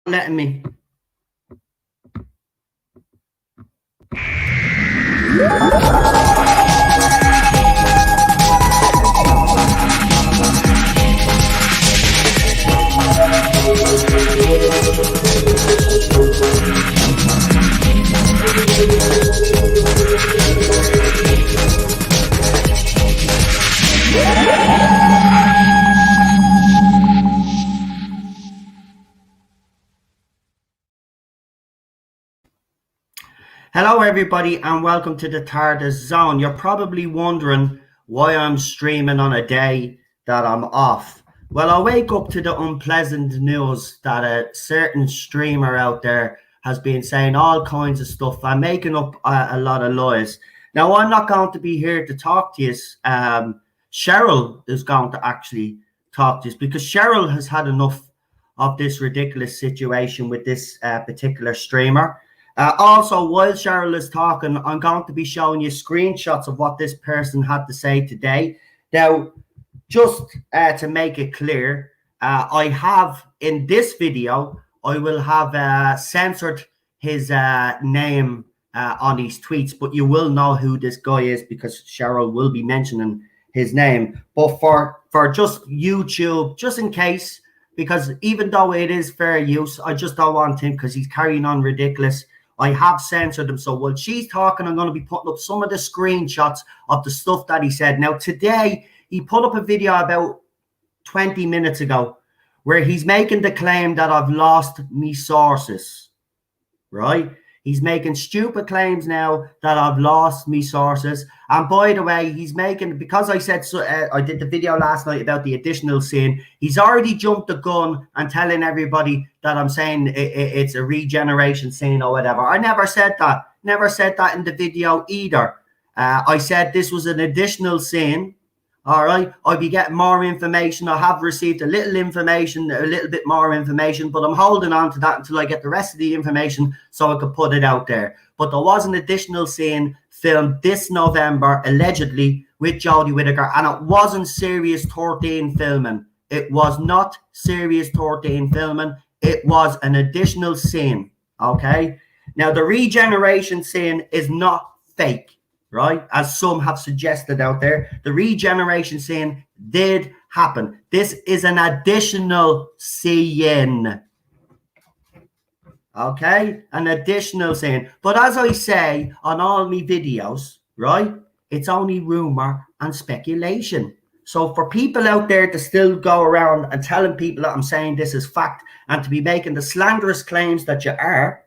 Letting me. Hello, everybody, and welcome to the TARDIS Zone. You're probably wondering why I'm streaming on a day that I'm off. Well, I wake up to the unpleasant news that a certain streamer out there has been saying all kinds of stuff and making up a lot of lies. Now, I'm not going to be here to talk to you. Cheryl is going to actually talk to you because Cheryl has had enough of this ridiculous situation with this particular streamer. Also, while Cheryl is talking, I'm going to be showing you screenshots of what this person had to say today. Now, just to make it clear, I have in this video, I will have censored his name on his tweets, but you will know who this guy is because Cheryl will be mentioning his name. But for just YouTube, just in case, because even though it is fair use, I just don't want him because he's carrying on ridiculous. I have censored him. So while she's talking, I'm going to be putting up some of the screenshots of the stuff that he said. Now, today, he put up a video about 20 minutes ago where he's making the claim that I've lost me sources, right? He's making stupid claims now that I've lost me sources. And by the way, he's making, because I said, I did the video last night about the additional scene, he's already jumped the gun and telling everybody that I'm saying it's a regeneration scene or whatever. I never said that. Never said that in the video either. I said this was an additional scene. All right, I'll be getting more information. I have received a little bit more information, but I'm holding on to that until I get the rest of the information so I could put it out there. But there was an additional scene filmed this November, allegedly, with Jodie Whittaker, and it wasn't Series 13 filming. It was not Series 13 filming. It was an additional scene, okay? Now, the regeneration scene is not fake. Right, as some have suggested out there, the regeneration scene did happen. This is an additional scene. Okay, an additional scene. But as I say on all my videos, right, it's only rumor and speculation. So for people out there to still go around and telling people that I'm saying this is fact and to be making the slanderous claims that you are,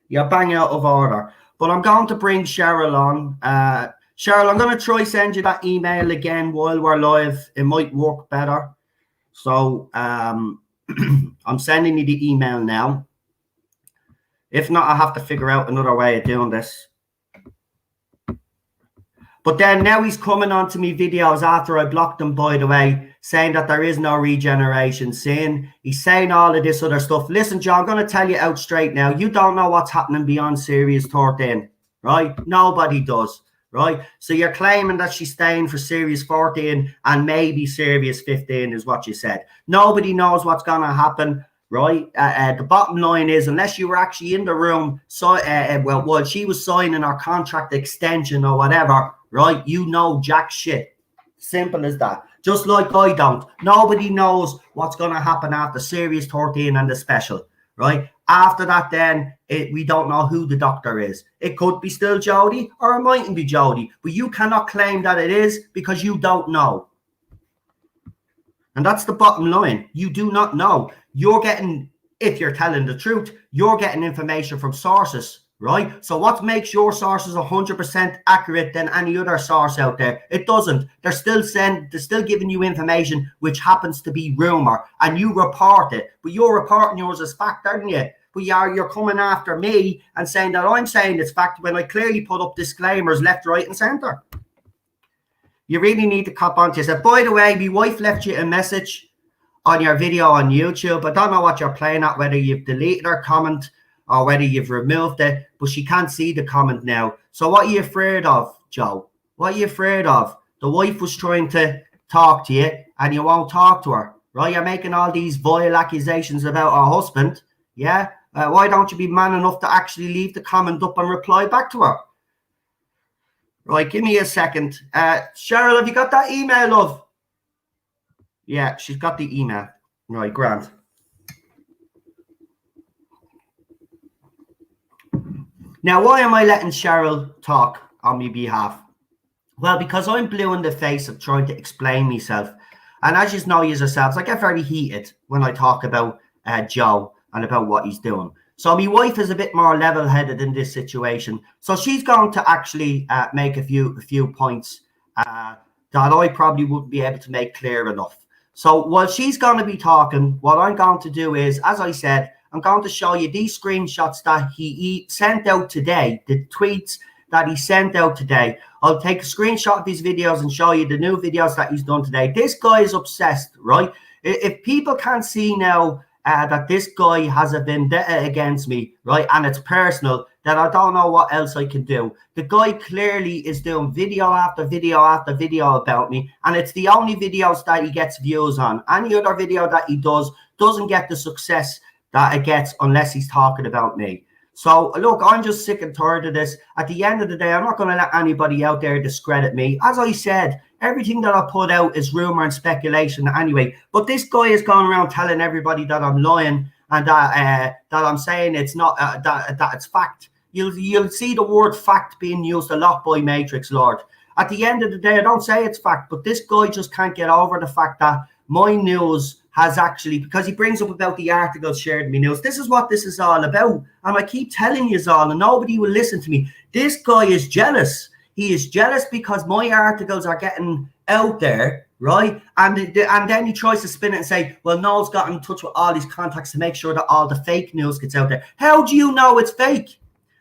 you're bang out of order. But I'm going to bring Cheryl on. Cheryl, I'm going to try send you that email again while we're live. It might work better. So I'm sending you the email now. If not, I have to figure out another way of doing this. But then now he's coming on to me videos after I blocked him, by the way, saying that there is no regeneration scene. He's saying all of this other stuff. Listen, Joe, I'm going to tell you out straight now. You don't know what's happening beyond Series 13, right? Nobody does, right? So you're claiming that she's staying for Series 14 and maybe Series 15 is what you said. Nobody knows what's going to happen, right? The bottom line is, unless you were actually in the room, so while she was signing her contract extension or whatever, right? You know jack shit. Simple as that. Just like I don't. Nobody knows what's going to happen after Series 13 and the special, right? After that, then, we don't know who the Doctor is. It could be still Jodie or it mightn't be Jodie. But you cannot claim that it is because you don't know. And that's the bottom line. You do not know. You're getting, if you're telling the truth, you're getting information from sources, right? So what makes your sources 100% accurate than any other source out there? It doesn't. They're still giving you information which happens to be rumor, and you report it. But you're reporting yours as fact, aren't you? But you're coming after me and saying that I'm saying it's fact when I clearly put up disclaimers left, right, and centre. You really need to cop on to yourself. By the way, my wife left you a message on your video on YouTube. I don't know what you're playing at, whether you've deleted her comment or whether you've removed it, but she can't see the comment now. So what are you afraid of, Joe? What are you afraid of? The wife was trying to talk to you and you won't talk to her, right? You're making all these vile accusations about her husband. Yeah? Why don't you be man enough to actually leave the comment up and reply back to her? Right, give me a second. Cheryl, have you got that email, love? Yeah, she's got the email. Right, grand. Now, why am I letting Cheryl talk on my behalf? Well, because I'm blue in the face of trying to explain myself. And as you know yourselves, I get very heated when I talk about Joe and about what he's doing. So my wife is a bit more level-headed in this situation. So she's going to actually make a few points that I probably wouldn't be able to make clear enough. So while she's going to be talking, what I'm going to do is, as I said, I'm going to show you these screenshots that he sent out today, the tweets that he sent out today. I'll take a screenshot of these videos and show you the new videos that he's done today. This guy is obsessed, right? If people can't see now that this guy has a vendetta against me, right, and it's personal, then I don't know what else I can do. The guy clearly is doing video after video after video about me, and it's the only videos that he gets views on. Any other video that he doesn't get the success that it gets unless he's talking about me. So, look, I'm just sick and tired of this. At the end of the day, I'm not going to let anybody out there discredit me. As I said, everything that I put out is rumor and speculation anyway. But this guy is going around telling everybody that I'm lying and that I'm saying it's not that it's fact. You'll see the word fact being used a lot by Matrix Lord. At the end of the day, I don't say it's fact, but this guy just can't get over the fact that my news has actually, because he brings up about the articles shared in me news. This is what this is all about. And I keep telling you all, and nobody will listen to me. This guy is jealous. He is jealous because my articles are getting out there, right? And then he tries to spin it and say, well, Noel's got in touch with all his contacts to make sure that all the fake news gets out there. How do you know it's fake?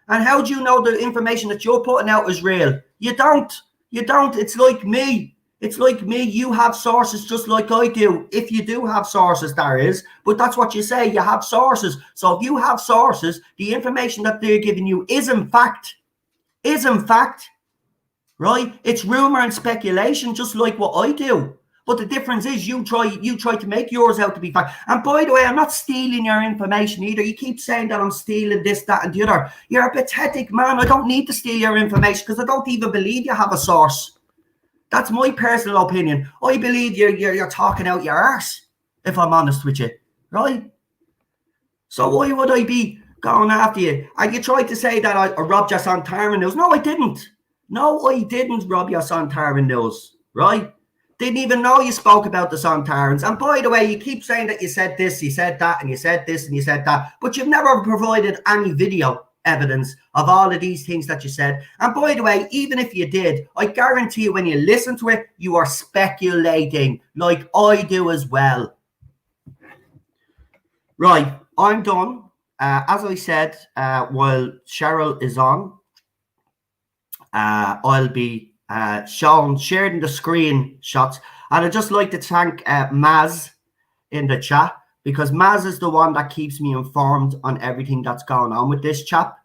And how do you know the information that you're putting out is real? You don't. You don't. It's like me. It's like me. You have sources just like I do. If you do have sources, there is. But that's what you say. You have sources. So if you have sources, the information that they're giving you is in fact. Right? It's rumor and speculation, just like what I do. But the difference is you try to make yours out to be fact. And by the way, I'm not stealing your information either. You keep saying that I'm stealing this, that, and the other. You're a pathetic man. I don't need to steal your information because I don't even believe you have a source. That's my personal opinion. I believe you're talking out your arse, if I'm honest with you, right? So why would I be going after you? And you tried to say that I robbed your Sontaran news. No, I didn't. No, I didn't rob your Sontaran news, right? Didn't even know you spoke about the Sontarans. And by the way, you keep saying that you said this, you said that, and you said this, and you said that, but you've never provided any video evidence of all of these things that you said. And by the way, even if you did, I guarantee you when you listen to it, you are speculating like I do as well. Right, I'm done. As I said, while Cheryl is on, I'll be sharing the screenshots. And I'd just like to thank Maz in the chat, because Maz is the one that keeps me informed on everything that's going on with this chap,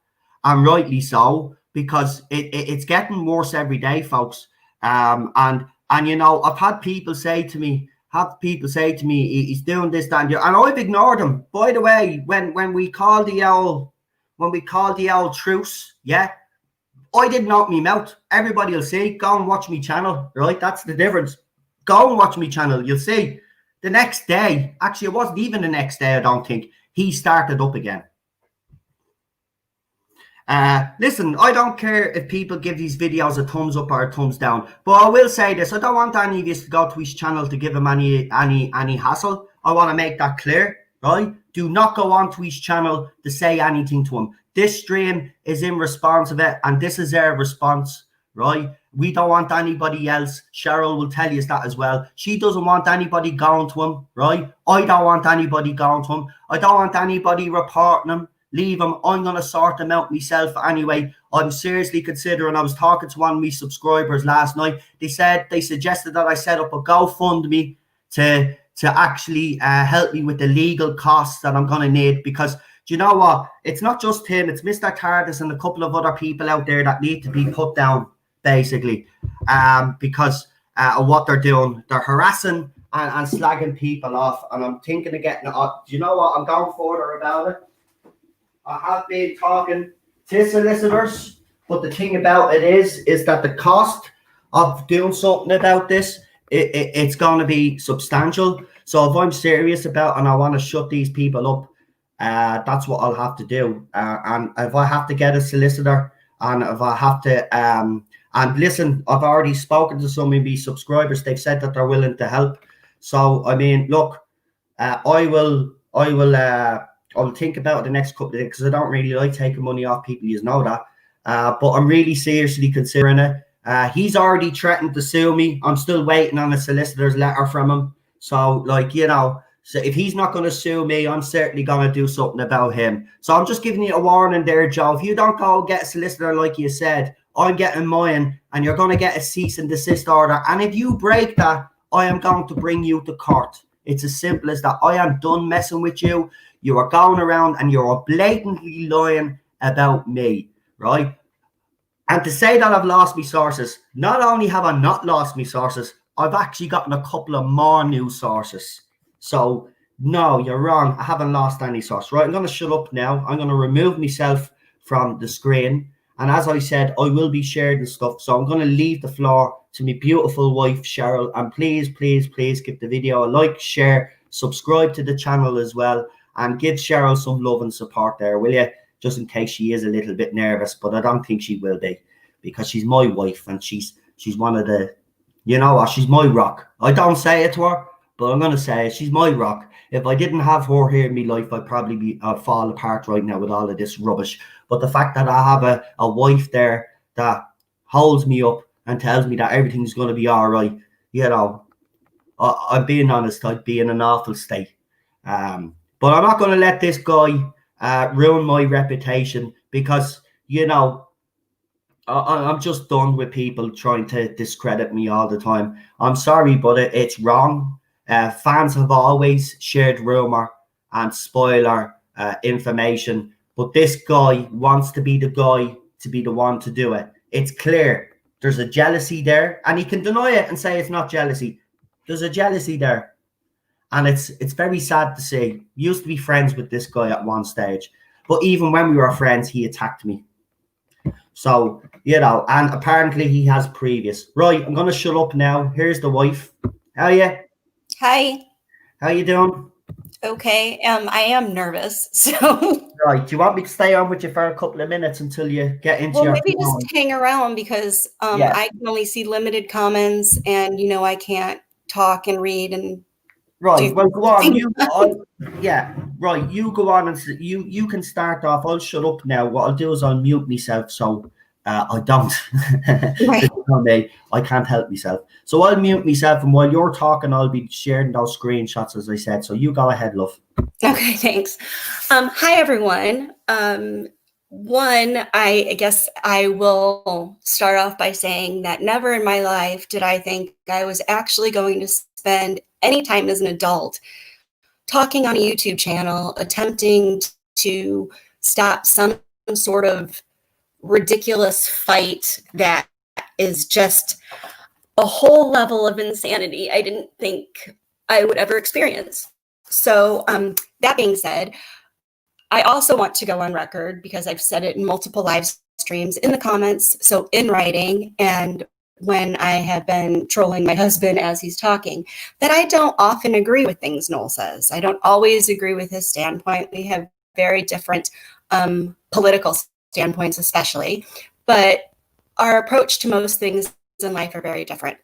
and rightly so, because it's getting worse every day, folks. And you know, I've had people say to me, he's doing this, that, and I've ignored him. By the way, when we call the old truce, yeah, I didn't open my mouth. Everybody will see. Go and watch me channel, right? That's the difference. Go and watch me channel. You'll see. The next day, actually, it wasn't even the next day, I don't think, he started up again. Listen, I don't care if people give these videos a thumbs up or a thumbs down, but I will say this. I don't want any of you to go to his channel to give him any hassle. I want to make that clear, right? Do not go on to his channel to say anything to him. This stream is in response of it, and this is their response, right? We don't want anybody else. Cheryl will tell you that as well. She doesn't want anybody going to him, right? I don't want anybody going to him. I don't want anybody reporting him. Leave him. I'm going to sort them out myself anyway. I'm seriously considering. I was talking to one of my subscribers last night. They suggested that I set up a GoFundMe to actually help me with the legal costs that I'm going to need, because do you know what? It's not just him. It's Mr. TARDIS and a couple of other people out there that need to be put down, basically, because of what they're doing. They're harassing and slagging people off. And I'm thinking of getting it. Do you know what? I'm going further about it. I have been talking to solicitors, but the thing about it is that the cost of doing something about this, it's going to be substantial. So if I'm serious about and I want to shut these people up, that's what I'll have to do. And if I have to get a solicitor, and if I have to, and listen, I've already spoken to some of my subscribers. They've said that they're willing to help. So I mean, look, I will think about it the next couple of days because I don't really like taking money off people. You know that. But I'm really seriously considering it. He's already threatened to sue me. I'm still waiting on a solicitor's letter from him. So, like, you know, so if he's not going to sue me, I'm certainly going to do something about him. So I'm just giving you a warning there, Joe. If you don't go get a solicitor like you said, I'm getting mine, and you're going to get a cease and desist order. And if you break that, I am going to bring you to court. It's as simple as that. I am done messing with you. You are going around and you're blatantly lying about me, right? And to say that I've lost my sources, not only have I not lost my sources, I've actually gotten a couple of more new sources. So, no, you're wrong. I haven't lost any source, right? I'm going to shut up now. I'm going to remove myself from the screen. And as I said, I will be sharing the stuff. So I'm going to leave the floor to my beautiful wife, Cheryl. And please, please, please give the video a like, share, subscribe to the channel as well. And give Cheryl some love and support there, will you? Just in case she is a little bit nervous. But I don't think she will be. Because she's my wife and she's one of the, you know what, she's my rock. I don't say it to her, but I'm going to say it. She's my rock. If I didn't have her here in my life, I'd probably fall apart right now with all of this rubbish. But the fact that I have a wife there that holds me up and tells me that everything's going to be all right, you know, I'm being honest, I'd be in an awful state. But I'm not going to let this guy ruin my reputation because, you know, I'm just done with people trying to discredit me all the time. I'm sorry, but it's wrong. Fans have always shared rumor and spoiler information, but this guy wants to be the guy to be the one to do it. It's clear there's a jealousy there, and he can deny it and say it's not jealousy. There's a jealousy there, and it's very sad to see. Used to be friends with this guy at one stage, but even when we were friends, he attacked me. So, you know, and apparently he has previous. Right, I'm going to shut up now. Here's the wife. How are you? Hi. How you doing? Okay. I am nervous. So. Right. Do you want me to stay on with you for a couple of minutes until you get into your maybe phone? Just hang around because I can only see limited comments and, you know, I can't talk and read and. Right. Well, go on. Right. You go on and you can start off. I'll shut up now. What I'll do is I'll mute myself so I don't. Right. I can't help myself. So I'll mute myself, and while you're talking, I'll be sharing those screenshots, as I said. So you go ahead, love. Okay, thanks. Hi, everyone. I guess I will start off by saying that never in my life did I think I was actually going to spend any time as an adult talking on a YouTube channel, attempting to stop some sort of ridiculous fight that is just a whole level of insanity I didn't think I would ever experience. So that being said, I also want to go on record because I've said it in multiple live streams, in the comments, so in writing, and when I have been trolling my husband as he's talking, that I don't often agree with things Noel says. I don't always agree with his standpoint. We have very different political standpoints, especially, but our approach to most things in life are very different.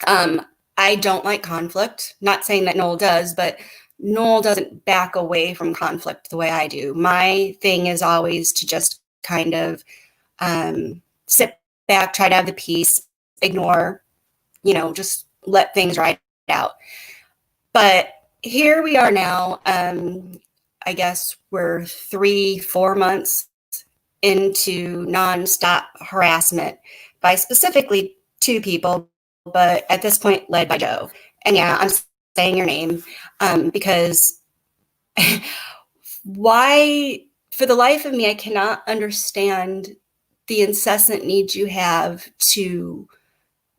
I don't like conflict. Not saying that Noel does, but Noel doesn't back away from conflict the way I do. My thing is always to just kind of sit back, try to have the peace, ignore, you know, just let things ride out. But here we are now. I guess we're 3-4 months into nonstop harassment by specifically 2 people, but at this point led by Joe. And yeah, I'm saying your name because why, for the life of me, I cannot understand the incessant need you have to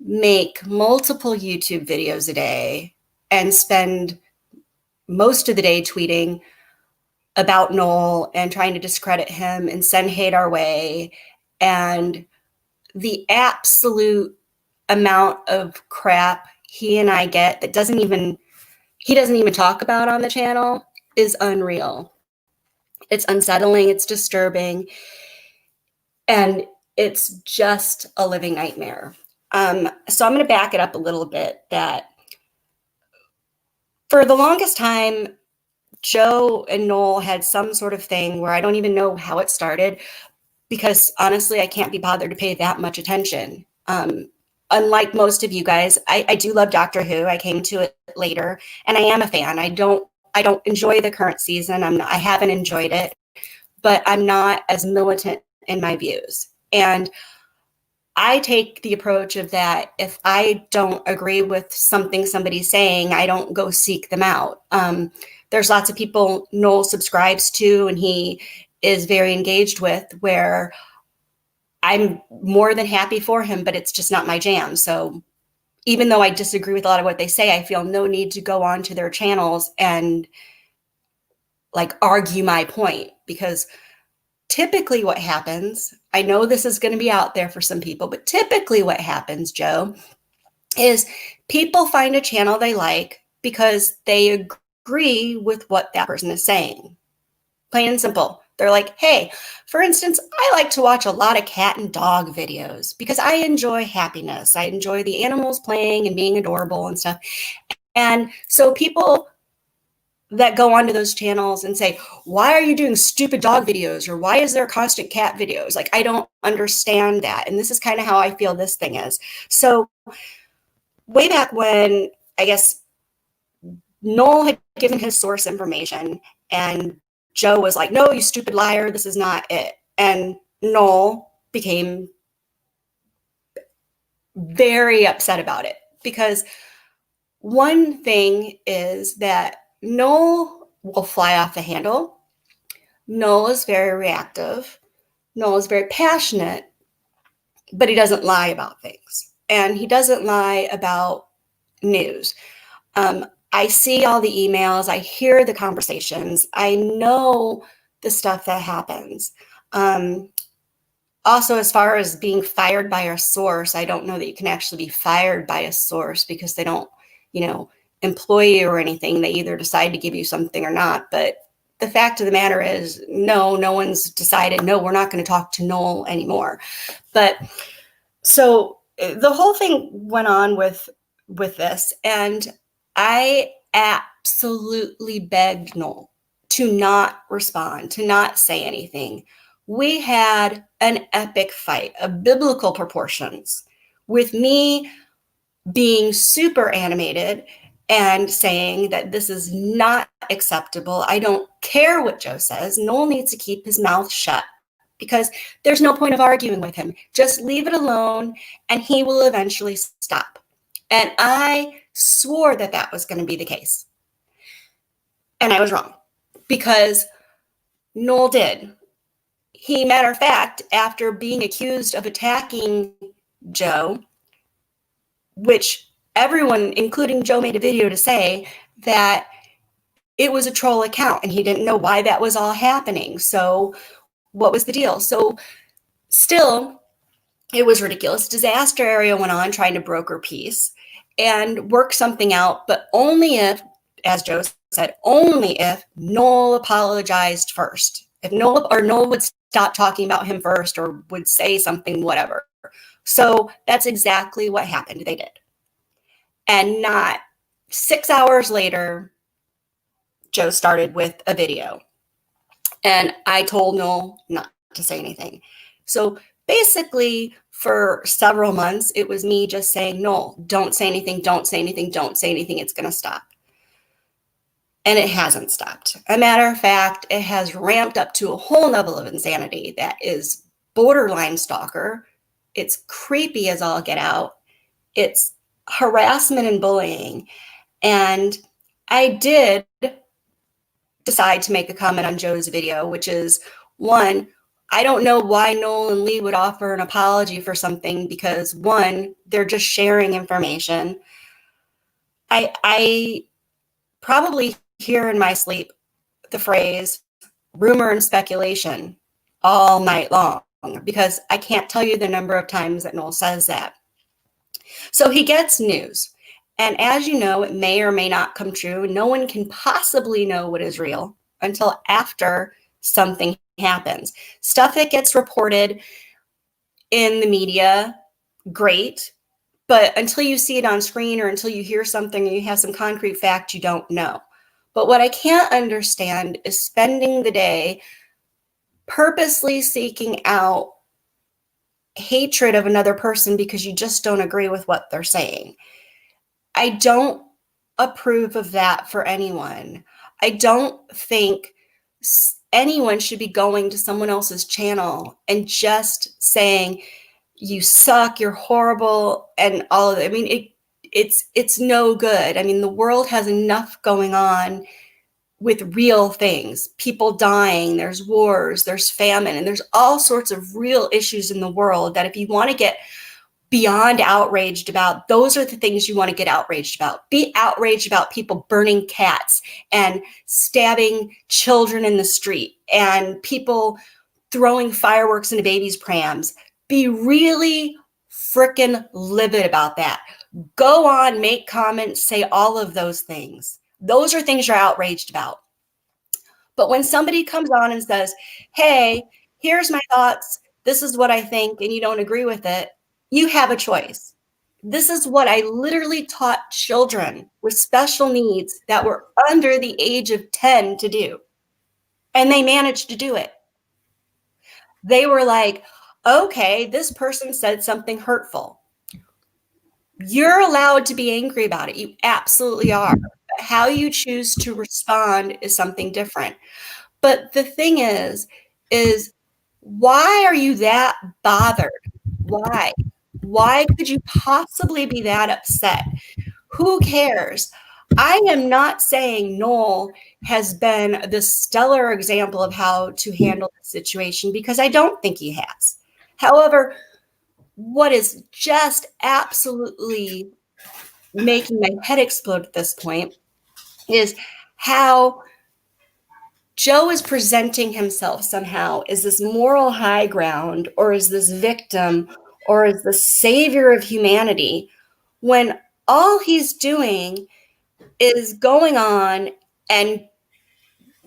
make multiple YouTube videos a day and spend most of the day tweeting about Noel and trying to discredit him and send hate our way. And the absolute amount of crap he and I get that he doesn't even talk about on the channel is unreal. It's unsettling, it's disturbing, and it's just a living nightmare. So I'm going to back it up a little bit, that for the longest time, Joe and Noel had some sort of thing where I don't even know how it started, because honestly, I can't be bothered to pay that much attention. Unlike most of you guys, I do love Doctor Who. I came to it later, and I am a fan. I don't enjoy the current season. I haven't enjoyed it, but I'm not as militant in my views. And I take the approach of that if I don't agree with something somebody's saying, I don't go seek them out. There's lots of people Noel subscribes to and he is very engaged with, where I'm more than happy for him, but it's just not my jam. So even though I disagree with a lot of what they say, I feel no need to go on to their channels and like argue my point, because typically what happens, I know this is going to be out there for some people, but typically what happens, Joe, is people find a channel they like because they agree with what that person is saying. Plain and simple. They're like, hey, for instance, I like to watch a lot of cat and dog videos because I enjoy happiness. I enjoy the animals playing and being adorable and stuff. And so people that go onto those channels and say, why are you doing stupid dog videos? Or why is there constant cat videos? Like, I don't understand that. And this is kind of how I feel this thing is. So way back when, I guess, Noel had given his source information and Joe was like, no, you stupid liar, this is not it. And Noel became very upset about it, because one thing is that Noel will fly off the handle. Noel is very reactive. Noel is very passionate, but he doesn't lie about things. And he doesn't lie about news. I see all the emails. I hear the conversations. I know the stuff that happens. Also, as far as being fired by a source, I don't know that you can actually be fired by a source, because they don't, employ you or anything. They either decide to give you something or not. But the fact of the matter is, no one's decided, no, we're not going to talk to Noel anymore. But so the whole thing went on with this, and I absolutely begged Noel to not respond, to not say anything. We had an epic fight of biblical proportions, with me being super animated and saying that this is not acceptable. I don't care what Joe says. Noel needs to keep his mouth shut, because there's no point of arguing with him. Just leave it alone and he will eventually stop. And I swore that that was going to be the case. And I was wrong, because Noel did. He, matter of fact, after being accused of attacking Joe, which everyone, including Joe, made a video to say that it was a troll account and he didn't know why that was all happening. So what was the deal? So still, it was ridiculous. Disaster Area went on trying to broker peace and work something out, but only if, as Joe said, only if Noel apologized first. If Noel would stop talking about him first, or would say something, whatever. So that's exactly what happened. They did. And not 6 hours later, Joe started with a video. And I told Noel not to say anything. So basically, for several months, it was me just saying, Noel, don't say anything, don't say anything, don't say anything. It's going to stop. And it hasn't stopped. A matter of fact, it has ramped up to a whole level of insanity that is borderline stalker. It's creepy as all get out. It's harassment and bullying. And I did decide to make a comment on Joe's video, which is, one, I don't know why Noel and Lee would offer an apology for something, because one, they're just sharing information. I probably hear in my sleep the phrase, rumor and speculation all night long, because I can't tell you the number of times that Noel says that. So he gets news. And as you know, it may or may not come true. No one can possibly know what is real until after something happens. Stuff that gets reported in the media, great. But until you see it on screen or until you hear something and you have some concrete fact, you don't know. But what I can't understand is spending the day purposely seeking out hatred of another person because you just don't agree with what they're saying. I don't approve of that for anyone. I don't think anyone should be going to someone else's channel and just saying, you suck, you're horrible, and all of it. I mean, it's no good. I mean, the world has enough going on with real things, people dying, there's wars, there's famine, and there's all sorts of real issues in the world that if you want to get beyond outraged about, those are the things you want to get outraged about. Be outraged about people burning cats and stabbing children in the street and people throwing fireworks into babies' prams. Be really freaking livid about that. Go on, make comments, say all of those things. Those are things you're outraged about. But when somebody comes on and says, hey, here's my thoughts, this is what I think, and you don't agree with it, you have a choice. This is what I literally taught children with special needs that were under the age of 10 to do. And they managed to do it. They were like, okay, this person said something hurtful. You're allowed to be angry about it. You absolutely are. But how you choose to respond is something different. But the thing is why are you that bothered? Why? Why could you possibly be that upset? Who cares? I am not saying Noel has been the stellar example of how to handle the situation, because I don't think he has. However, what is just absolutely making my head explode at this point is how Joe is presenting himself somehow as this moral high ground, or as this victim, or as the savior of humanity, when all he's doing is going on and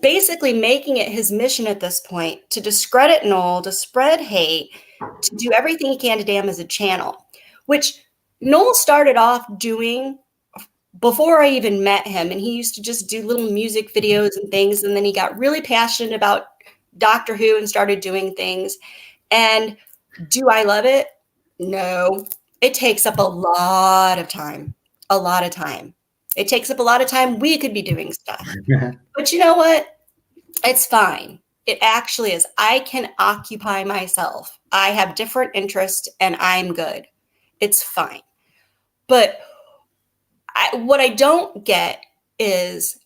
basically making it his mission at this point to discredit Noel, to spread hate, to do everything he can to damage a channel, which Noel started off doing before I even met him. And he used to just do little music videos and things. And then he got really passionate about Doctor Who and started doing things. And do I love it? No. It takes up a lot of time. A lot of time. It takes up a lot of time. We could be doing stuff. But you know what? It's fine. It actually is. I can occupy myself. I have different interests and I'm good. It's fine. But what I don't get is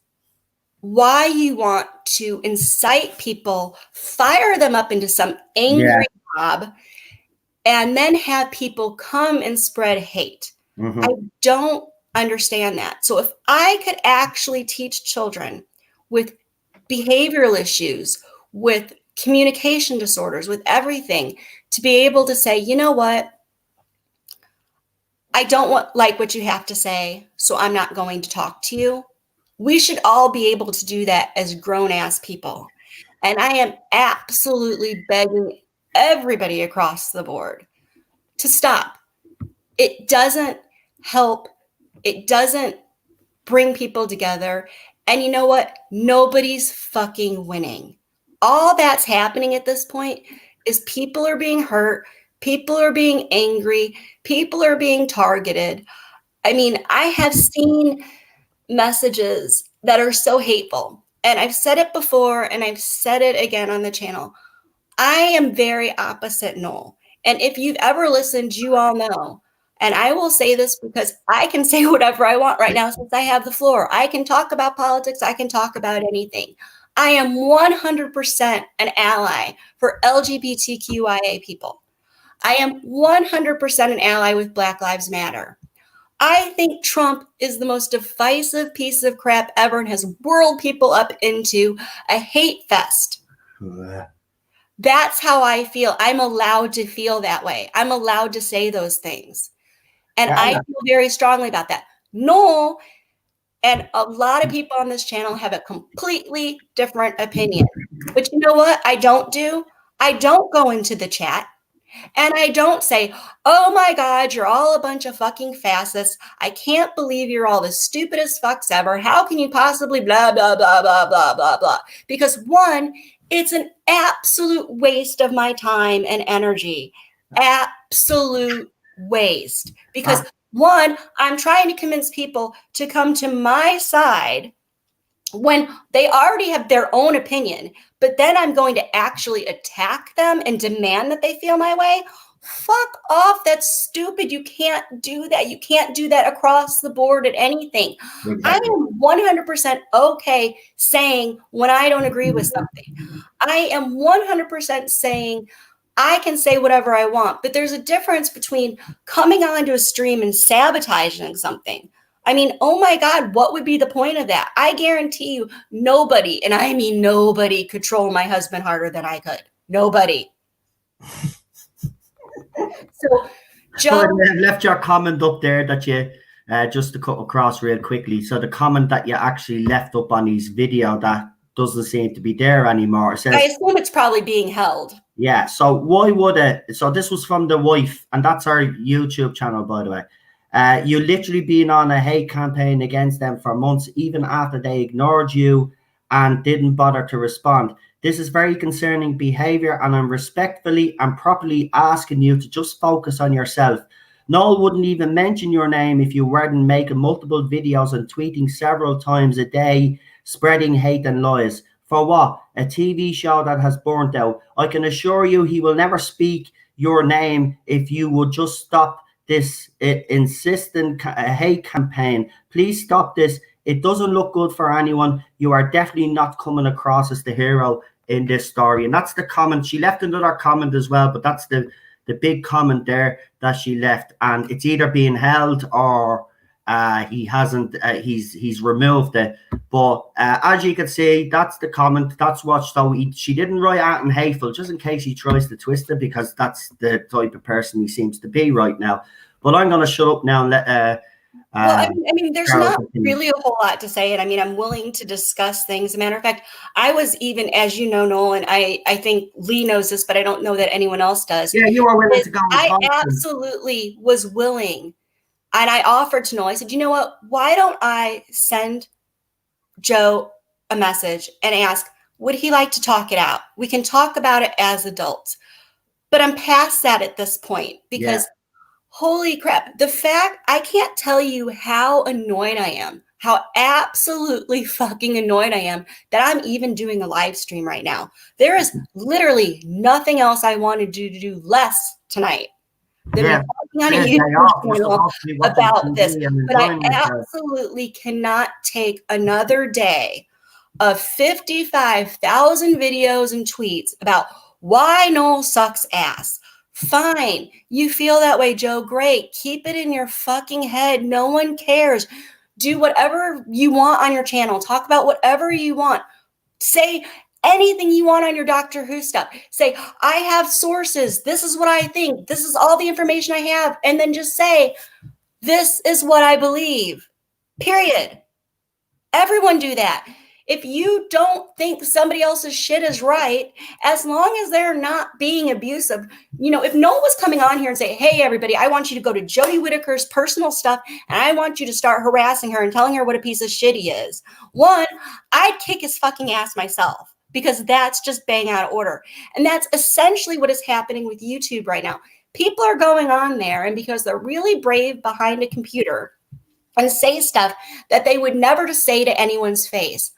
why you want to incite people, fire them up into some angry mob, and then have people come and spread hate. Mm-hmm. I don't understand that. So if I could actually teach children with behavioral issues, with communication disorders, with everything, to be able to say, you know what? I don't like what you have to say, so I'm not going to talk to you. We should all be able to do that as grown-ass people. And I am absolutely begging everybody across the board to stop. It doesn't help. It doesn't bring people together. And you know what? Nobody's fucking winning. All that's happening at this point is people are being hurt. People are being angry. People are being targeted. I mean, I have seen messages that are so hateful. And I've said it before and I've said it again on the channel. I am very opposite Noel. And if you've ever listened, you all know. And I will say this because I can say whatever I want right now since I have the floor. I can talk about politics. I can talk about anything. I am 100% an ally for LGBTQIA people. I am 100% an ally with Black Lives Matter. I think Trump is the most divisive piece of crap ever and has whirled people up into a hate fest. That's how I feel. I'm allowed to feel that way. I'm allowed to say those things. And I feel very strongly about that. No, and a lot of people on this channel have a completely different opinion. But you know what I don't do? I don't go into the chat and I don't say, oh my God, you're all a bunch of fucking fascists. I can't believe you're all the stupidest fucks ever. How can you possibly blah, blah, blah, blah, blah, blah, blah? Because one, it's an absolute waste of my time and energy. Absolute waste. Because one, I'm trying to convince people to come to my side when they already have their own opinion, but then I'm going to actually attack them and demand that they feel my way. Fuck off. That's stupid. You can't do that. You can't do that across the board at anything. Exactly. I am 100% okay saying when I don't agree with something. I am 100% saying I can say whatever I want, but there's a difference between coming onto a stream and sabotaging something. I mean, oh my God, what would be the point of that? I guarantee you nobody, and I mean nobody, could troll my husband harder than I could. Nobody. So, Joe, I've left your comment up there that you, just to cut across real quickly. So the comment that you actually left up on his video that doesn't seem to be there anymore. It says, I assume it's probably being held. Yeah. So why would it? So this was from the wife, and that's our YouTube channel, by the way. You literally been on a hate campaign against them for months, even after they ignored you and didn't bother to respond. This is very concerning behavior, and I'm respectfully and properly asking you to just focus on yourself. Noel wouldn't even mention your name if you weren't making multiple videos and tweeting several times a day, spreading hate and lies. For what? A TV show that has burnt out. I can assure you he will never speak your name if you would just stop this insistent hate campaign. Please stop this. It doesn't look good for anyone. You are definitely not coming across as the hero in this story. And that's the comment. She left another comment as well, but that's the big comment there that she left. And it's either being held or he hasn't, he's removed it. But as you can see, that's the comment. That's what, so she didn't write anything hateful, just in case he tries to twist it, because that's the type of person he seems to be right now. But I'm going to shut up now and let well, I mean, there's not really a whole lot to say. And I mean, I'm willing to discuss things. As a matter of fact, I was even, as you know, Noel, and I think Lee knows this, but I don't know that anyone else does. Yeah, you were willing to go. I absolutely was willing. And I offered to Noel, I said, you know what? Why don't I send Joe a message and ask, would he like to talk it out? We can talk about it as adults. But I'm past that at this point because holy crap, the fact, I can't tell you how annoyed I am, how absolutely fucking annoyed I am that I'm even doing a live stream right now. There is literally nothing else I wanted to do less tonight than talking on a YouTube channel about this. But I absolutely cannot take another day of 55,000 videos and tweets about why Noel sucks ass. Fine. You feel that way, Joe. Great. Keep it in your fucking head. No one cares. Do whatever you want on your channel. Talk about whatever you want. Say anything you want on your Doctor Who stuff. Say, I have sources. This is what I think. This is all the information I have. And then just say, this is what I believe. Period. Everyone do that. If you don't think somebody else's shit is right, as long as they're not being abusive, you know, if Noel was coming on here and say, hey, everybody, I want you to go to Jodie Whittaker's personal stuff and I want you to start harassing her and telling her what a piece of shit he is. One, I'd kick his fucking ass myself because that's just bang out of order. And that's essentially what is happening with YouTube right now. People are going on there and because they're really brave behind a computer and say stuff that they would never say to anyone's face.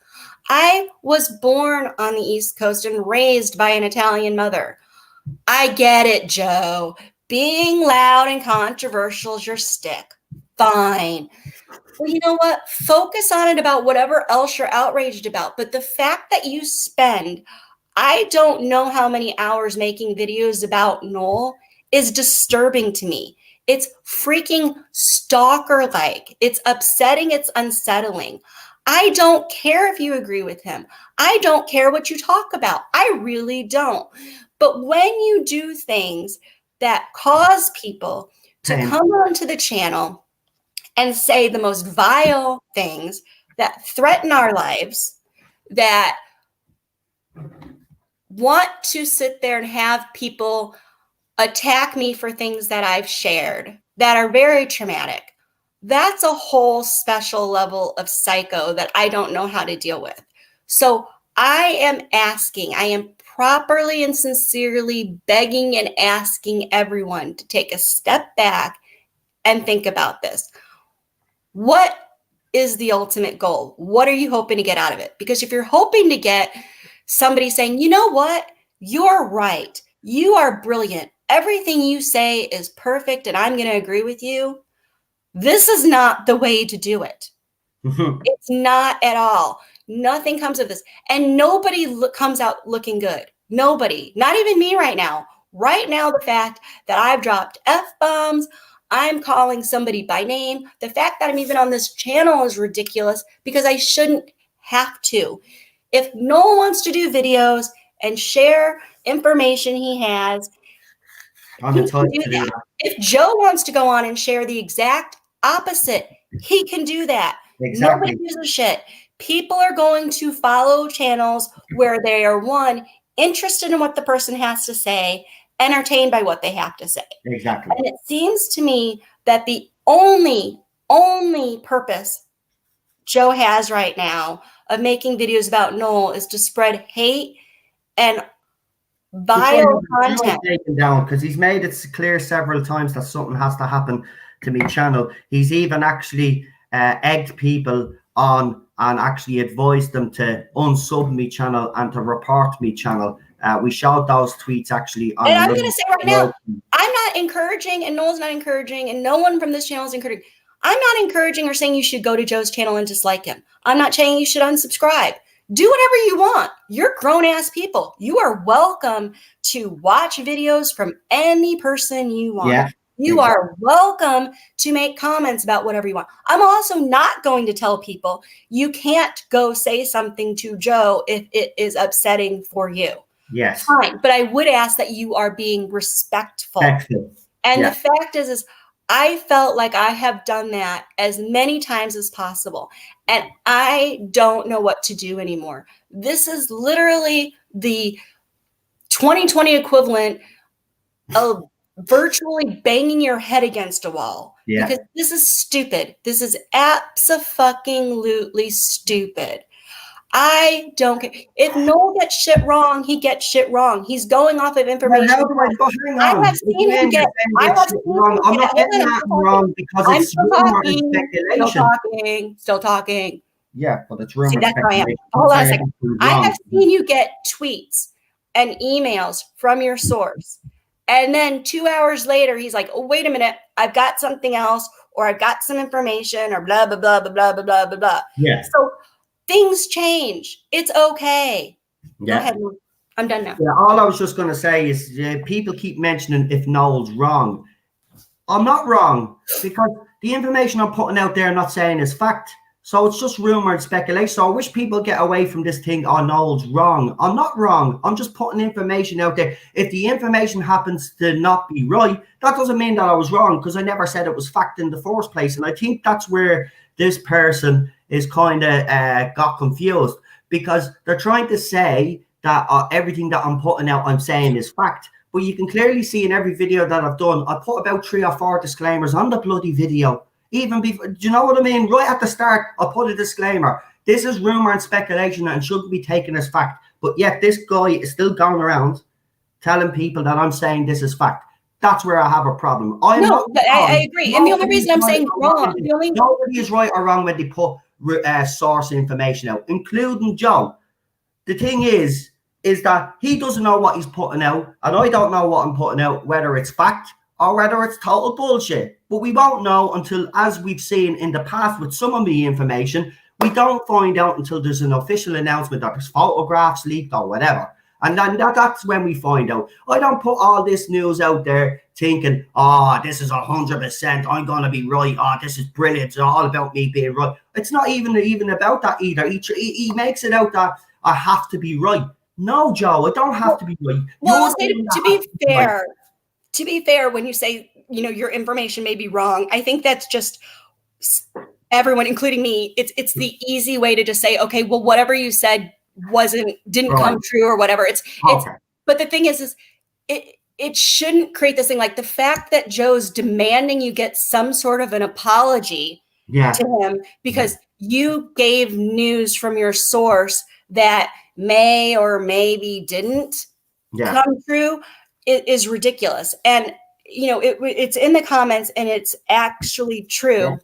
I was born on the East Coast and raised by an Italian mother. I get it, Joe. Being loud and controversial is your stick. Fine. Well, you know what? Focus on it about whatever else you're outraged about. But the fact that you spend, I don't know how many hours making videos about Noel is disturbing to me. It's freaking stalker-like. It's upsetting. It's unsettling. I don't care if you agree with him. I don't care what you talk about. I really don't. But when you do things that cause people to Pain. come onto the channel and say the most vile things that threaten our lives, that want to sit there and have people attack me for things that I've shared that are very traumatic, that's a whole special level of psycho that I don't know how to deal with. So I am properly and sincerely begging and asking everyone to take a step back and think about this. What is the ultimate goal? What are you hoping to get out of it? Because if you're hoping to get somebody saying, you know what, you're right, you are brilliant, everything you say is perfect, and I'm going to agree with you, this is not the way to do it. It's not at all. Nothing comes of this. And nobody comes out looking good. Nobody, not even me right now. Right now, the fact that I've dropped F-bombs, I'm calling somebody by name, the fact that I'm even on this channel is ridiculous because I shouldn't have to. If Noel wants to do videos and share information he has, I'm he entitled can to do do that. that. If Joe wants to go on and share the exact opposite, he can do that. Exactly. Nobody gives a shit. People are going to follow channels where they are, one, interested in what the person has to say, entertained by what they have to say. Exactly. And it seems to me that the only purpose Joe has right now of making videos about Noel is to spread hate and vile content. Taken down because he's made it clear several times that something has to happen to me channel. He's even actually egged people on and actually advised them to unsub me channel and to report me channel. We showed those tweets actually on. And I'm going to say right now, I'm not encouraging, and Noel's not encouraging, and no one from this channel is encouraging. I'm not encouraging or saying you should go to Joe's channel and dislike him. I'm not saying you should unsubscribe. Do whatever you want. You're grown-ass people. You are welcome to watch videos from any person you want. Yeah, you are welcome to make comments about whatever you want. I'm also not going to tell people you can't go say something to Joe if it is upsetting for you. Yes. Fine. But I would ask that you are being respectful. And the fact is I felt like I have done that as many times as possible. And I don't know what to do anymore. This is literally the 2020 equivalent of virtually banging your head against a wall. Yeah. Because this is stupid. This is abso-fucking-lutely stupid. I don't care. If Noel gets shit wrong, he gets shit wrong. He's going off of information. I have seen him get wrong. I'm not getting that wrong because it's rumor and speculation. Still talking. Yeah, but it's rumor. See, that's how I am. Hold on a second. I have seen you get tweets and emails from your source. And then 2 hours later, he's like, oh, wait a minute. I've got something else, or I've got some information, or blah, blah, blah, blah, blah, blah, blah, blah. Yeah. So things change. It's okay. Yeah. Go ahead. I'm done now. Yeah, all I was just going to say is people keep mentioning if Noel's wrong. I'm not wrong because the information I'm putting out there, I'm not saying is fact. So it's just rumor and speculation. So I wish people get away from this thing, oh, Noel's wrong. I'm not wrong. I'm just putting information out there. If the information happens to not be right, that doesn't mean that I was wrong because I never said it was fact in the first place. And I think that's where this person is kind of got confused because they're trying to say that everything that I'm putting out, I'm saying is fact. But you can clearly see in every video that I've done, I put about 3 or 4 disclaimers on the bloody video. Even before, do you know what I mean? Right at the start, I put a disclaimer. This is rumor and speculation and shouldn't be taken as fact. But yet this guy is still going around telling people that I'm saying this is fact. That's where I have a problem. I agree. And the only reason I'm saying wrong, nobody is right or wrong when they put source information out, including Joe. The thing is that he doesn't know what he's putting out, and I don't know what I'm putting out, whether it's fact or whether it's total bullshit. But we won't know until, as we've seen in the past with some of the information, we don't find out until there's an official announcement that there's photographs leaked or whatever. And then that's when we find out. I don't put all this news out there thinking, oh, this is 100%, I'm going to be right. Oh, this is brilliant. It's all about me being right. It's not even about that either. He makes it out that I have to be right. No, Joe, I don't have to be right. Well, to be fair, when you say, your information may be wrong, I think that's just everyone, including me. It's the easy way to just say, okay, well, whatever you said didn't come true or whatever. But the thing is it shouldn't create this thing, like the fact that Joe's demanding you get some sort of an apology to him because you gave news from your source that may or maybe didn't come true. It is ridiculous. And it's in the comments, and it's actually true.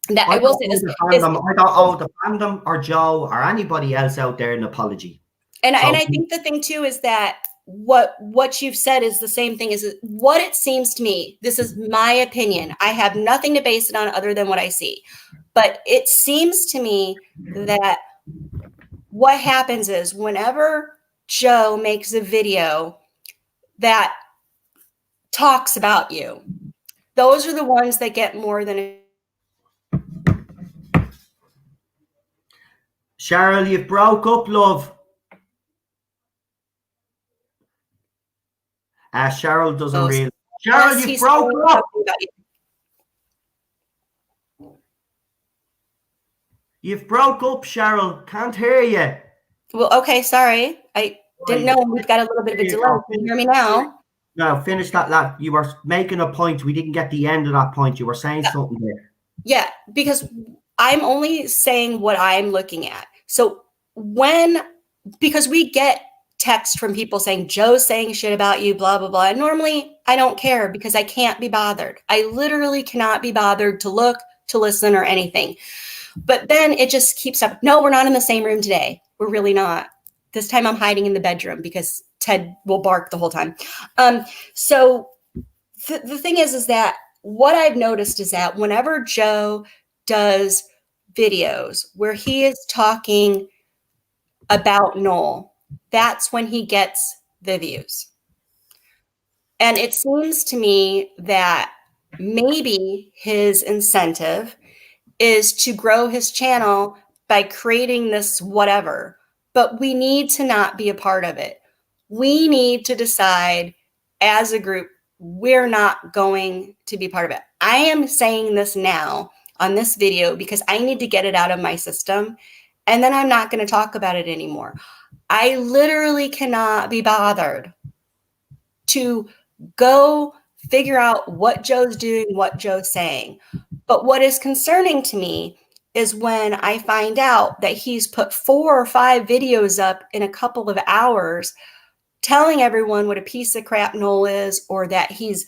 That I will say this: I don't owe the fandom or Joe or anybody else out there an apology. And I think the thing too is that what you've said is the same thing as what it seems to me. This is my opinion. I have nothing to base it on other than what I see. But it seems to me that what happens is whenever Joe makes a video that talks about you, those are the ones that get more than. Cheryl, you've broke up, love. Cheryl doesn't really. Cheryl, you've broke up. You've broke up, Cheryl. Can't hear you. Well, okay, sorry. I didn't know we've got a little bit of a delay. Can you hear me now? No, finish that. You were making a point. We didn't get the end of that point. You were saying something there. Yeah, because I'm only saying what I'm looking at. So because we get text from people saying, Joe's saying shit about you, blah, blah, blah. And normally I don't care because I can't be bothered. I literally cannot be bothered to look, to listen, or anything. But then it just keeps up. No, we're not in the same room today. We're really not. This time I'm hiding in the bedroom because Ted will bark the whole time. So the thing is that what I've noticed is that whenever Joe does videos where he is talking about Noel, that's when he gets the views. And it seems to me that maybe his incentive is to grow his channel by creating this whatever, but we need to not be a part of it. We need to decide as a group, we're not going to be part of it. I am saying this now on this video because I need to get it out of my system, and then I'm not going to talk about it anymore. I literally cannot be bothered to go figure out what Joe's doing, what Joe's saying. But what is concerning to me is when I find out that he's put 4 or 5 videos up in a couple of hours telling everyone what a piece of crap Noel is, or that he's,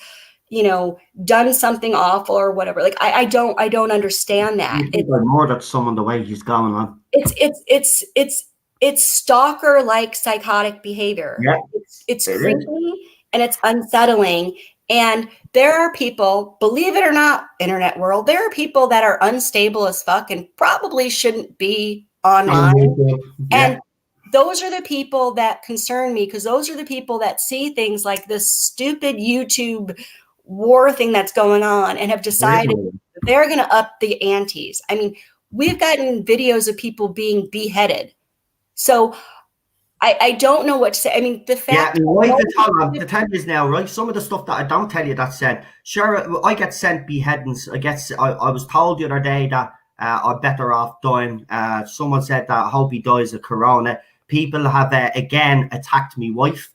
done something awful or whatever. Like I don't understand that. It's murdered someone the way he's going on. It's stalker-like psychotic behavior. Yeah. It's creepy and it's unsettling. And there are people, believe it or not, internet world, there are people that are unstable as fuck and probably shouldn't be online. And those are the people that concern me, because those are the people that see things like this stupid YouTube war thing that's going on and have decided they're going to up the antes. I mean, we've gotten videos of people being beheaded. So I don't know what to say. I mean, the fact the time is now, right? Some of the stuff that I don't tell you that's said. Sure, I get sent beheadings. I was told the other day that I'm better off dying. Someone said that I hope he dies of corona. People have again attacked my wife.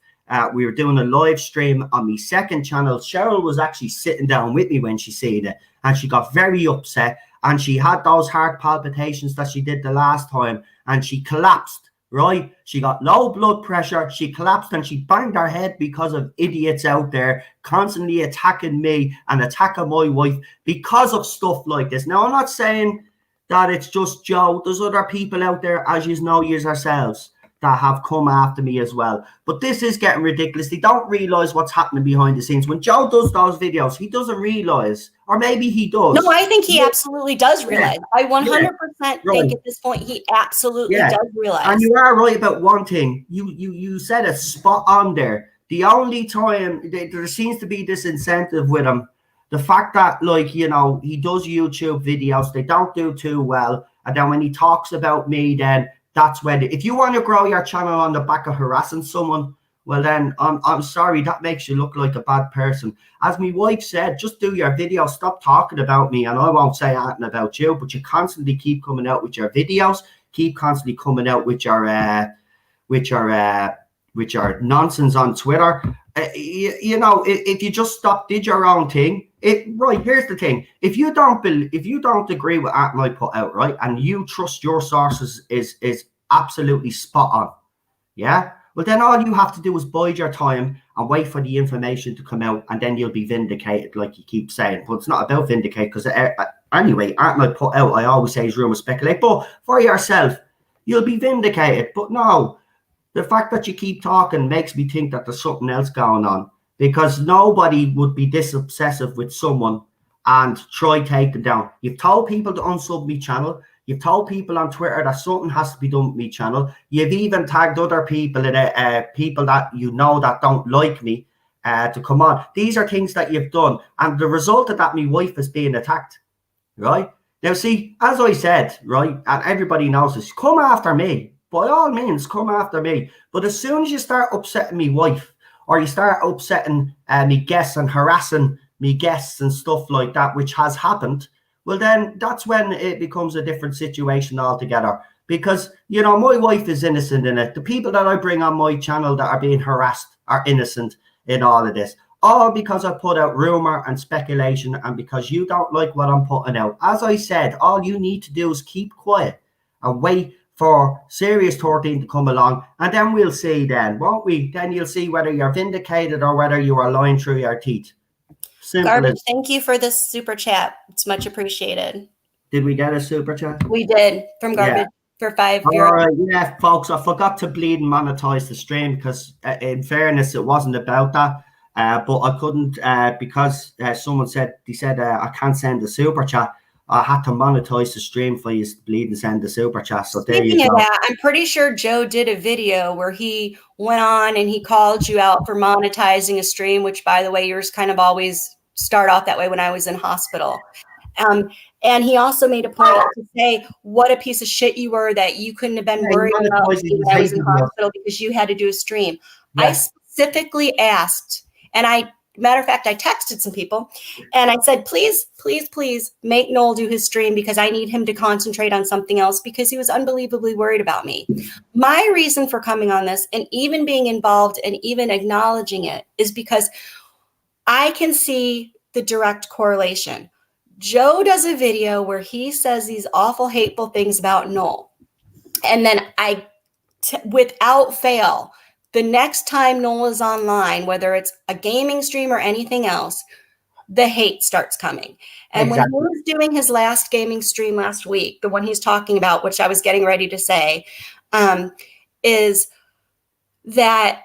We were doing a live stream on my second channel. Cheryl was actually sitting down with me when she said it, and she got very upset, and she had those heart palpitations that she did the last time, and she collapsed, right? She got low blood pressure, she collapsed, and she banged her head because of idiots out there constantly attacking me and attacking my wife because of stuff like this. Now, I'm not saying that it's just Joe. There's other people out there, as you know yourselves, that have come after me as well. But this is getting ridiculous. They don't realize what's happening behind the scenes. When Joe does those videos, he doesn't realize, or maybe he does. No, I think he absolutely does realize. I 100% Right. think at this point he absolutely does realize. And you are right about one thing. You said it spot on there. The only time there seems to be this incentive with him, the fact that, like, you know, he does YouTube videos, they don't do too well, and then when he talks about me, then that's when, if you want to grow your channel on the back of harassing someone, well then I'm sorry, that makes you look like a bad person. As my wife said, just do your video, stop talking about me, and I won't say anything about you. But you constantly keep coming out with your videos, keep constantly coming out with your nonsense on Twitter. You know, if you just stop, did your own thing. Right, here's the thing: if you don't agree with anything I put out, right, and you trust your sources is absolutely spot on, yeah, well then all you have to do is bide your time and wait for the information to come out, and then you'll be vindicated, like you keep saying. But it's not about vindicate, because anyway, anything I put out, I always say is rumor, speculate. But for yourself, you'll be vindicated. But no, the fact that you keep talking makes me think that there's something else going on, because nobody would be this obsessive with someone and try take them down. You've told people to unsub me channel. You've told people on Twitter that something has to be done with me channel. You've even tagged other people in people that you know that don't like me to come on. These are things that you've done, and the result of that, my wife is being attacked. Right now, see, as I said, right, and everybody knows this, come after me. By all means, come after me. But as soon as you start upsetting me wife, or you start upsetting me guests and harassing me guests and stuff like that, which has happened, well then that's when it becomes a different situation altogether. Because, you know, my wife is innocent in it. The people that I bring on my channel that are being harassed are innocent in all of this. All because I put out rumor and speculation, and because you don't like what I'm putting out. As I said, all you need to do is keep quiet and wait for Serious 13 to come along, and then we'll see then, won't we? Then you'll see whether you're vindicated or whether you are lying through your teeth. Simple. Garbage, thank you for this super chat. It's much appreciated. Did we get a super chat? We did, from Garbage, for 5 All euros. right, yeah, folks, I forgot to bleed and monetize the stream, because in fairness, it wasn't about that. But I couldn't, because someone said, I can't send a super chat. I had to monetize the stream for you to bleed and send the super chat. So there you go. Speaking of that, I'm pretty sure Joe did a video where he went on and he called you out for monetizing a stream, which, by the way, yours kind of always start off that way when I was in hospital. And he also made a point to say what a piece of shit you were, that you couldn't have been worried about when I was in hospital because you had to do a stream. Yeah. I specifically asked, and matter of fact, I texted some people and I said, please, please, please make Noel do his stream, because I need him to concentrate on something else, because he was unbelievably worried about me. My reason for coming on this and even being involved and even acknowledging it is because I can see the direct correlation. Joe does a video where he says these awful, hateful things about Noel. And then without fail, the next time Noel is online, whether it's a gaming stream or anything else, the hate starts coming. And exactly. When he was doing his last gaming stream last week, the one he's talking about, which I was getting ready to say, is that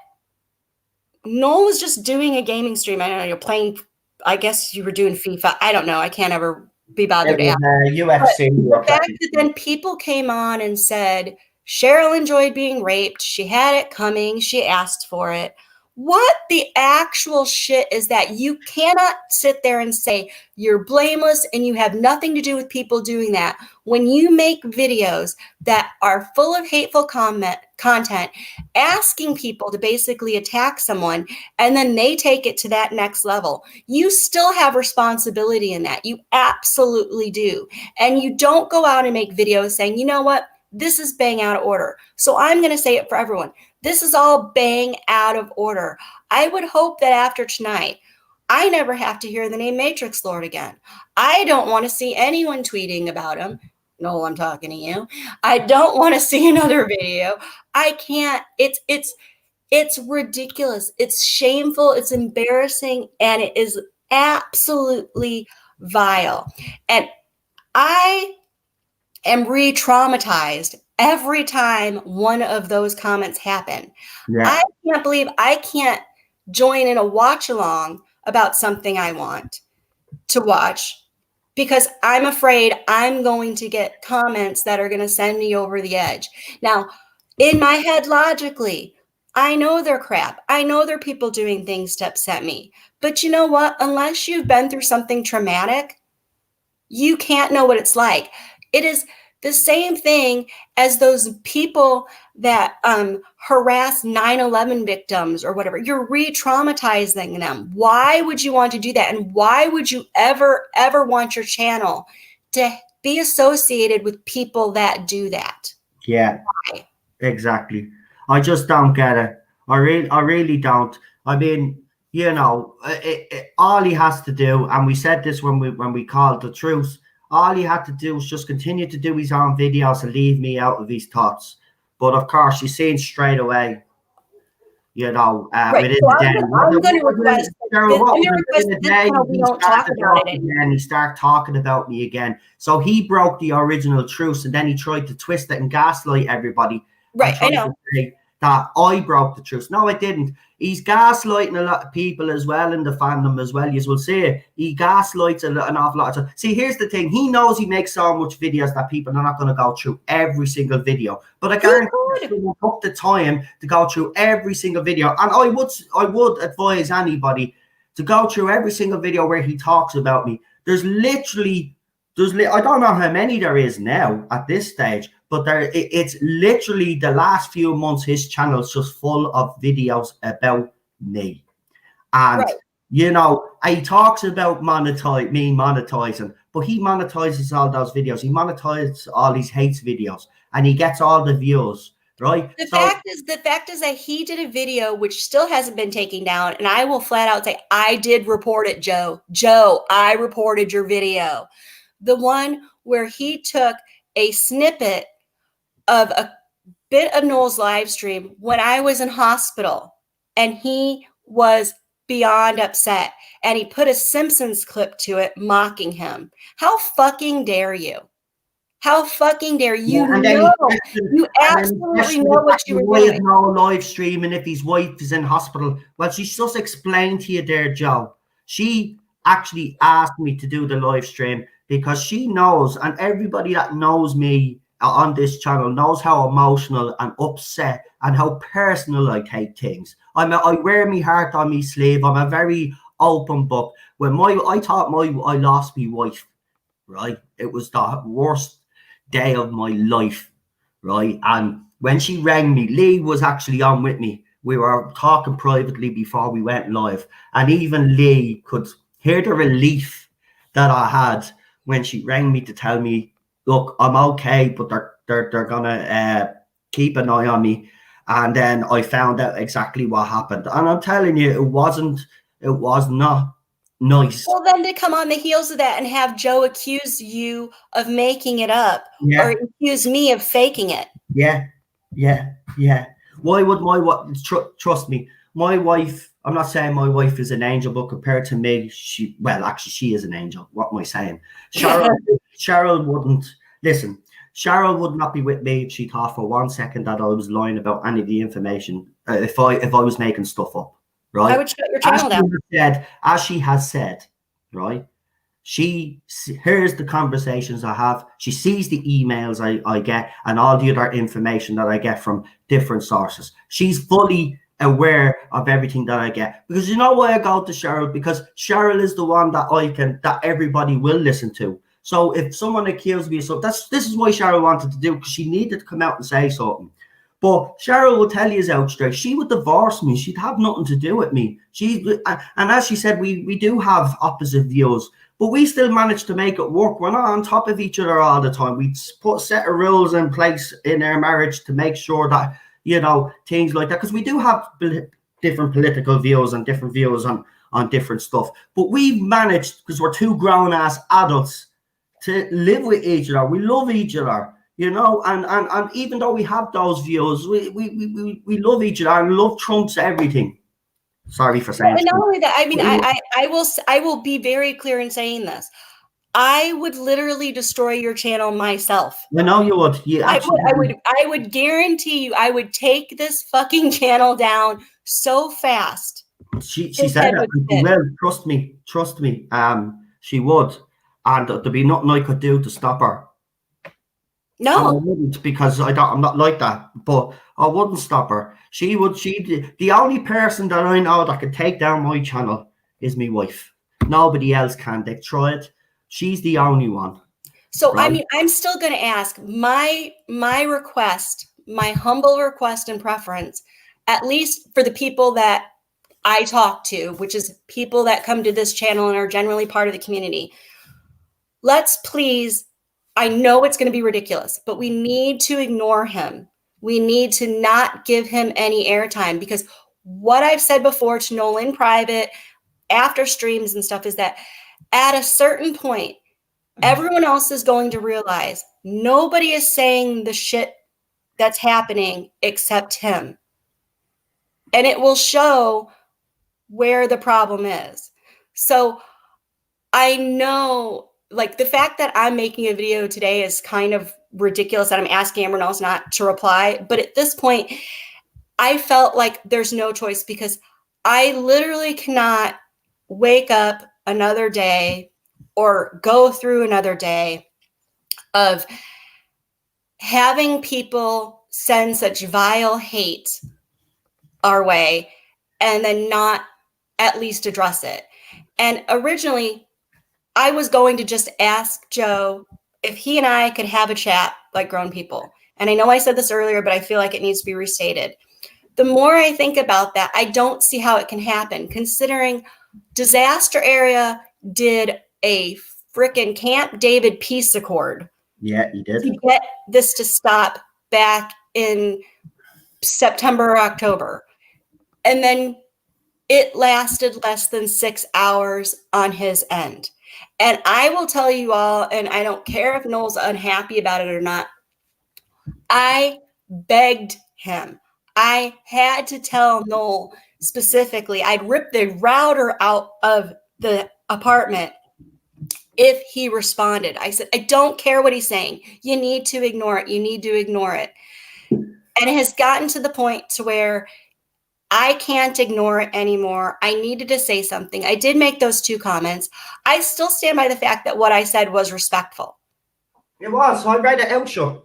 Noel was just doing a gaming stream. I don't know, you're playing, I guess you were doing FIFA. I don't know. I can't ever be bothered. UFC. The fact that then people came on and said, Cheryl enjoyed being raped. She had it coming. She asked for it. What the actual shit is that? You cannot sit there and say you're blameless and you have nothing to do with people doing that when you make videos that are full of hateful content, asking people to basically attack someone, and then they take it to that next level. You still have responsibility in that. You absolutely do. And you don't go out and make videos saying, you know what? This is bang out of order. So I'm going to say it for everyone. This is all bang out of order. I would hope that after tonight, I never have to hear the name Matrix Lord again. I don't want to see anyone tweeting about him. No, I'm talking to you. I don't want to see another video. I can't. It's ridiculous. It's shameful. It's embarrassing. And it is absolutely vile. And I am re-traumatized every time one of those comments happen. Yeah. I can't believe I can't join in a watch along about something I want to watch because I'm afraid I'm going to get comments that are going to send me over the edge. Now, in my head, logically, I know they're crap. I know they're people doing things to upset me. But you know what? Unless you've been through something traumatic, you can't know what it's like. It is the same thing as those people that harass 9/11 victims or whatever. You're re-traumatizing them. Why would you want to do that? And why would you ever want your channel to be associated with people that do that? Yeah. Why? Exactly. I just don't get it. I really don't. I mean, you know, all he has to do, and we said this when we called the truce, all he had to do was just continue to do his own videos and leave me out of his thoughts. But of course, you're seeing straight away, you know, Right. within So the day. I'm going to request this channel we don't talk about it again. He started talking about me again. So he broke the original truce, and then he tried to twist it and gaslight everybody. Right, I know. To say that I broke the truce. No, I didn't. He's gaslighting a lot of people as well in the fandom as well. You will see he gaslights an awful lot. See, here's the thing. He knows he makes so much videos that people are not going to go through every single video. But I guarantee someone took the time to go through every single video. And I would advise anybody to go through every single video where he talks about me. There's literally, I don't know how many there is now at this stage, but it's literally the last few months, his channel's just full of videos about me. And, you know, he talks about me monetizing, but he monetizes all those videos. He monetizes all his hates videos, and he gets all the views, right? The fact is that he did a video which still hasn't been taken down, and I will flat out say, I did report it, Joe. Joe, I reported your video. The one where he took a snippet of a bit of Noel's live stream when I was in hospital, and he was beyond upset, and he put a Simpsons clip to it mocking him. How fucking dare you? How fucking dare you? You absolutely know what you were doing. No live streaming if his wife is in hospital. Well, she's just explained to you there, Joe. She actually asked me to do the live stream because she knows, and everybody that knows me on this channel knows how emotional and upset and how personal I take things. I wear my heart on my sleeve. I'm a very open book. When I lost my wife, right? It was the worst day of my life, right? And when she rang me, Lee was actually on with me. We were talking privately before we went live, and even Lee could hear the relief that I had when she rang me to tell me, look, I'm okay, but they're gonna keep an eye on me. And then I found out exactly what happened, and I'm telling you, it was not nice. Well, then to come on the heels of that and have Joe accuse you of making it up, or accuse me of faking it. Yeah. Why would trust me? My wife, I'm not saying my wife is an angel, but compared to me, she is an angel. What am I saying? Cheryl wouldn't listen. Cheryl would not be with me if she thought for 1 second that I was lying about any of the information. If I was making stuff up, right? I would shut your channel down. As she has said, right? She hears the conversations I have. She sees the emails I get and all the other information that I get from different sources. She's fully aware of everything that I get, because you know why I go to Cheryl? Because Cheryl is the one that everybody will listen to. So if someone accused me of something, this is why Cheryl wanted to do, because she needed to come out and say something. But Cheryl will tell you out straight. She would divorce me. She'd have nothing to do with me. And as she said, we do have opposite views, but we still manage to make it work. We're not on top of each other all the time. We put a set of rules in place in our marriage to make sure that, you know, things like that, because we do have different political views and different views on different stuff. But we've managed, because we're two grown-ass adults, to live with each other. We love each other, you know, and even though we have those views, we love each other, and love trumps everything. Sorry for saying. And not only that, I mean, I will be very clear in saying this. I would literally destroy your channel myself. You know you would. You actually I would guarantee you I would take this fucking channel down so fast. She His said head that, would and she spin. will. Trust me. She would, and there'd be nothing I could do to stop her. And I No, wouldn't, because I'm not like that. But I wouldn't stop her. She would. The only person that I know that could take down my channel is my wife. Nobody else can. They tried. She's the only one. so I Right. mean, I'm still going to ask my request, my humble request and preference, at least for the people that I talk to, which is people that come to this channel and are generally part of the community. Let's please, I know it's going to be ridiculous, but we need to ignore him. We need to not give him any airtime, because what I've said before to Noel in private, after streams and stuff, is that at a certain point, everyone else is going to realize nobody is saying the shit that's happening except him. And it will show where the problem is. So I know, like, the fact that I'm making a video today is kind of ridiculous, that I'm asking everyone else not to reply. But at this point, I felt like there's no choice, because I literally cannot wake up another day or go through another day of having people send such vile hate our way and then not at least address it. And originally, I was going to just ask Joe if he and I could have a chat like grown people. And I know I said this earlier, but I feel like it needs to be restated. The more I think about that, I don't see how it can happen, considering Disaster Area did a frickin' Camp David peace accord. Yeah, he did. To get this to stop back in September or October. And then it lasted less than 6 hours on his end. And I will tell you all, and I don't care if Noel's unhappy about it or not, I begged him. I had to tell Noel specifically, I'd rip the router out of the apartment if he responded. I said, I don't care what he's saying. You need to ignore it. You need to ignore it. And it has gotten to the point to where I can't ignore it anymore. I needed to say something. I did make those 2 comments. I still stand by the fact that what I said was respectful. It was. So I read it out, sure.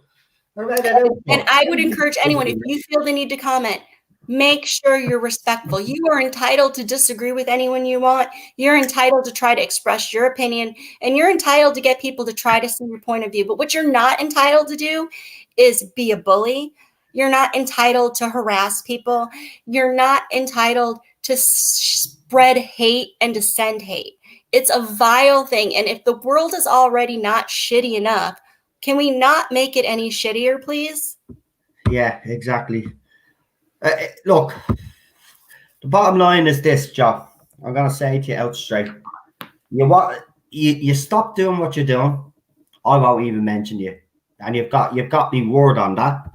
And I would encourage anyone, if you feel the need to comment, make sure you're respectful. You are entitled to disagree with anyone you want. You're entitled to try to express your opinion, and you're entitled to get people to try to see your point of view. But what you're not entitled to do is be a bully. You're not entitled to harass people. You're not entitled to spread hate and to send hate. It's a vile thing. And if the world is already not shitty enough, can we not make it any shittier, please? Yeah, exactly. Look, the bottom line is this, Joe. I'm gonna say it to you out straight. You stop doing what you're doing, I won't even mention you. And you've got me word on that.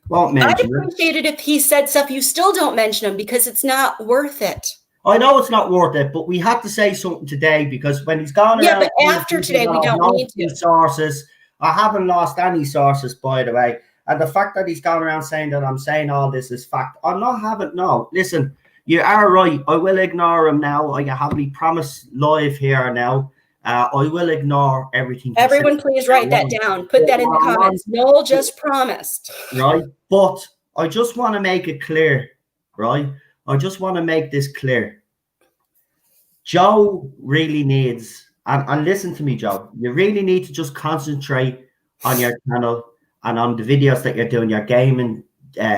Won't mention I'd appreciate it if he said stuff you still don't mention him, because it's not worth it. I know it's not worth it, but we had to say something today, because when he's gone Yeah, around, but after today, we don't need to. Sources. I haven't lost any sources, by the way. And the fact that he's gone around saying that I'm saying all this is fact, I'm not having. No, listen, you are right. I will ignore him now. I have me promised live here now. I will ignore everything. Everyone, please write that down. Put that in the comments. Noel just promised. Right, but I just want to make it clear, right? I just want to make this clear. Joe really needs, and listen to me, Joe, you really need to just concentrate on your channel and on the videos that you're doing, your gaming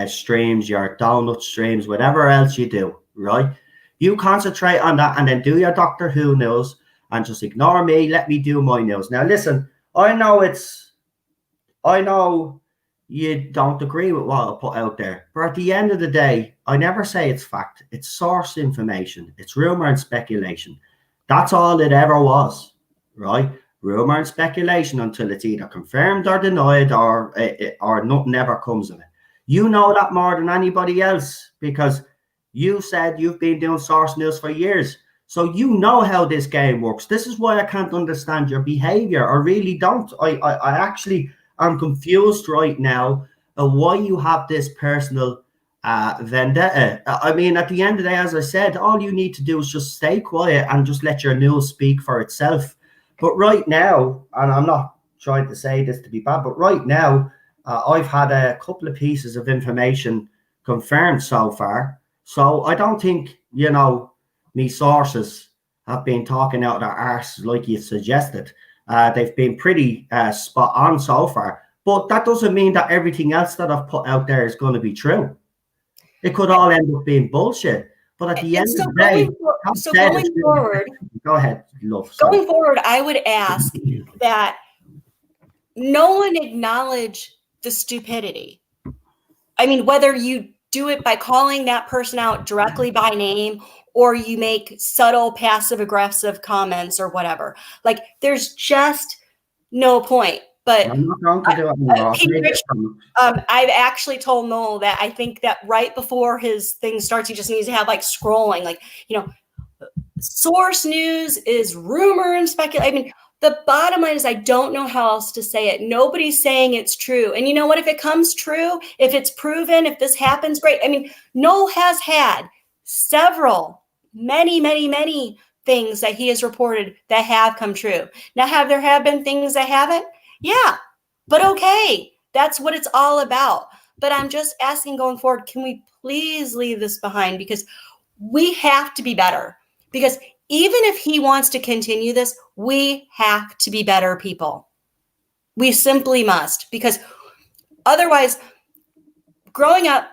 streams, your donut streams, whatever else you do, right? You concentrate on that, and then do your Doctor Who news, and just ignore me. Let me do my news. Now, listen, I know you don't agree with what I put out there, but at the end of the day, I never say it's fact. It's source information. It's rumor and speculation. That's all it ever was, right? Rumor and speculation until it's either confirmed or denied, or nothing ever comes of it. You know that more than anybody else, because you said you've been doing source news for years. So you know how this game works. This is why I can't understand your behavior. I really don't. I actually am confused right now of why you have this personal vendetta. I mean, at the end of the day, as I said, all you need to do is just stay quiet and just let your news speak for itself. But right now, and I'm not trying to say this to be bad, but right now, I've had a couple of pieces of information confirmed so far. So I don't think, me sources have been talking out their arse like you suggested. They've been pretty spot on so far. But that doesn't mean that everything else that I've put out there is going to be true. It could all end up being bullshit. But at the end of the day, going forward, go ahead, love. Sorry. Going forward, I would ask that no one acknowledge the stupidity. I mean, whether you do it by calling that person out directly by name or you make subtle passive aggressive comments or whatever, like there's just no point. But I'm not going to do it anymore. I've actually told Noel that I think that right before his thing starts, he just needs to have like scrolling, like, source news is rumor and speculation. I mean, the bottom line is I don't know how else to say it. Nobody's saying it's true. And you know what? If it comes true, if it's proven, if this happens, great. I mean, Noel has had many things that he has reported that have come true. Now, there have been things that haven't? Yeah, but okay. That's what it's all about. But I'm just asking going forward, can we please leave this behind? Because we have to be better. Because even if he wants to continue this, we have to be better people. We simply must. Because otherwise, growing up,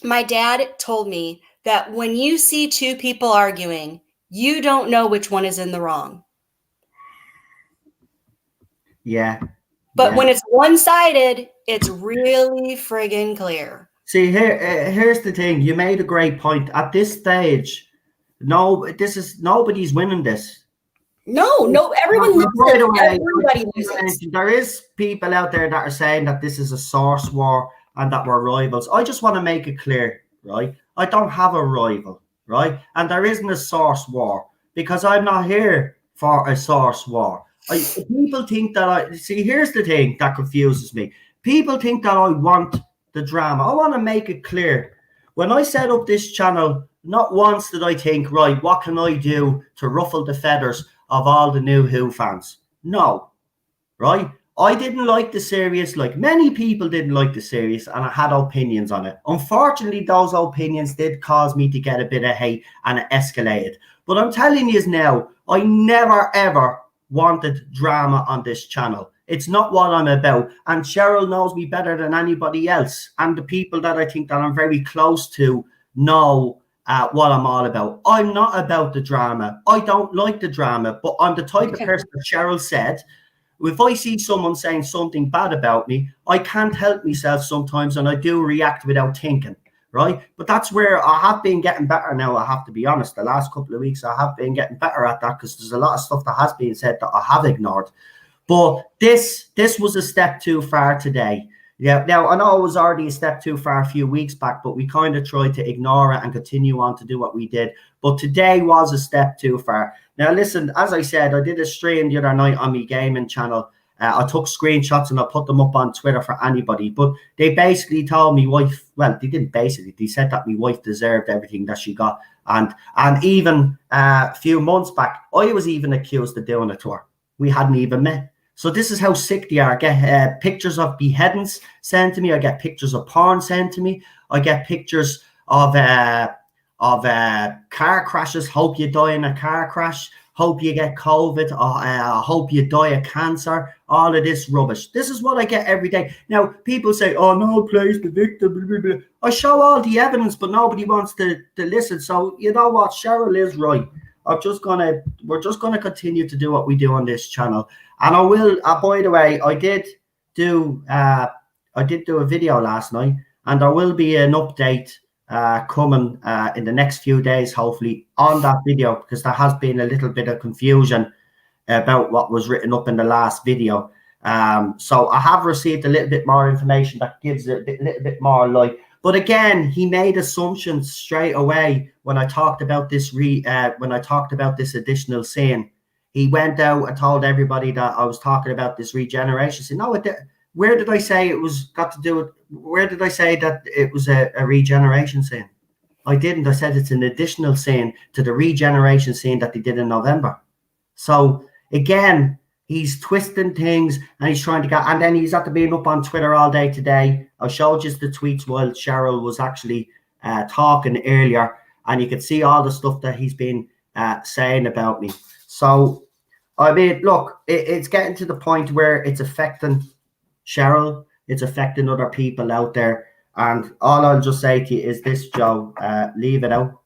my dad told me that when you see two people arguing, you don't know which one is in the wrong. Yeah. But when it's one-sided, it's really friggin' clear. See, here's the thing. You made a great point. At this stage, nobody's winning this. No, everyone loses. Everybody loses. There is people out there that are saying that this is a source war and that we're rivals. I just want to make it clear, right? I don't have a rival, right? And there isn't a source war because I'm not here for a source war. People think that here's the thing that confuses me. People think that I want the drama. I want to make it clear. When I set up this channel, not once did I think, right, what can I do to ruffle the feathers of all the new Who fans? No, right? I didn't like the series, like many people didn't like the series, and I had opinions on it. Unfortunately, those opinions did cause me to get a bit of hate, and it escalated. But I'm telling you now, I never, ever wanted drama on this channel. It's not what I'm about. And Cheryl knows me better than anybody else. And the people that I think that I'm very close to know what I'm all about. I'm not about the drama. I don't like the drama, but I'm the type of person that Cheryl said, if I see someone saying something bad about me, I can't help myself sometimes and I do react without thinking, right? But that's where I have been getting better now, I have to be honest. The last couple of weeks, I have been getting better at that because there's a lot of stuff that has been said that I have ignored. But this was a step too far today. Yeah, now I know it was already a step too far a few weeks back, but we kind of tried to ignore it and continue on to do what we did. But today was a step too far. Now, listen, as I said, I did a stream the other night on my gaming channel. I took screenshots and I put them up on Twitter for anybody. But they basically told me wife, well, they didn't basically, they said that my wife deserved everything that she got. And even a few months back, I was even accused of doing it to her. We hadn't even met. So this is how sick they are. I get pictures of beheadings sent to me. I get pictures of porn sent to me. I get pictures of car crashes. Hope you die in a car crash. Hope you get COVID. Hope you die of cancer. All of this rubbish. This is what I get every day. Now, people say, oh, no, plays the victim. Blah, blah, blah. I show all the evidence, but nobody wants to listen. So you know what? Cheryl is right. We're just gonna continue to do what we do on this channel. And I will, by the way, I did do a video last night, and there will be an update coming in the next few days, hopefully, on that video, because there has been a little bit of confusion about what was written up in the last video. So I have received a little bit more information that gives it a little bit more light. But again, he made assumptions straight away when I talked about this additional sin. He went out and told everybody that I was talking about this regeneration sin. No, where did I say it was got to do with? Where did I say that it was a regeneration sin? I didn't. I said it's an additional sin to the regeneration sin that they did in November. So again, he's twisting things and he's trying to get, and then he's after being up on Twitter all day today. I showed you the tweets while Cheryl was actually talking earlier, and you could see all the stuff that he's been saying about me. So, I mean, look, it's getting to the point where it's affecting Cheryl, it's affecting other people out there. And all I'll just say to you is this, Joe, leave it out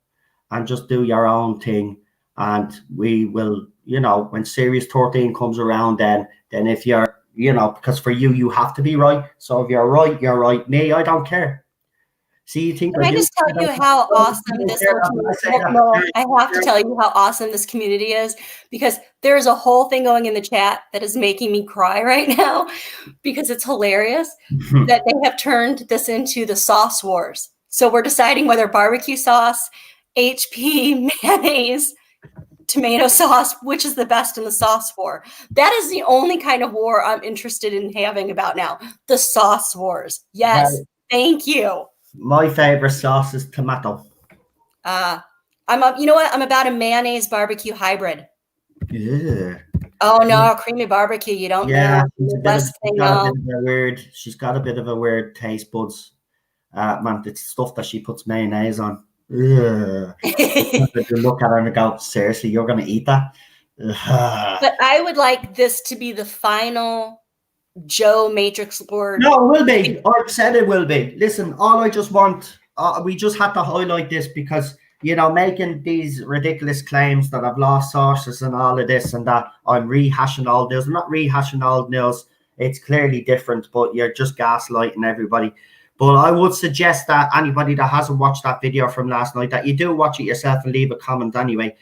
and just do your own thing. And we will, you know, when Series 13 comes around, then if you're, you know, because for you, you have to be right. So if you're right, you're right. Me, I don't care. See, you think Can I just tell you how awesome this I have to tell you how awesome this community is, because there's a whole thing going in the chat that is making me cry right now because it's hilarious that they have turned this into the sauce wars. So we're deciding whether barbecue sauce, HP, mayonnaise, tomato sauce, which is the best in the sauce war. That is the only kind of war I'm interested in having about now. The sauce wars. Yes. Right. Thank you. My favorite sauce is tomato. You know what? I'm about a mayonnaise barbecue hybrid. Yeah. Oh no, creamy barbecue. You don't know. She's got a bit of a weird taste buds. Man, it's stuff that she puts mayonnaise on. Look at her and go, seriously, you're gonna eat that? But I would like this to be the final Joe Matrix Lord. No, it will be. I've said it will be. Listen, all I just want, we just have to highlight this because, you know, making these ridiculous claims that I've lost sources and all of this and that I'm rehashing old news. I'm not rehashing old news. It's clearly different, but you're just gaslighting everybody. But I would suggest that anybody that hasn't watched that video from last night, that you do watch it yourself and leave a comment anyway.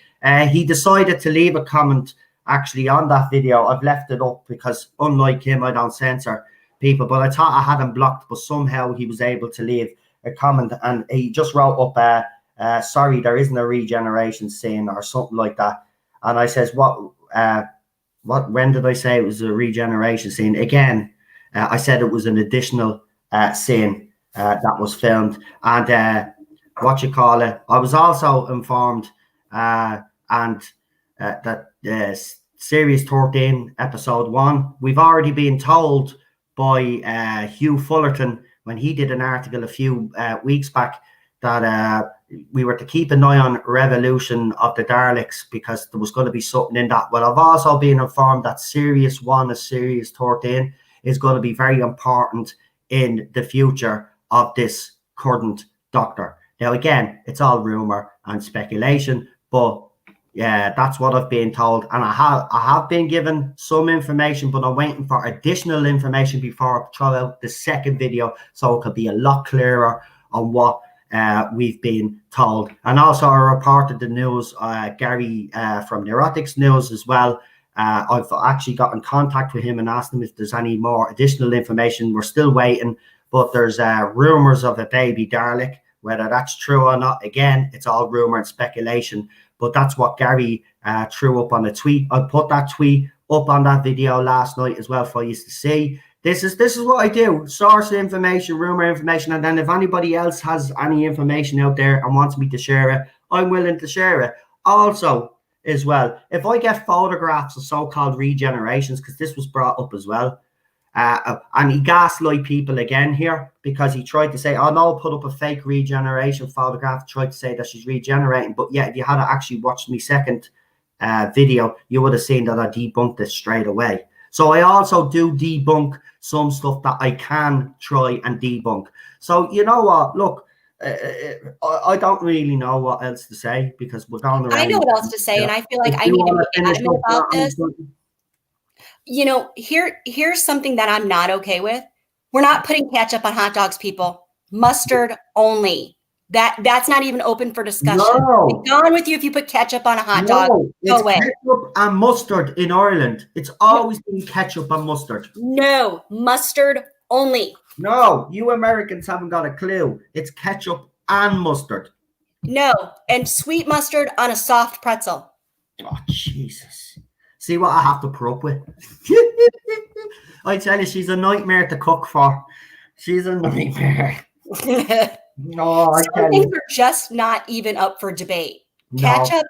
He decided to leave a comment actually on that video. I've left it up because unlike him, I don't censor people, but I thought I had him blocked, but somehow he was able to leave a comment and he just wrote up, sorry, there isn't a regeneration sin or something like that. And I says, when did I say it was a regeneration sin? Again, I said it was an additional sin that was filmed. And I was also informed that Series 13, Episode 1, we've already been told by Hugh Fullerton when he did an article a few weeks back that we were to keep an eye on Revolution of the Daleks because there was going to be something in that. Well, I've also been informed that Series 1 of Series 13 is going to be very important in the future of this current Doctor. Now, again, it's all rumor and speculation, but yeah, that's what I've been told. And I have been given some information, but I'm waiting for additional information before I throw out the second video so it could be a lot clearer on what we've been told. And also I reported the news, Gary from Neurotics News as well. I've actually got in contact with him and asked him if there's any more additional information. We're still waiting, but there's rumors of a baby Dalek. Whether that's true or not, again, it's all rumor and speculation. But that's what Gary threw up on a tweet. I put that tweet up on that video last night as well for you to see. This is what I do: source information, rumor information, and then if anybody else has any information out there and wants me to share it, I'm willing to share it. Also, as well, if I get photographs of so-called regenerations, because this was brought up as well, and he gaslight people again here because he tried to say, oh no, put up a fake regeneration photograph, tried to say that she's regenerating. But yeah, if you had actually watched my second video, you would have seen that I debunked this straight away. So I also do debunk some stuff that I can try and debunk. So you know what, look, I don't really know what else to say because we're going around. I know what else to say, and I feel like I need to be adamant about this. You know, here's something that I'm not okay with. We're not putting ketchup on hot dogs, people. Mustard only. That's not even open for discussion. No. Be gone with you if you put ketchup on a hot dog. Go away. Ketchup and mustard in Ireland. It's always been ketchup and mustard. No, mustard only. No, you Americans haven't got a clue. It's ketchup and mustard. No, and sweet mustard on a soft pretzel. Oh, Jesus. See what I have to put up with? I tell you, she's a nightmare to cook for. She's a nightmare. No, I Some tell things you. are just not even up for debate. No. Ketchup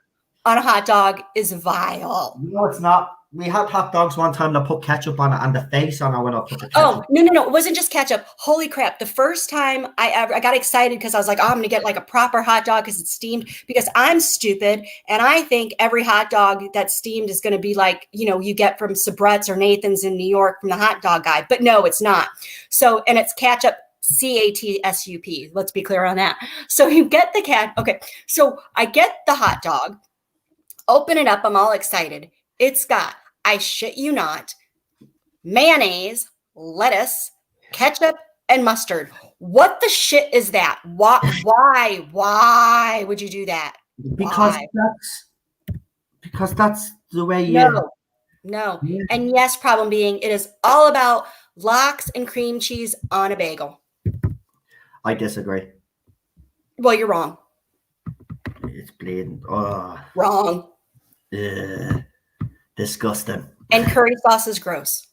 on a hot dog is vile. No, it's not. We had hot dogs one time that put ketchup on it and the face on it when I put the ketchup. Oh, no. It wasn't just ketchup. Holy crap. The first time I got excited because I was like, oh, I'm going to get like a proper hot dog because it's steamed, because I'm stupid. And I think every hot dog that's steamed is going to be like, you get from Sabret's or Nathan's in New York from the hot dog guy. But no, it's not. So, and it's ketchup, CATSUP. Let's be clear on that. So you get the Okay. So I get the hot dog, open it up. I'm all excited. It's got, I shit you not, mayonnaise, lettuce, ketchup, and mustard. What the shit is that? Why would you do that? Because that's the way you. No. And yes, problem being, it is all about lox and cream cheese on a bagel. I disagree. Well, you're wrong. It's bleeding. Oh. Wrong. Ugh. Disgusting. And curry sauce is gross.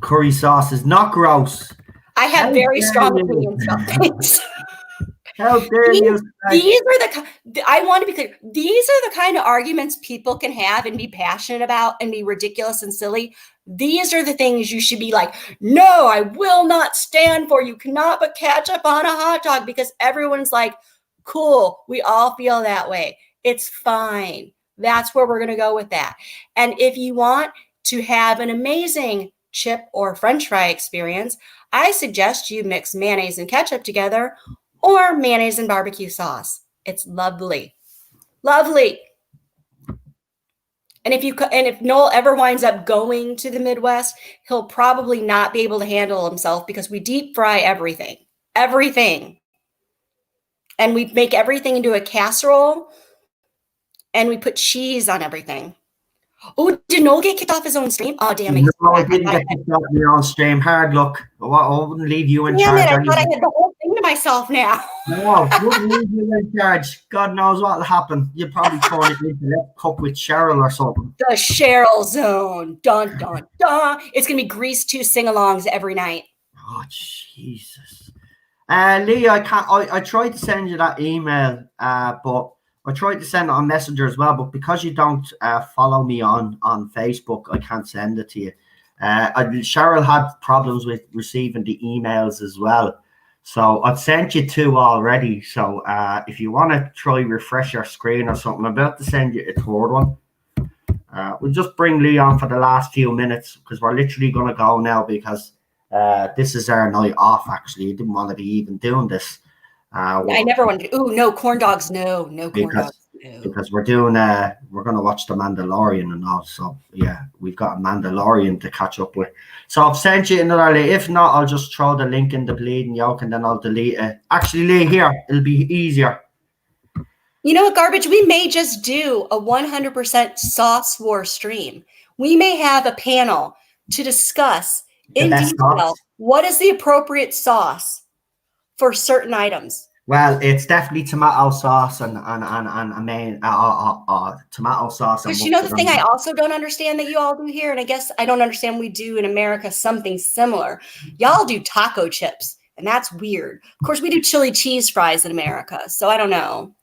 Curry sauce is not gross. I have very strong opinions about things. How dare you? These are I want to be clear. These are the kind of arguments people can have and be passionate about and be ridiculous and silly. These are the things you should be like, no, I will not stand for. You cannot put ketchup on a hot dog, because everyone's like, cool, we all feel that way. It's fine. That's where we're going to go with that. And if you want to have an amazing chip or French fry experience, I suggest you mix mayonnaise and ketchup together, or mayonnaise and barbecue sauce. It's lovely. Lovely. And if Noel ever winds up going to the Midwest, he'll probably not be able to handle himself, because we deep fry everything. Everything. And we make everything into a casserole, and we put cheese on everything. Oh, did Noel get kicked off his own stream? Oh, damn it. No, I didn't get kicked off your own stream. Hard luck. I wouldn't leave you in charge. Damn it, I thought I had the whole thing to myself now. No, wouldn't leave you in charge. God knows what will happen. You'll probably throw it into Let's Cook with Cheryl or something. The Cheryl Zone. Dun, dun, dun. It's going to be Grease 2 sing-alongs every night. Oh, Jesus. Lee, I tried to send you that email, but I tried to send it on Messenger as well, but because you don't follow me on Facebook, I can't send it to you. Cheryl had problems with receiving the emails as well. So I've sent you 2 already. So if you want to try refresh your screen or something, I'm about to send you a 3rd one. We'll just bring Lee on for the last few minutes, because we're literally going to go now, because this is our night off, actually. You didn't want to be even doing this. I never wanted to. Ooh, no corn dogs. No corn dogs. No. Because we're going to watch The Mandalorian and all. So yeah, we've got a Mandalorian to catch up with. So I've sent you another link. If not, I'll just throw the link in the bleeding yolk and then I'll delete it. Actually, Lee, here, it'll be easier. You know what, Garbage? We may just do a 100% sauce war stream. We may have a panel to discuss in detail what is the appropriate sauce for certain items. Well, it's definitely tomato sauce and tomato sauce. But you know the thing I also don't understand that you all do here, and I guess I don't understand we do in America something similar. Y'all do taco chips, and that's weird. Of course, we do chili cheese fries in America, so I don't know.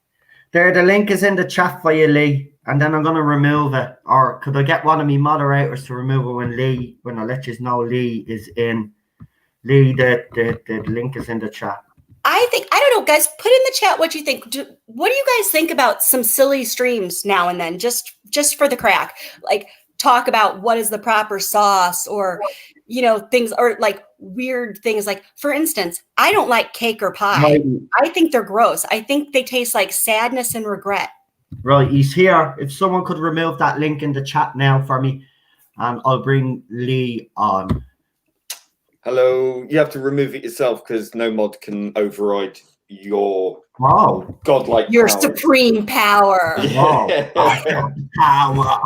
There, the link is in the chat for you, Lee, and then I'm going to remove it. Or could I get one of my moderators to remove it when I let you know Lee is in? Lee, the link is in the chat. I don't know, guys, put in the chat what you think. What do you guys think about some silly streams now and then, just for the crack? Like, talk about what is the proper sauce, or, things, or like weird things. Like, for instance, I don't like cake or pie. Right. I think they're gross. I think they taste like sadness and regret. Right, he's here. If someone could remove that link in the chat now for me, and I'll bring Lee on. Hello, you have to remove it yourself because no mod can override your godlike your power. Supreme power. Power.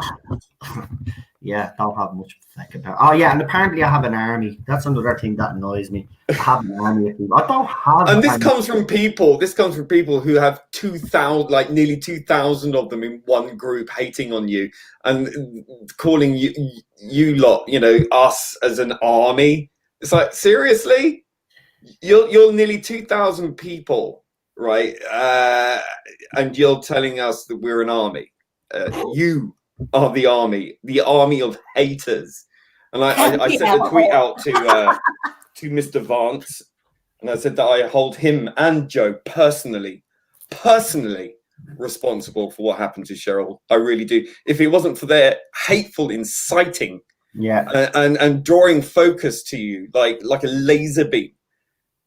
Yeah, don't have much effect about. Oh yeah, and apparently I have an army. That's another thing that annoys me. I have an army of people. I don't have. And this comes from people. This comes from people who have 2,000, like nearly 2,000 of them in one group, hating on you and calling you lot, you know, us as an army. It's like, seriously, you're nearly 2,000 people, right? And you're telling us that we're an army. You are the army of haters. And I sent a tweet out to Mr. Vance, and I said that I hold him and Joe personally responsible for what happened to Cheryl. I really do. If it wasn't for their hateful inciting, and drawing focus to you like a laser beam,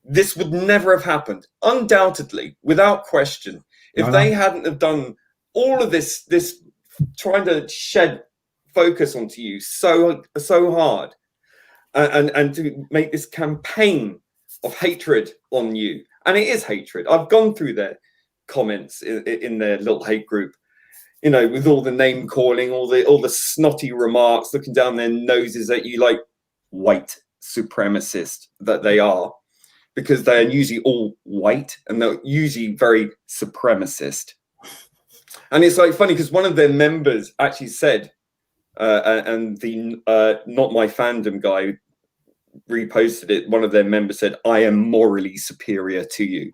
this would never have happened. Undoubtedly, without question, if they hadn't have done all of this trying to shed focus onto you so hard, and to make this campaign of hatred on you, and it is hatred. I've gone through their comments in their little hate group, you know, with all the name calling, all the snotty remarks, looking down their noses at you like white supremacist that they are, because they are usually all white and they're usually very supremacist. And it's like funny because one of their members actually said, and the Not My Fandom guy reposted it. One of their members said, "I am morally superior to you."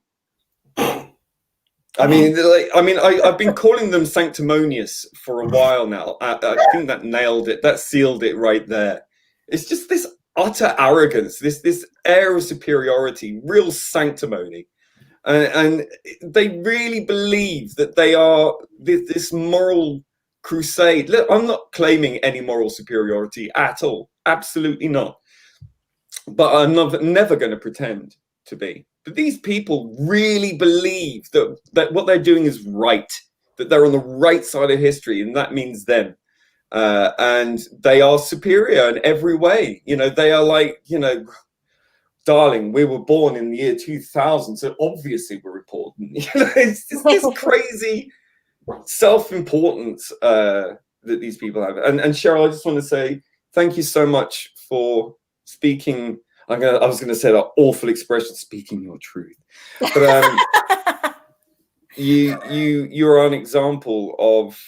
I mean, I've been calling them sanctimonious for a while now. I think that nailed it. That sealed it right there. It's just this utter arrogance, this air of superiority, real sanctimony. And they really believe that they are this moral crusade. Look, I'm not claiming any moral superiority at all. Absolutely not. But I'm never going to pretend to be. But these people really believe that what they're doing is right, that they're on the right side of history, and that means them. And they are superior in every way. You know, they are like, you know, darling, we were born in the year 2000, so obviously we're important. You know, it's just this crazy self-importance that these people have. And Cheryl, I just want to say thank you so much for speaking. I was gonna say that awful expression, speaking your truth. But you're an example of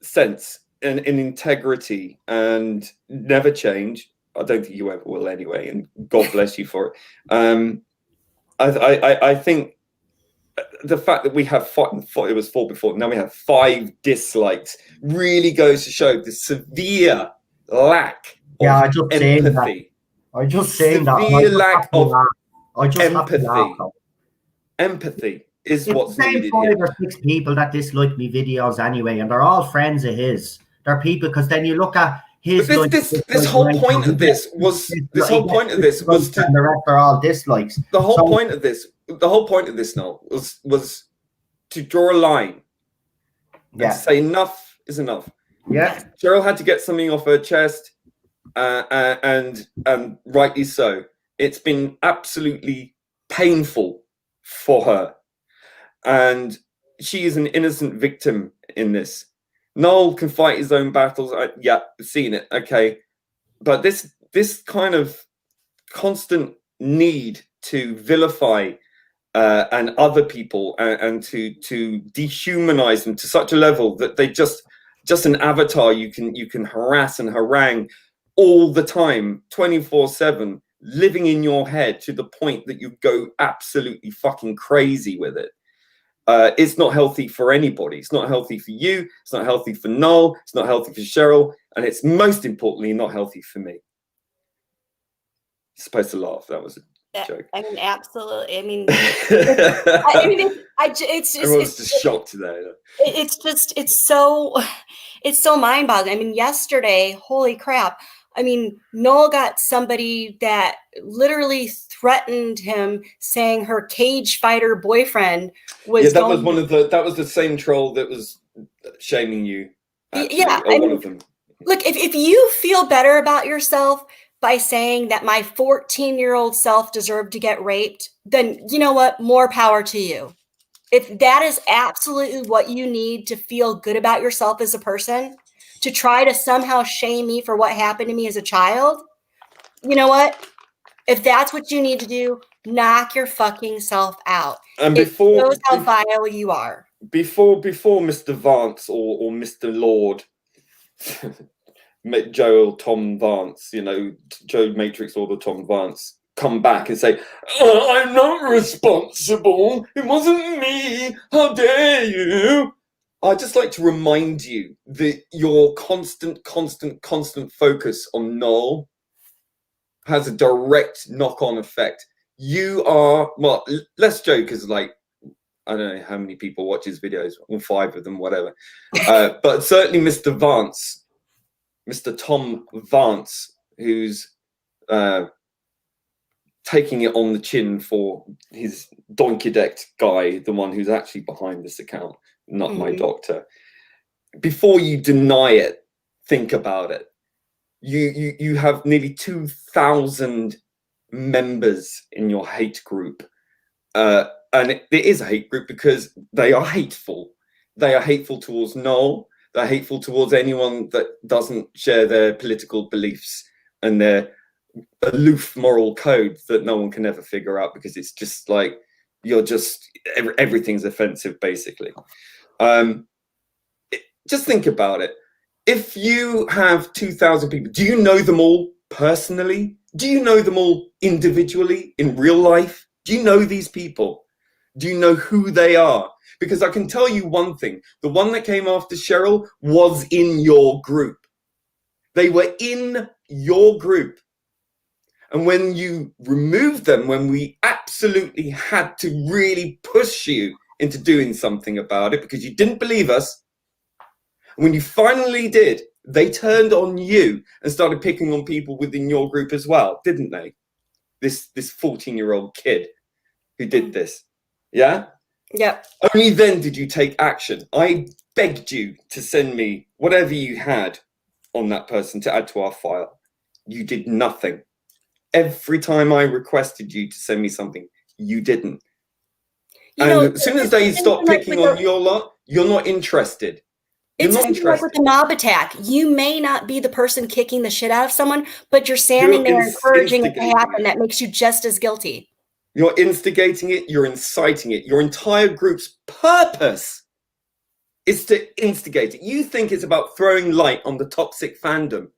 sense and integrity, and never change. I don't think you ever will anyway, and God bless you for it. I think the fact that we have it was 4 before, now we have 5 dislikes really goes to show the severe lack of empathy. I just saying that. Severe lack of empathy. Empathy is it's what's the same needed 5 here. or 6 people that dislike me videos anyway, and they're all friends of his. They're people, because then you look at his. This whole point of this was to and the rest are all dislikes. The whole point of this, Noel, was to draw a line. And to say enough is enough. Yeah. Cheryl had to get something off her chest, and rightly so. It's been absolutely painful for her, and she is an innocent victim in this. Noel can fight his own battles. Yeah, seen it. Okay, but this kind of constant need to vilify and other people and to dehumanize them to such a level that they just an avatar you can harass and harangue all the time, 24/7, living in your head to the point that you go absolutely fucking crazy with it. It's not healthy for anybody. It's not healthy for you. It's not healthy for Noel. It's not healthy for Cheryl. And it's most importantly not healthy for me. You're supposed to laugh. That was a joke. I mean, absolutely. I mean, everyone's just shocked today. It's so mind-boggling. I mean, yesterday, holy crap. I mean, Noel got somebody that literally threatened him, saying her cage fighter boyfriend was. Yeah, that was the same troll that was shaming you. Actually, yeah, one of them. Look, if you feel better about yourself by saying that my 14-year-old self deserved to get raped, then you know what? More power to you. If that is absolutely what you need to feel good about yourself as a person, to try to somehow shame me for what happened to me as a child, you know what? If that's what you need to do, knock your fucking self out. And It shows how vile you are. Before Mr. Vance or Mr. Lord, Joe or Tom Vance, you know, Joe Matrix or the Tom Vance, come back and say, "Oh, I'm not responsible. It wasn't me. How dare you?" I'd just like to remind you that your constant focus on Noel has a direct knock-on effect. You are, well, less joke is like, I don't know how many people watch his videos, or 5 of them, whatever. But certainly Mr. Vance, Mr. Tom Vance, who's taking it on the chin for his Donkeydeck guy, the one who's actually behind this account, not my doctor. Before you deny it, think about it. You have nearly 2,000 members in your hate group. And it is a hate group because they are hateful. They are hateful towards Noel. They're hateful towards anyone that doesn't share their political beliefs and their aloof moral code that no one can ever figure out, because it's just like, you're just, everything's offensive, basically. Just think about it. If you have 2,000 people, do you know them all personally? Do you know them all individually in real life? Do you know these people? Do you know who they are? Because I can tell you one thing. The one that came after Cheryl was in your group. They were in your group. And when you removed them, when we absolutely had to really push you into doing something about it because you didn't believe us, when you finally did, they turned on you and started picking on people within your group as well, didn't they? This 14-year-old kid who did this. Yeah? Yep. Only then did you take action. I begged you to send me whatever you had on that person to add to our file. You did nothing. Every time I requested you to send me something, you didn't. And as soon as they stop picking on your lot, you're not interested. It's like with the mob attack. You may not be the person kicking the shit out of someone, but you're standing there encouraging it to happen. That makes you just as guilty. You're instigating it. You're inciting it. Your entire group's purpose is to instigate it. You think it's about throwing light on the toxic fandom,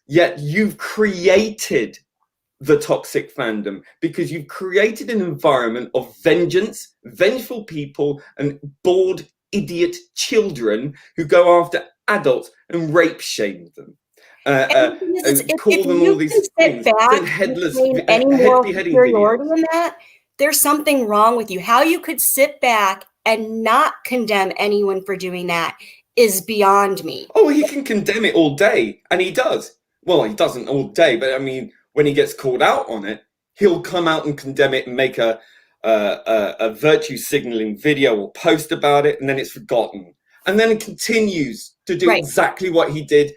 yet you've created the toxic fandom because you've created an environment of vengeance, vengeful people, and bored idiot children who go after adults and rape shame them. And call them all these things. Headless, any moral superiority in that, there's something wrong with you. How you could sit back and not condemn anyone for doing that is beyond me. Oh, he can condemn it all day, and he does. Well, he doesn't all day, but I mean, when he gets called out on it, he'll come out and condemn it and make a virtue signaling video or post about it, and then it's forgotten. And then it continues to do exactly what he did,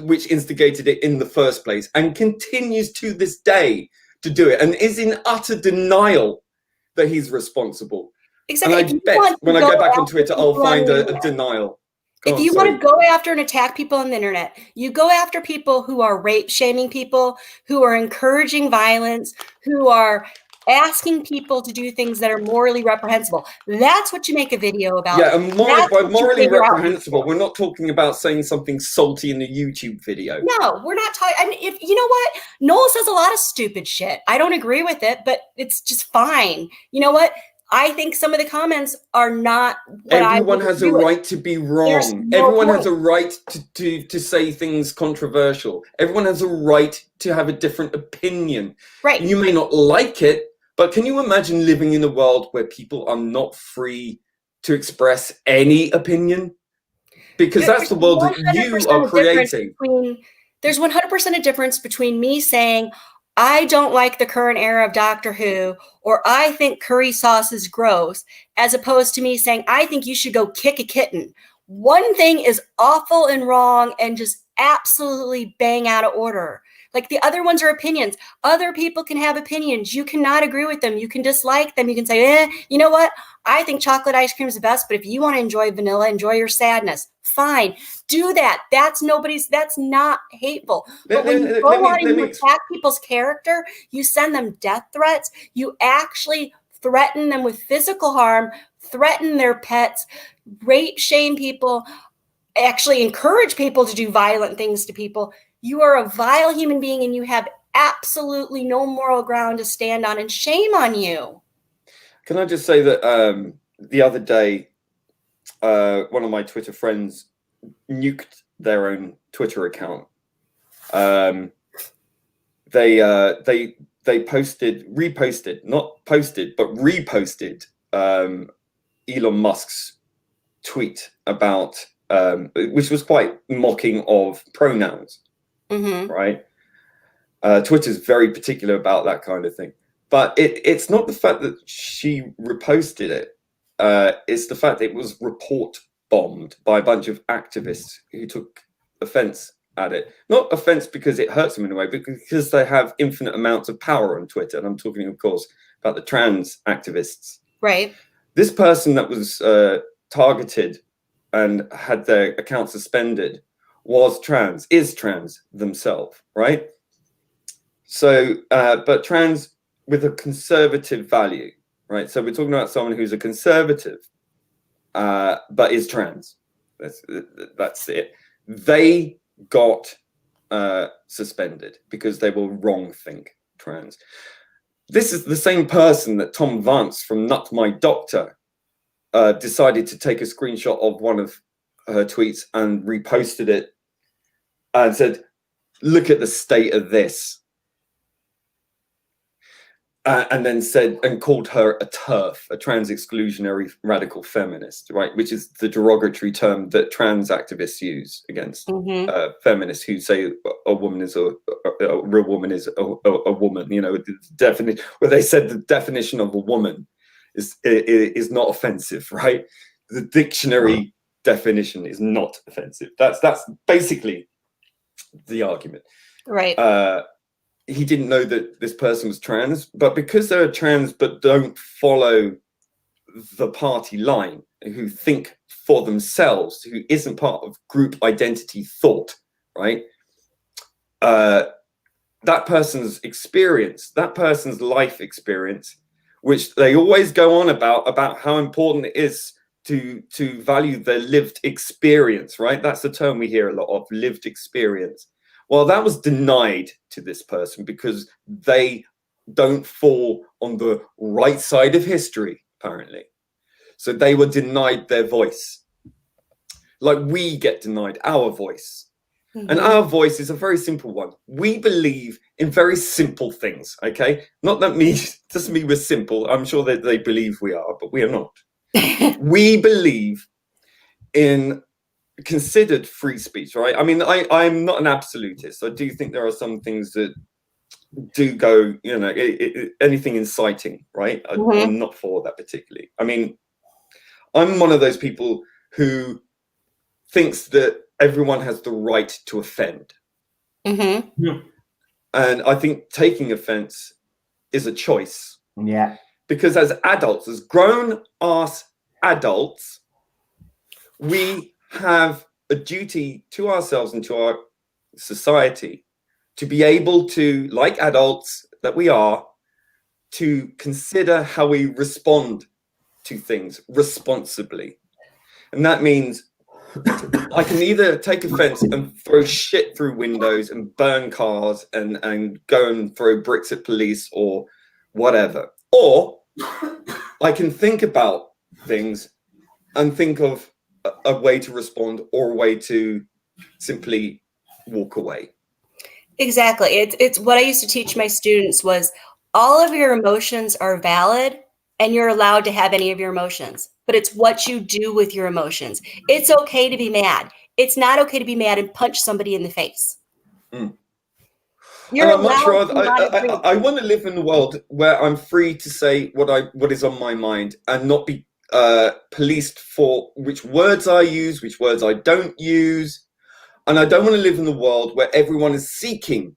which instigated it in the first place, and continues to this day to do it, and is in utter denial that he's responsible. Exactly. And I bet when I go back on Twitter, I'll find a denial. If you want to go after and attack people on the internet, you go after people who are rape shaming people, who are encouraging violence, who are asking people to do things that are morally reprehensible. That's what you make a video about. Yeah, and by morally reprehensible, we're not talking about saying something salty in a YouTube video. No, we're not talking. And if you know what, Noel says a lot of stupid shit. I don't agree with it, but it's just fine. You know what? I think some of the comments are not what everyone has a right to be wrong. Everyone has a right to say things controversial. Everyone has a right to have a different opinion. Right. You may not like it, but can you imagine living in a world where people are not free to express any opinion? Because that's the world that you are creating. There's 100% a difference between me saying, I don't like the current era of Doctor Who, or I think curry sauce is gross, as opposed to me saying, I think you should go kick a kitten. One thing is awful and wrong and just absolutely bang out of order. Like the other ones are opinions. Other people can have opinions. You cannot agree with them. You can dislike them. You can say, you know what? I think chocolate ice cream is the best, but if you want to enjoy vanilla, enjoy your sadness. Fine. Do that. That's not hateful. But when you go on and you attack people's character, you send them death threats, you actually threaten them with physical harm, threaten their pets, rape, shame people, actually encourage people to do violent things to people. You are a vile human being and you have absolutely no moral ground to stand on, and shame on you. Can I just say that the other day, one of my Twitter friends nuked their own Twitter account. They reposted, not posted, but reposted Elon Musk's tweet about, which was quite mocking of pronouns, right? Twitter's very particular about that kind of thing. But it's not the fact that she reposted it. It's the fact that it was report bombed by a bunch of activists who took offense at it. Not offense because it hurts them in a way, but because they have infinite amounts of power on Twitter. And I'm talking, of course, about the trans activists. Right. This person that was targeted and had their account suspended is trans themselves, right? So, but trans with a conservative value, right? So we're talking about someone who's a conservative, but is trans. That's it. They got suspended because they were wrong-think trans. This is the same person that Tom Vance from Nut My Doctor decided to take a screenshot of one of her tweets and reposted it and said, look at the state of this. And then said and called her a TERF, a trans exclusionary radical feminist, right? Which is the derogatory term that trans activists use against feminists who say a woman is a real woman is a woman. You know, where they said the definition of a woman is not offensive, right? The dictionary definition is not offensive. That's basically the argument, right? He didn't know that this person was trans, but because they're trans but don't follow the party line, who think for themselves, who isn't part of group identity thought, right? That person's experience, that person's life experience, which they always go on about how important it is to value their lived experience, right? That's the term we hear a lot of, lived experience. Well, that was denied to this person because they don't fall on the right side of history, apparently. So they were denied their voice. Like we get denied our voice. And our voice is a very simple one. We believe in very simple things, okay? Not that doesn't mean we're simple. I'm sure that they believe we are, but we are not. We believe in considered free speech, right? I mean, I'm not an absolutist. I do think there are some things that do go, you know, anything inciting, right? I'm not for that particularly. I mean, I'm one of those people who thinks that everyone has the right to offend. And I think taking offense is a choice. Yeah. Because as adults, as grown-ass adults, we have a duty to ourselves and to our society to be able to, like adults that we are, to consider how we respond to things responsibly. And that means I can either take offense and throw shit through windows and burn cars and go and throw bricks at police or whatever. Or I can think about things and think of a way to respond or a way to simply walk away. Exactly. It's what I used to teach my students was all of your emotions are valid and you're allowed to have any of your emotions, but it's what you do with your emotions. It's okay to be mad. It's not okay to be mad and punch somebody in the face. You're I want to live in a world where I'm free to say what is on my mind and not be policed for which words I use, which words I don't use. And I don't want to live in a world where everyone is seeking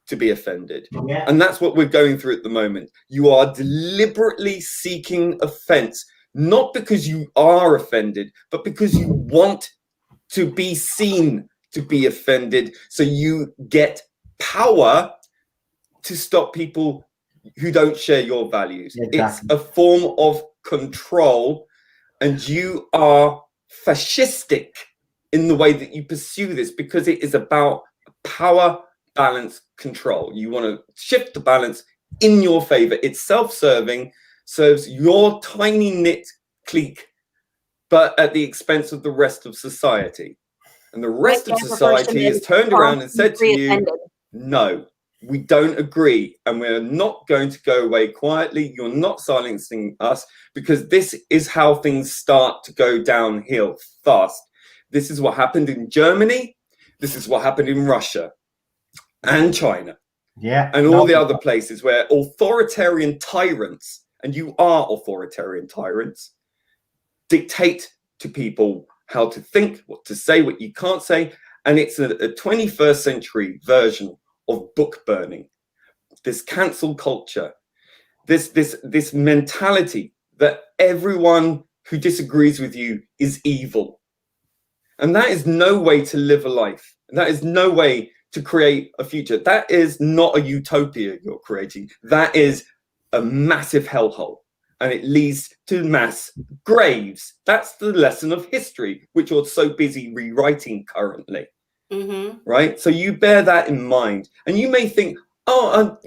to be offended. Yeah. And that's what we're going through at the moment. You are deliberately seeking offense, not because you are offended, but because you want to be seen to be offended. So you get power to stop people who don't share your values. Exactly. It's a form of control, and you are fascistic in the way that you pursue this, because it is about power, balance, control. You want to shift the balance in your favor. It's self-serving, serves your tiny knit clique, but at the expense of the rest of society. And the rest of society has turned around and said to you, no, we don't agree, and we're not going to go away quietly. You're not silencing us, because this is how things start to go downhill fast. This is what happened in Germany. This is what happened in Russia and China. Yeah. And all the other places where authoritarian tyrants, and you are authoritarian tyrants, dictate to people how to think, what to say, what you can't say. And it's a 21st century version of book burning, this cancel culture, this mentality that everyone who disagrees with you is evil. And that is no way to live a life. And that is no way to create a future. That is not a utopia you're creating. That is a massive hellhole. And it leads to mass graves. That's the lesson of history, which you're so busy rewriting currently. Mm-hmm. Right? So you bear that in mind. And you may think, oh,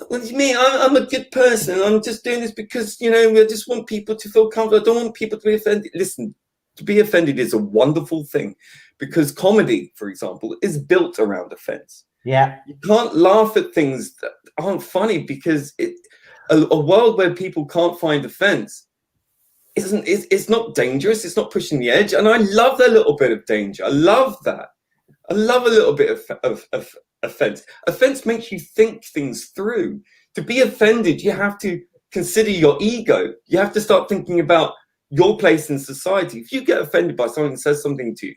what do you mean? I'm a good person. I'm just doing this because, I just want people to feel comfortable. I don't want people to be offended. Listen, to be offended is a wonderful thing, because comedy, for example, is built around offense. Yeah. You can't laugh at things that aren't funny, because a world where people can't find offense it's not dangerous. It's not pushing the edge. And I love that little bit of danger. I love that. I love a little bit of offense. Offense makes you think things through. To be offended, you have to consider your ego. You have to start thinking about your place in society. If you get offended by someone who says something to you,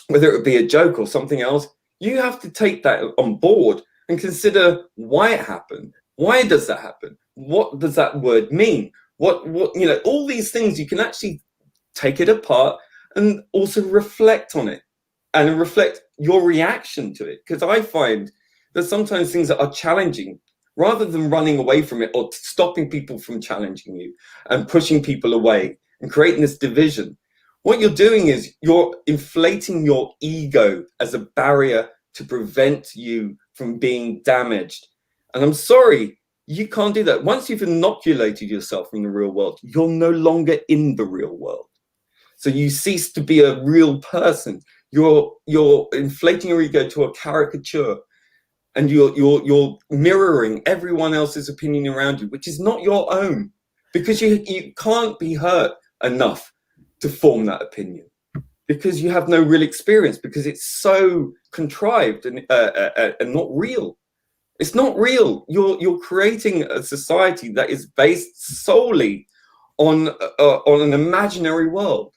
whether it be a joke or something else, you have to take that on board and consider why it happened. Why does that happen? What does that word mean? What all these things, you can actually take it apart and also reflect on it and reflect your reaction to it. Because I find that sometimes things that are challenging, rather than running away from it or stopping people from challenging you and pushing people away and creating this division, what you're doing is you're inflating your ego as a barrier to prevent you from being damaged. And I'm sorry, you can't do that. Once you've inoculated yourself from the real world, you're no longer in the real world. So you cease to be a real person. You're inflating your ego to a caricature, and you're mirroring everyone else's opinion around you, which is not your own, because you can't be hurt enough to form that opinion, because you have no real experience, because it's so contrived and not real. It's not real. You're creating a society that is based solely on an imaginary world.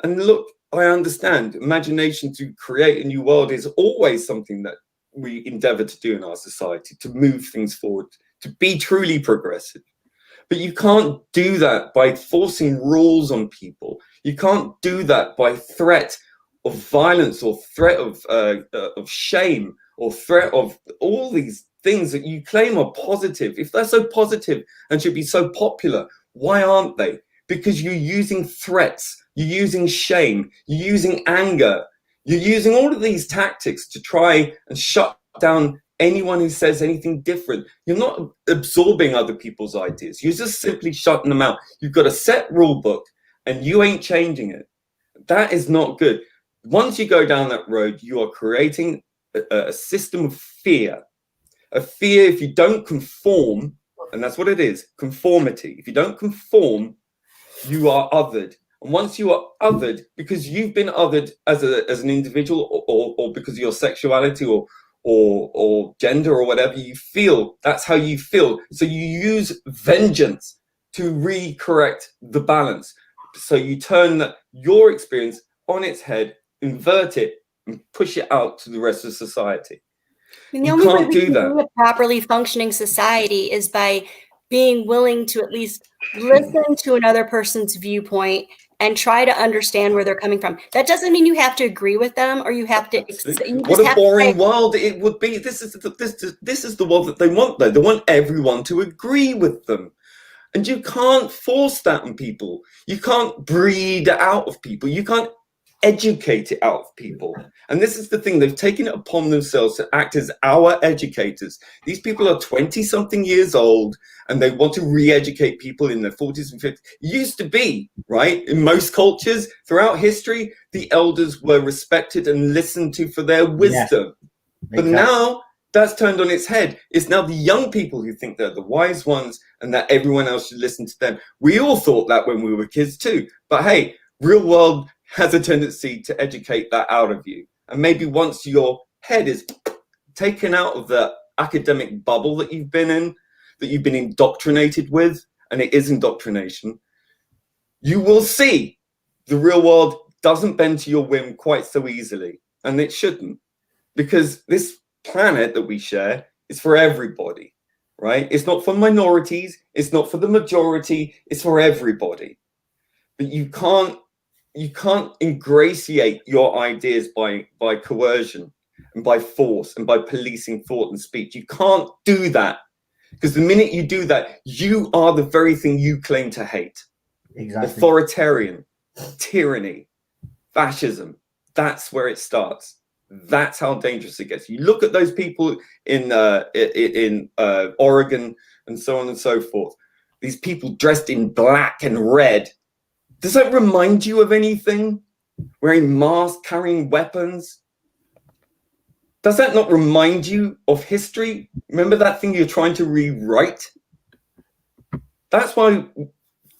And look, I understand imagination to create a new world is always something that we endeavor to do in our society, to move things forward, to be truly progressive. But you can't do that by forcing rules on people. You can't do that by threat of violence or threat of shame or threat of all these things that you claim are positive. If they're so positive and should be so popular, why aren't they? Because you're using threats, you're using shame, you're using anger, you're using all of these tactics to try and shut down anyone who says anything different. You're not absorbing other people's ideas. You're just simply shutting them out. You've got a set rule book and you ain't changing it. That is not good. Once you go down that road, you are creating a system of fear. A fear if you don't conform, and that's what it is, conformity. If you don't conform, you are othered. And once you are othered, because you've been othered as an individual or because of your sexuality or gender or whatever you feel, that's how you feel. So you use vengeance to re-correct the balance. So you turn your experience on its head, invert it, and push it out to the rest of society. And the You only way can't we do can that. be a properly functioning society is by being willing to at least listen to another person's viewpoint and try to understand where they're coming from. That doesn't mean you have to agree with them or you have to. You What just a have boring to say, world it would be. This is the world that they want, though. They want everyone to agree with them. And you can't force that on people. You can't breed it out of people. You can't educate it out of people. And this is the thing. They've taken it upon themselves to act as our educators. These people are 20-something years old, and they want to re-educate people in their 40s and 50s. It used to be, right, in most cultures throughout history, the elders were respected and listened to for their wisdom. But now that's turned on its head. It's now the young people who think they're the wise ones and that everyone else should listen to them. We all thought that when we were kids too. But hey, real world has a tendency to educate that out of you. And maybe once your head is taken out of the academic bubble that you've been in, that you've been indoctrinated with, and it is indoctrination, you will see the real world doesn't bend to your whim quite so easily. And it shouldn't. Because this planet that we share is for everybody, right? It's not for minorities. It's not for the majority. It's for everybody. But you can't ingratiate your ideas by coercion and by force and by policing thought and speech. You can't do that, because the minute you do that, you are the very thing you claim to hate. Exactly. Authoritarian, tyranny, fascism. That's where it starts. That's how dangerous it gets. You look at those people in Oregon and so on and so forth. These people dressed in black and red. Does that remind you of anything? Wearing masks, carrying weapons? Does that not remind you of history? Remember that thing you're trying to rewrite? That's why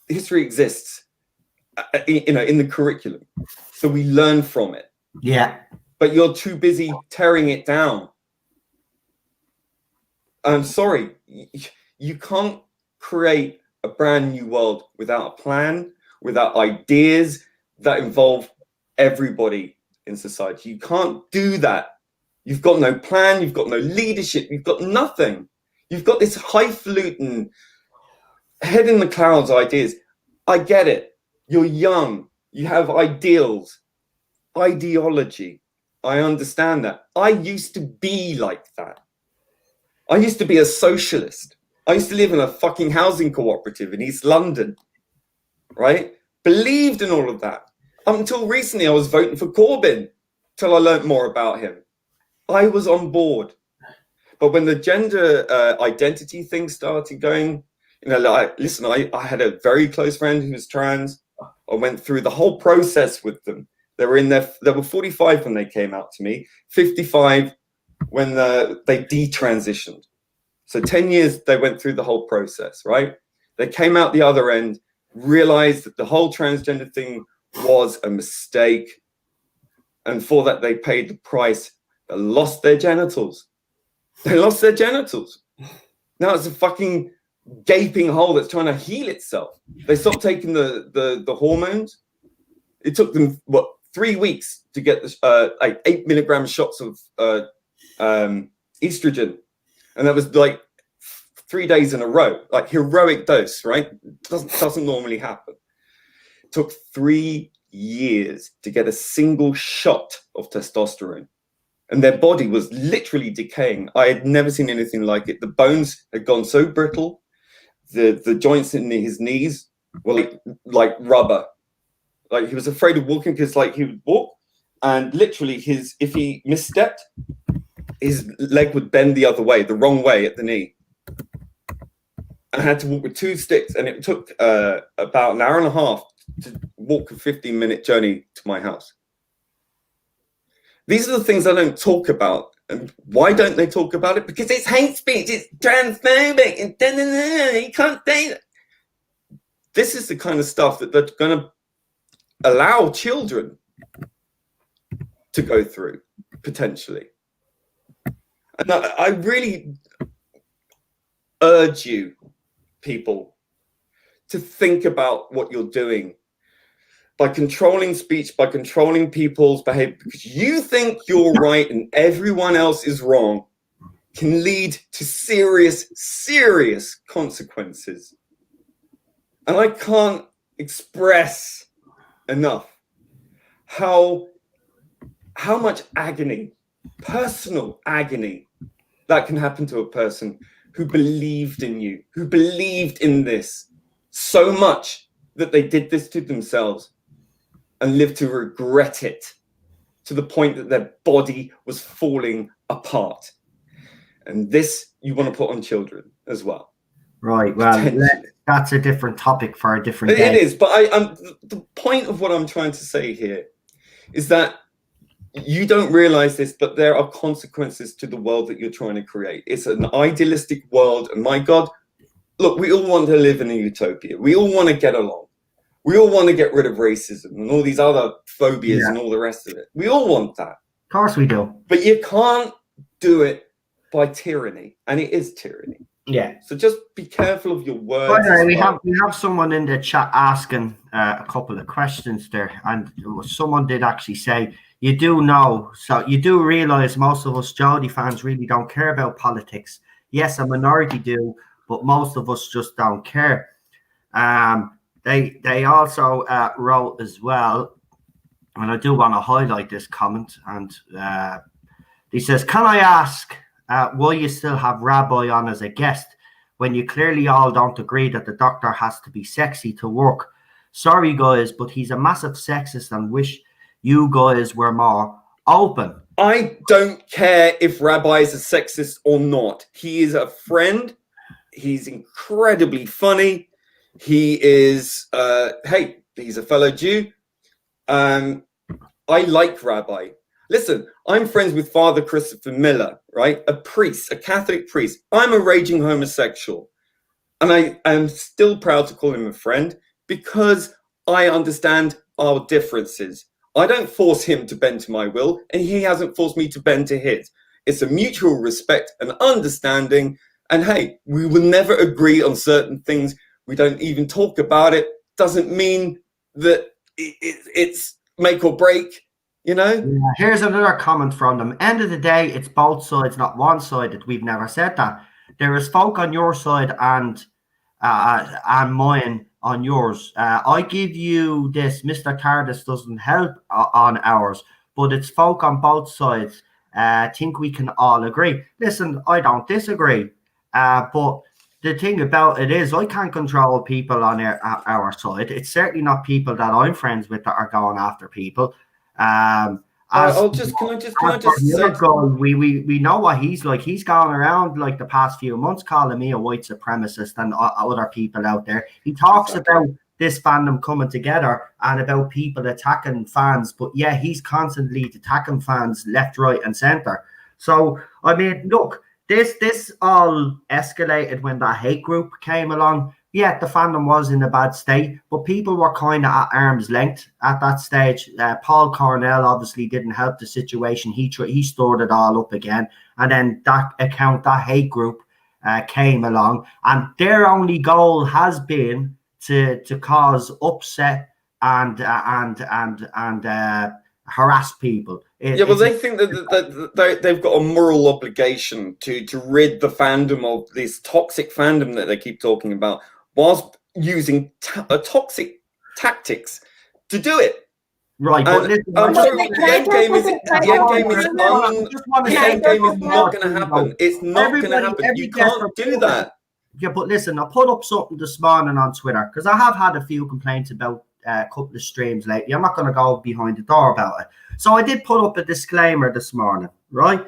history exists, in the curriculum. So we learn from it. Yeah. But you're too busy tearing it down. I'm sorry, you can't create a brand new world without a plan, without ideas that involve everybody in society. You can't do that. You've got no plan, you've got no leadership, you've got nothing. You've got this highfalutin, head in the clouds ideas. I get it. You're young, you have ideals, ideology. I understand that. I used to be like that. I used to be a socialist. I used to live in a fucking housing cooperative in East London, right? Believed in all of that. Up until recently, I was voting for Corbyn till I learned more about him. I was on board. But when the gender identity thing started going, listen, I had a very close friend who was trans. I went through the whole process with them. They were 45 when they came out to me, 55 when they detransitioned. So 10 years they went through the whole process, right? They came out the other end, realized that the whole transgender thing was a mistake. And for that, they paid the price. They lost their genitals. They lost their genitals. Now it's a fucking gaping hole that's trying to heal itself. They stopped taking the hormones. It took them, 3 weeks to get the 8 milligram shots of estrogen, and that was like 3 days in a row, like heroic dose, right? Doesn't normally happen. It took 3 years to get a single shot of testosterone, and their body was literally decaying. I had never seen anything like it. The bones had gone so brittle, the joints in his knees were like rubber. Like he was afraid of walking because he would walk and literally if he misstepped, his leg would bend the other way, the wrong way at the knee. I had to walk with 2 sticks, and it took about an hour and a half to walk a 15-minute journey to my house. These are the things I don't talk about. And why don't they talk about it? Because it's hate speech, it's transphobic, and you can't say that. This is the kind of stuff that they're going to allow children to go through, potentially. And I really urge you, people, to think about what you're doing by controlling speech, by controlling people's behavior, because you think you're right and everyone else is wrong. can lead to serious consequences. And I can't express enough how much agony, personal agony, that can happen to a person who believed in you, who believed in this so much that they did this to themselves and lived to regret it to the point that their body was falling apart. And this you want to put on children as well. Right. Well, that's a different topic for a different day. It is, but the point of what I'm trying to say here is that you don't realize this, but there are consequences to the world that you're trying to create. It's an idealistic world, and my God, look, we all want to live in a utopia. We all want to get along. We all want to get rid of racism and all these other phobias and all the rest of it. We all want that. Of course we do. But you can't do it by tyranny, and it is tyranny. Yeah. So just be careful of your words. By the way, we have someone in the chat asking a couple of questions there, and someone did actually say, you do know, so you do realize most of us Geordie fans really don't care about politics. Yes, a minority do, but most of us just don't care. They also wrote as well, and I do want to highlight this comment, and he says, can I ask why you still have Rabbi on as a guest when you clearly all don't agree that the doctor has to be sexy to work? Sorry, guys, but he's a massive sexist and wish you guys were more open. I don't care if Rabbi is a sexist or not. He is a friend. He's incredibly funny. He is, he's a fellow Jew. I like Rabbi. Listen, I'm friends with Father Christopher Miller, right? A priest, a Catholic priest. I'm a raging homosexual. And I am still proud to call him a friend because I understand our differences. I don't force him to bend to my will, and he hasn't forced me to bend to his. It's a mutual respect and understanding. And hey, we will never agree on certain things. We don't even talk about it. Doesn't mean that it's make or break, you know? Yeah, here's another comment from them. End of the day, it's both sides, not one-sided. We've never said that. There is folk on your side and mine on yours. I give you this, Mr. TARDIS doesn't help on ours, but it's folk on both sides. Think we can all agree. Listen, I don't disagree, but the thing about it is I can't control people on our side. It's certainly not people that I'm friends with that are going after people. Can I just say, we know what he's like. He's gone around like the past few months calling me a white supremacist and other people out there. He talks about this fandom coming together and about people attacking fans, but yeah, he's constantly attacking fans left, right, and center. So I mean, look, this all escalated when that hate group came along. Yeah, the fandom was in a bad state, but people were kind of at arm's length at that stage. Paul Cornell obviously didn't help the situation. He stored it all up again. And then that hate group came along. And their only goal has been to cause upset and harass people. They think that they've got a moral obligation to rid the fandom of this toxic fandom that they keep talking about, whilst using toxic tactics to do it. Right, but I'm sorry, the end game is not going to happen. It's not going to happen. You can't do that. Yeah, but listen, I put up something this morning on Twitter because I have had a few complaints about a couple of streams lately. I'm not going to go behind the door about it. So I did put up a disclaimer this morning, right?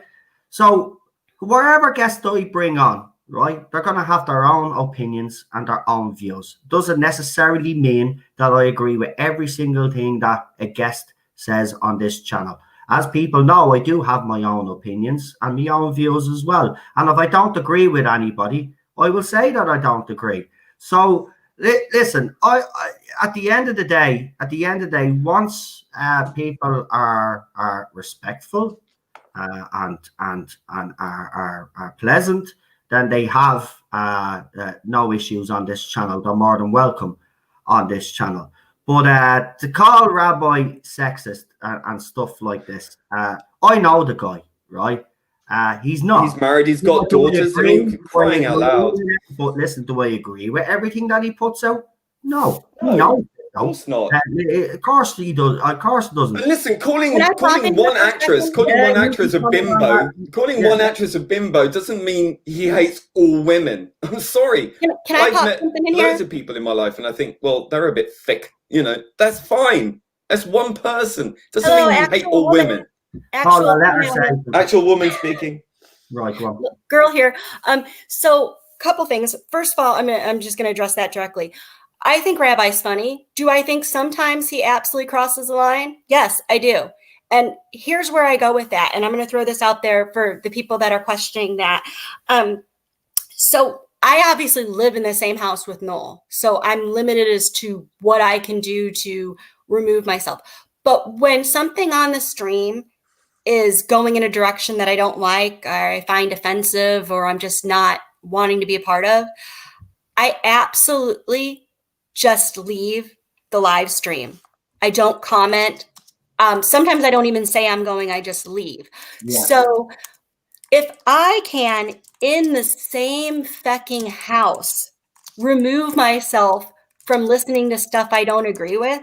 So wherever guests I bring on, right, they're going to have their own opinions and their own views. Doesn't necessarily mean that I agree with every single thing that a guest says on this channel. As people know, I do have my own opinions and my own views as well. And if I don't agree with anybody, I will say that I don't agree. So listen, I at the end of the day, once people are respectful and are pleasant, then they have no issues on this channel. They're more than welcome on this channel. But to call Rabbi sexist and stuff like this, I know the guy, right? He's not. He's married. He's got daughters. I mean, crying out loud. But listen, do I agree with everything that he puts out? No. No. Of course not. Of course he does. Of course he doesn't. But listen, calling one actress a bimbo doesn't mean he hates all women. I'm sorry. Can I I've pop met something in here? loads of people in my life, and I think, well, they're a bit thick. You know, that's fine. That's one person. Doesn't Hello, mean you hate all women. Actual woman speaking. Right, go on. Girl here. So couple things. First of all, I'm just going to address that directly. I think Rabbi's funny. Do I think sometimes he absolutely crosses the line? Yes, I do. And here's where I go with that. And I'm going to throw this out there for the people that are questioning that. So I obviously live in the same house with Noel. So I'm limited as to what I can do to remove myself. But when something on the stream is going in a direction that I don't like, or I find offensive, or I'm just not wanting to be a part of, I absolutely just leave the live stream. I don't comment. Sometimes I don't even say I'm going, I just leave. Yeah. So if I can, in the same fucking house, remove myself from listening to stuff I don't agree with,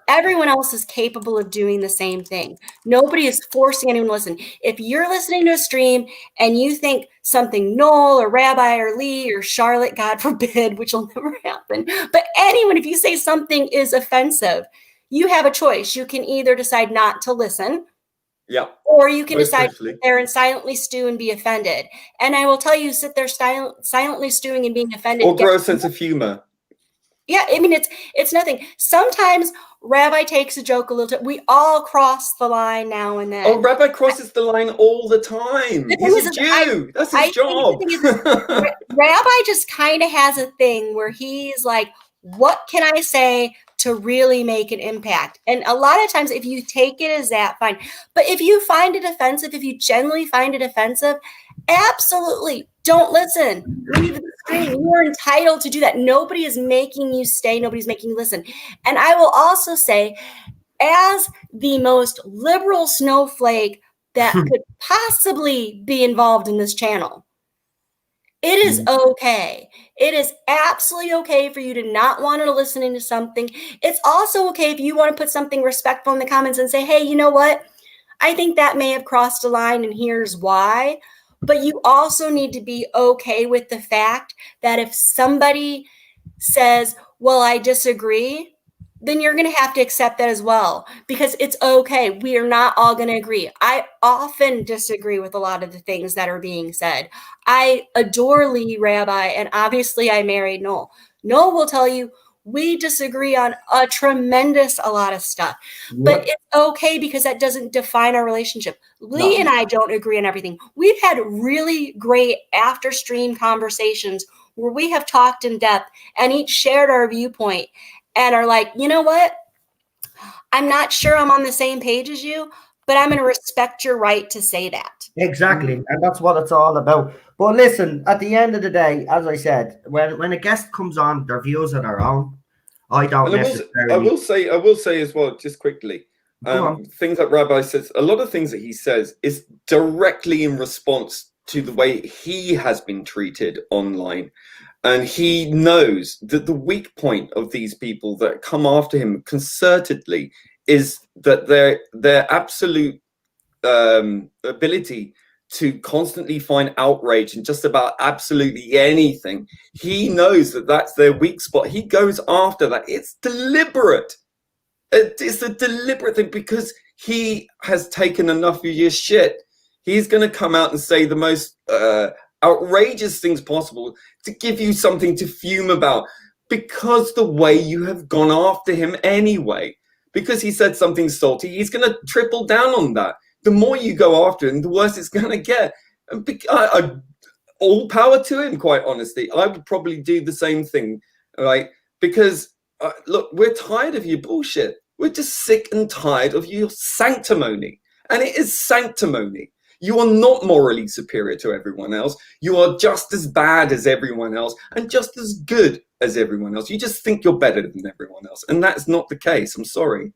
everyone else is capable of doing the same thing. Nobody is forcing anyone to listen. If you're listening to a stream and you think something Noel or Rabbi or Lee or Charlotte, God forbid, which will never happen, but anyone, if you say something is offensive, you have a choice. You can either decide not to listen, or you can decide to sit there and silently stew and be offended. And I will tell you, sit there silently stewing and being offended. Or grow a sense of humor. Yeah, I mean, it's nothing. Sometimes Rabbi takes a joke a little bit. We all cross the line now and then. Oh, Rabbi crosses the line all the time. He's a Jew. That's his job. Rabbi just kind of has a thing where he's like, what can I say to really make an impact? And a lot of times, if you take it as that, fine. But if you find it offensive, if you genuinely find it offensive, absolutely don't listen. Leave the stream. You are entitled to do that. Nobody is making you stay. Nobody's making you listen. And I will also say, as the most liberal snowflake that could possibly be involved in this channel, it is okay. It is absolutely okay for you to not want to listen to something. It's also okay if you want to put something respectful in the comments and say, hey, you know what? I think that may have crossed a line and here's why. But you also need to be okay with the fact that if somebody says, well, I disagree, then you're going to have to accept that as well, because it's okay. We are not all going to agree. I often disagree with a lot of the things that are being said. I adore Lee, Rabbi, and obviously I married Noel. Noel will tell you we disagree on a lot of stuff, but it's okay because that doesn't define our relationship. Lee and I don't agree on everything. We've had really great after stream conversations where we have talked in depth and each shared our viewpoint and are like, you know what? I'm not sure I'm on the same page as you, but I'm going to respect your right to say that. Exactly. And that's what it's all about. But listen, at the end of the day, as I said, when a guest comes on, their views are their own. I don't necessarily. I will say as well, just quickly, things that Rabbi says, a lot of things that he says is directly in response to the way he has been treated online. And he knows that the weak point of these people that come after him concertedly is that their absolute ability to constantly find outrage in just about absolutely anything. He knows that that's their weak spot. He goes after that. It's deliberate. It's a deliberate thing because he has taken enough of your shit. He's going to come out and say the most outrageous things possible to give you something to fume about, because the way you have gone after him anyway, because he said something salty, he's going to triple down on that. The more you go after him, the worse it's going to get. All power to him, quite honestly. I would probably do the same thing, right? Because, look, we're tired of your bullshit. We're just sick and tired of your sanctimony. And it is sanctimony. You are not morally superior to everyone else. You are just as bad as everyone else and just as good as everyone else. You just think you're better than everyone else. And that's not the case. I'm sorry.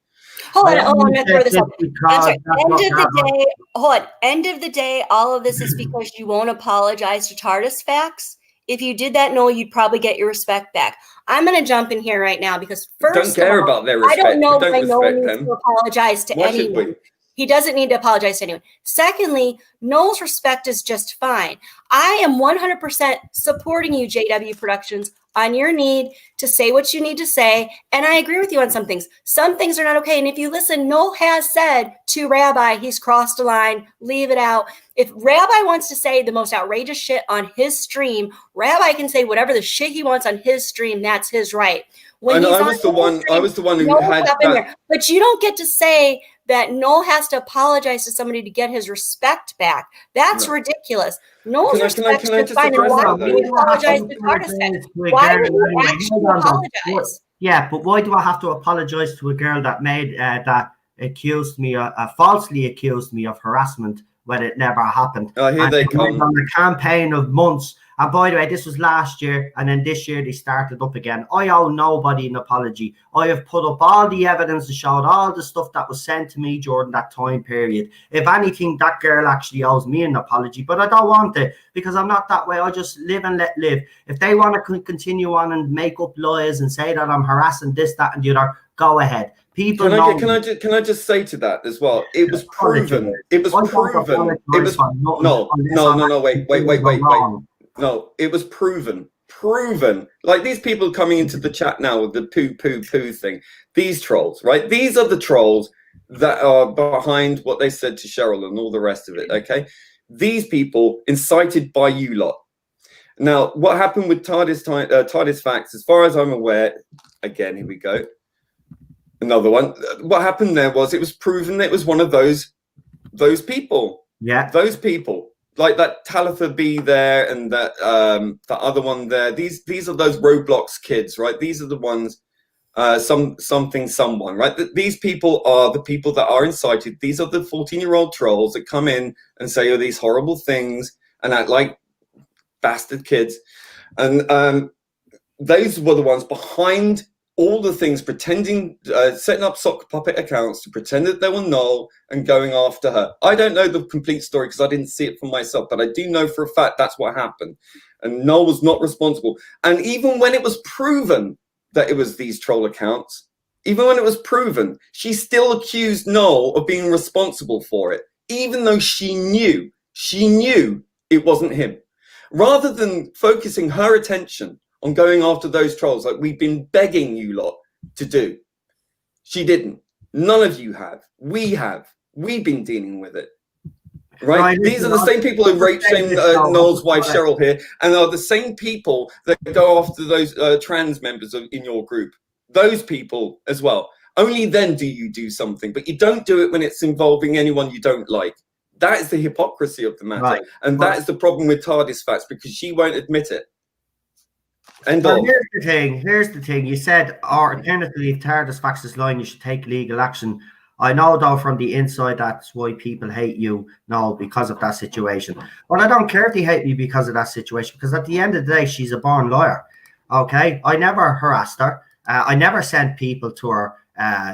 Hold on, I I'm only gonna said throw this this out. I'm because sorry. that's End what of the happened. day, hold on. End of the day, all of this is because you won't apologize to TARDIS facts. If you did that, Noel, you'd probably get your respect back. I'm going to jump in here right now because Don't first care of all, about their I don't respect. know We don't why Noel respect needs them. to apologize to Why should anyone. we? He doesn't need to apologize to anyone. Secondly, Noel's respect is just fine. I am 100% supporting you, JW Productions, on your need to say what you need to say. And I agree with you on some things. Some things are not okay. And if you listen, Noel has said to Rabbi, he's crossed a line, leave it out. If Rabbi wants to say the most outrageous shit on his stream, Rabbi can say whatever the shit he wants on his stream. That's his right. When And he's I was the one. I was the one who Noel's had up in that. there. But you don't get to say that Noel has to apologize to somebody to get his respect back. That's No. ridiculous. Noel's Can I respect just is fine. And address why that, did though? you apologize to TARDIS fans? Why did you actually apologize? Yeah, but why do I have to apologize to a girl that made that accused me, falsely accused me of harassment when it never happened? Oh, here and they went come. on a campaign of months. And by the way, this was last year, and then this year they started up again. I owe nobody an apology. I have put up all the evidence and showed all the stuff that was sent to me during that time period. If anything, that girl actually owes me an apology, but I don't want it because I'm not that way. I just live and let live. If they want to continue on and make up lies and say that I'm harassing this, that, and the other, go ahead. People know. Can I just say to that as well? It was proven. It was proven. It was no. Wait. No, it was proven. Like these people coming into the chat now with the poo thing. These trolls, right? These are the trolls that are behind what they said to Cheryl and all the rest of it. Okay, these people incited by you lot. Now, what happened with TARDIS facts? As far as I'm aware, again, here we go. Another one. What happened there was it was proven that it was one of those people. Yeah, those people. Like that Talitha B there and that other one there. These are those Roblox kids, right? These are the ones, someone, right? These people are the people that are incited. These are the 14-year-old trolls that come in and say all these horrible things and act like bastard kids. And those were the ones behind all the things, pretending, setting up sock puppet accounts to pretend that they were Noel and going after her. I don't know the complete story because I didn't see it for myself, but I do know for a fact that's what happened. And Noel was not responsible. And even when it was proven that it was these troll accounts, even when it was proven, she still accused Noel of being responsible for it, even though she knew it wasn't him. Rather than focusing her attention on going after those trolls like we've been begging you lot to do. She didn't. None of you have. We have. We've been dealing with it. Right? These are the same people who rape shame Noel's wife Cheryl here, and are the same people that go after those trans members in your group. Those people as well. Only then do you do something, but you don't do it when it's involving anyone you don't like. That is the hypocrisy of the matter. Right. And that is the problem with TARDIS facts, because she won't admit it. Well, here's the thing. You said, or alternatively, if TARDIS facts is lying, you should take legal action. I know, though, from the inside, that's why people hate you, Noel, because of that situation. But I don't care if they hate me because of that situation, because at the end of the day, she's a born lawyer. Okay? I never harassed her. I never sent people to her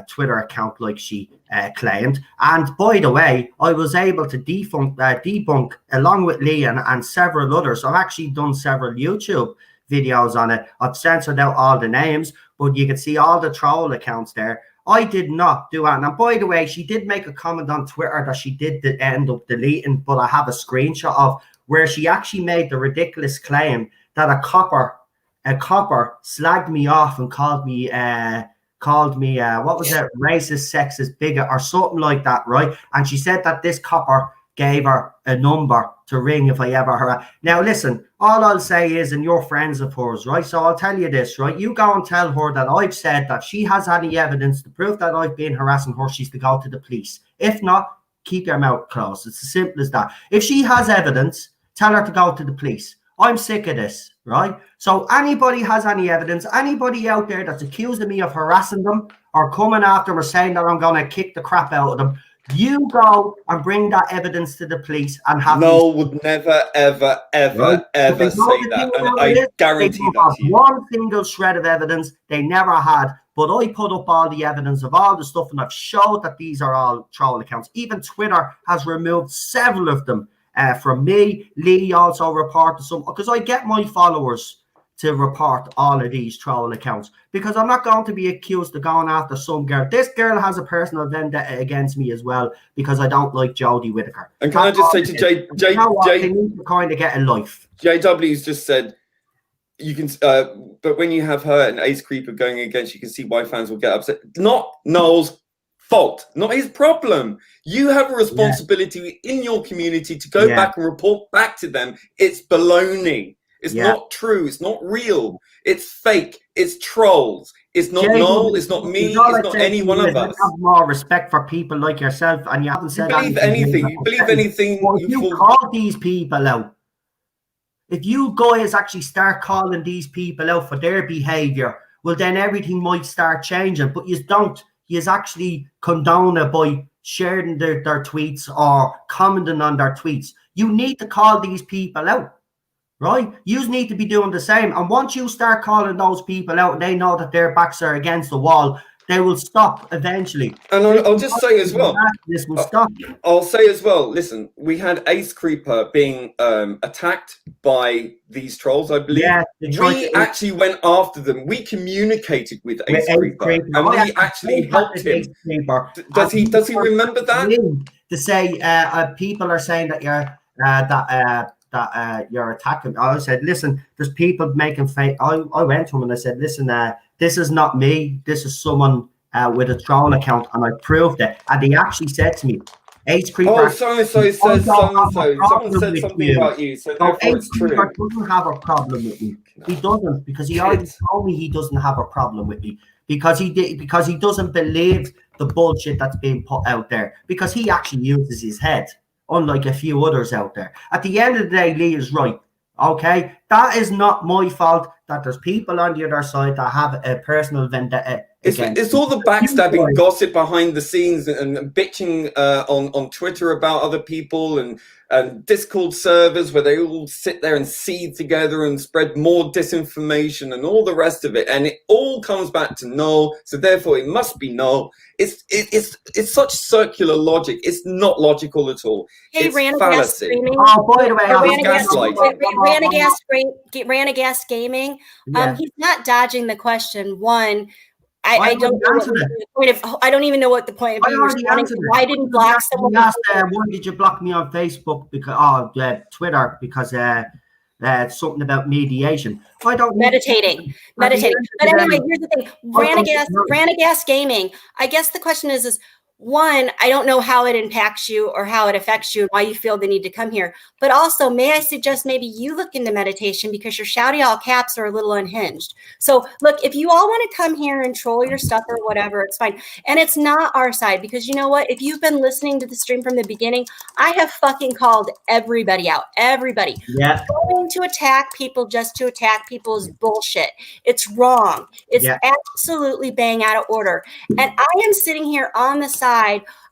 Twitter account like she claimed. And by the way, I was able to debunk along with Lee and several others. I've actually done several YouTube videos on it. I've censored out all the names, but you can see all the troll accounts there. I did not do that. And by the way, she did make a comment on Twitter that she did end up deleting, but I have a screenshot of where she actually made the ridiculous claim that a copper slagged me off and called me what was it, racist, sexist, bigot, or something like that, right? And she said that this copper gave her a number to ring if I ever heard. Now listen, all I'll say is, and you're friends of hers, right? So I'll tell you this, right? You go and tell her that I've said that she has any evidence to prove that I've been harassing her, she's to go to the police. If not, keep your mouth closed. It's as simple as that. If she has evidence, tell her to go to the police. I'm sick of this, right? So anybody has any evidence, anybody out there that's accusing me of harassing them or coming after them or saying that I'm going to kick the crap out of them, you go and bring that evidence to the police and have. Noel would never, ever say that, and I guarantee that to you. One single shred of evidence they never had But I put up all the evidence of all the stuff, and I've showed that these are all troll accounts. Even Twitter has removed several of them from me. Lee also reported some, because I get my followers to report all of these troll accounts, because I'm not going to be accused of going after some girl. This girl has a personal vendetta against me as well, because I don't like Jodie Whittaker. And can I just say to you know what? They need to kind of get a life. JW's just said, you can, but when you have her and Ace Creeper going against, you can see why fans will get upset. Not Noel's fault, not his problem. You have a responsibility in your community to go back and report back to them. It's baloney. It's not true. It's not real. It's fake. It's trolls. It's not Noel. It's not me. It's not any one of us. Have more respect for people like yourself, and you haven't said anything. You believe anything. Well, you call these people out. If you guys actually start calling these people out for their behaviour, well, then everything might start changing. But you don't. You actually condone it by sharing their tweets or commenting on their tweets. You need to call these people out. Right? You need to be doing the same. And once you start calling those people out and they know that their backs are against the wall, they will stop eventually. And I'll just say as well, this will stop. I'll say as well, listen, we had Ace Creeper being attacked by these trolls, I believe. Yeah, we actually went after them. We communicated with Ace Creeper, and we actually helped him. Does he remember that? To say people are saying that you're you're attacking. I said, listen, there's people making fake. I went to him and I said, listen, this is not me. This is someone with a troll account, and I proved it. And he actually said to me, Ace Creeper. Oh, so-and-so says so-and-so. Someone said something about you, so therefore it's true. Ace doesn't have a problem with me. He doesn't, because he already told me he doesn't have a problem with me. Because he doesn't believe the bullshit that's being put out there. Because he actually uses his head, unlike a few others out there. At the end of the day, Lee is right. Okay? That is not my fault that there's people on the other side that have a personal vendetta. It's all the backstabbing gossip behind the scenes and bitching on Twitter about other people and Discord servers where they all sit there and seed together and spread more disinformation and all the rest of it. And it all comes back to Noel. So therefore it must be Noel. It's such circular logic. It's not logical at all. Hey, it's fallacy. Oh, by the way, Ranagas Gaming. He's not dodging the question. One, I don't know what the point of. I don't even know what the point of being responding to. Why didn't block someone? Why did you block me on Facebook? Because Twitter, because something about mediation. I don't meditating. But anyway, here's the thing: Ranagas Gaming. I guess the question is one, I don't know how it impacts you or how it affects you and why you feel the need to come here. But also, may I suggest maybe you look into meditation because your shouty all caps are a little unhinged. So look, if you all want to come here and troll your stuff or whatever, it's fine. And it's not our side, because you know what? If you've been listening to the stream from the beginning, I have fucking called everybody out. Everybody. Yeah. Going to attack people just to attack people is bullshit. It's wrong. It's absolutely bang out of order. And I am sitting here on the side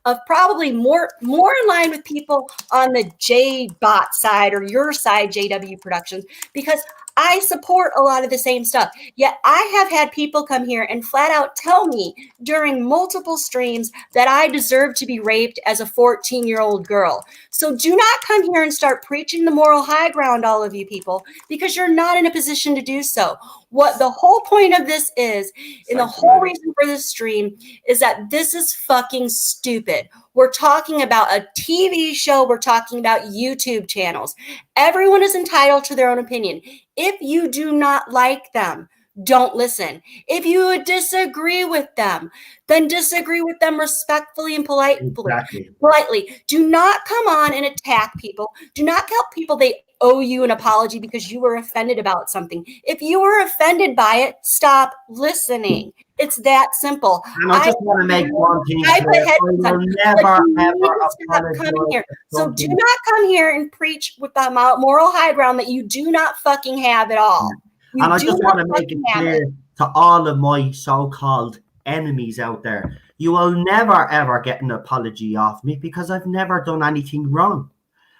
of probably more in line with people on the J-Bot side or your side, JW Productions, because I support a lot of the same stuff. Yet I have had people come here and flat out tell me during multiple streams that I deserve to be raped as a 14-year-old girl. So do not come here and start preaching the moral high ground, all of you people, because you're not in a position to do so. What the whole point of this is, and the whole reason for this stream, is that this is fucking stupid. We're talking about a TV show. We're talking about YouTube channels. Everyone is entitled to their own opinion. If you do not like them, don't listen. If you disagree with them, then disagree with them respectfully and politely. Do not come on and attack people. Do not tell people they owe you an apology because you were offended about something. If you were offended by it, stop listening. It's that simple. And I just want to make one thing clear. I will never, ever coming here. So do not come here and preach with the moral high ground that you do not fucking have at all. And I just want to make it clear to all of my so-called enemies out there, you will never, ever get an apology off me because I've never done anything wrong.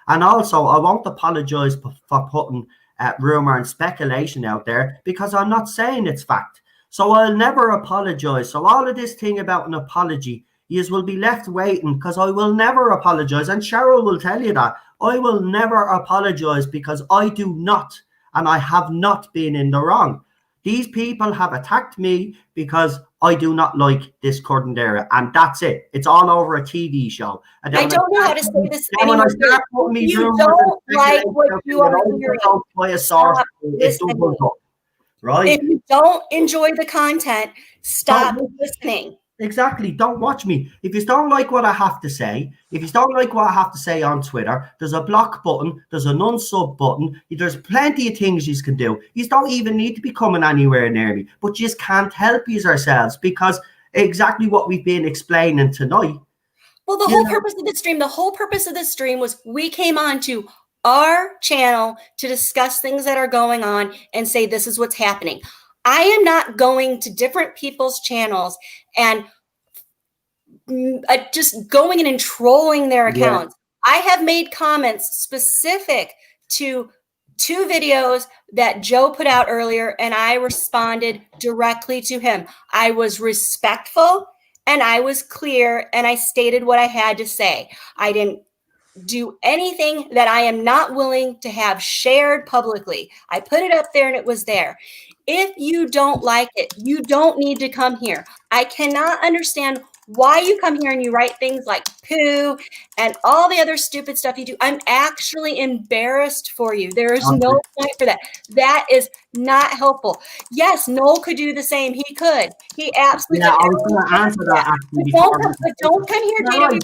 And also, I won't apologize for putting rumor and speculation out there because I'm not saying it's fact. So I'll never apologize. So all of this thing about an apology, you will be left waiting, because I will never apologize. And Cheryl will tell you that. I will never apologize, because I do not, and I have not been in the wrong. These people have attacked me because I do not like this current era, and that's it. It's all over a TV show. And I don't know how to say this then when I anymore. start putting me You rumors don't and like what you are speculating, hearing. by a source, Stop it listening. doubles up, right? If you don't enjoy the content, stop Don't- listening. Exactly. Don't watch me. If you don't like what I have to say, if you don't like what I have to say on Twitter, there's a block button, there's an unsub button, there's plenty of things you can do. You don't even need to be coming anywhere near me, but you just can't help yourselves, because exactly what we've been explaining tonight. Well, the whole purpose of this stream was we came on to our channel to discuss things that are going on and say this is what's happening. I am not going to different people's channels and just going in and trolling their accounts. I have made comments specific to 2 videos that Joe put out earlier, and I responded directly to him. I was respectful and I was clear, and I stated what I had to say. I didn't do anything that I am not willing to have shared publicly. I put it up there and it was there. If you don't like it, you don't need to come here. I cannot understand why you come here and you write things like poo and all the other stupid stuff you do. I'm actually embarrassed for you. There is no point for that. That is not helpful. Yes, Noel could do the same. He could. He absolutely Yeah, could. I was going to answer that actually. But don't come here, JW.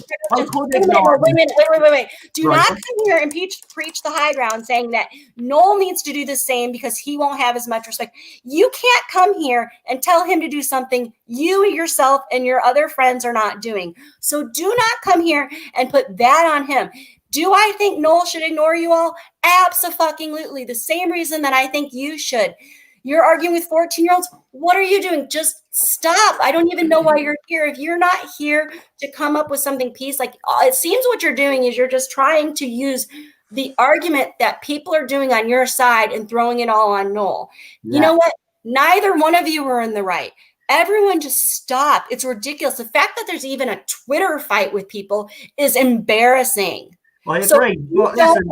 Wait. Do not come here and preach the high ground saying that Noel needs to do the same because he won't have as much respect. You can't come here and tell him to do something you yourself and your other friends are not doing. So do not come here and put that on him. Do I think Noel should ignore you all? Abso-fucking-lutely. The same reason that I think you should. You're arguing with 14-year-olds. What are you doing? Just stop. I don't even know why you're here. If you're not here to come up with something peace, like it seems what you're doing is you're just trying to use the argument that people are doing on your side and throwing it all on Noel. Yeah. You know what? Neither one of you are in the right. Everyone just stop. It's ridiculous. The fact that there's even a Twitter fight with people is embarrassing. I agree. So well, listen,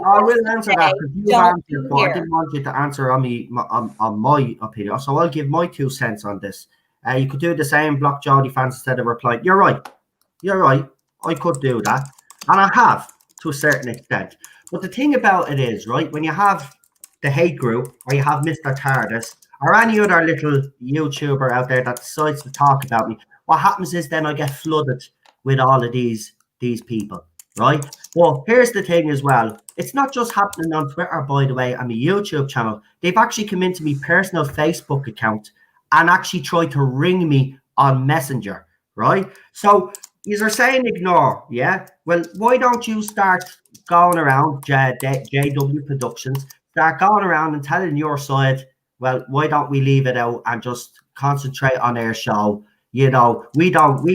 I will answer that because you answered, but I didn't want you to answer on me on my opinion. So I'll give my 2 cents on this. You could do the same, block Jody fans instead of replying. You're right. I could do that, and I have to a certain extent. But the thing about it is, right, when you have the hate group or you have Mr. TARDIS or any other little YouTuber out there that decides to talk about me, what happens is then I get flooded with all of these people, right? Well, here's the thing as well. It's not just happening on Twitter, by the way, and my YouTube channel. They've actually come into my personal Facebook account and actually tried to ring me on Messenger, right? So you're saying ignore, yeah? Well, why don't you start going around, JW Productions, start going around and telling your side, well, why don't we leave it out and just concentrate on our show? You know, we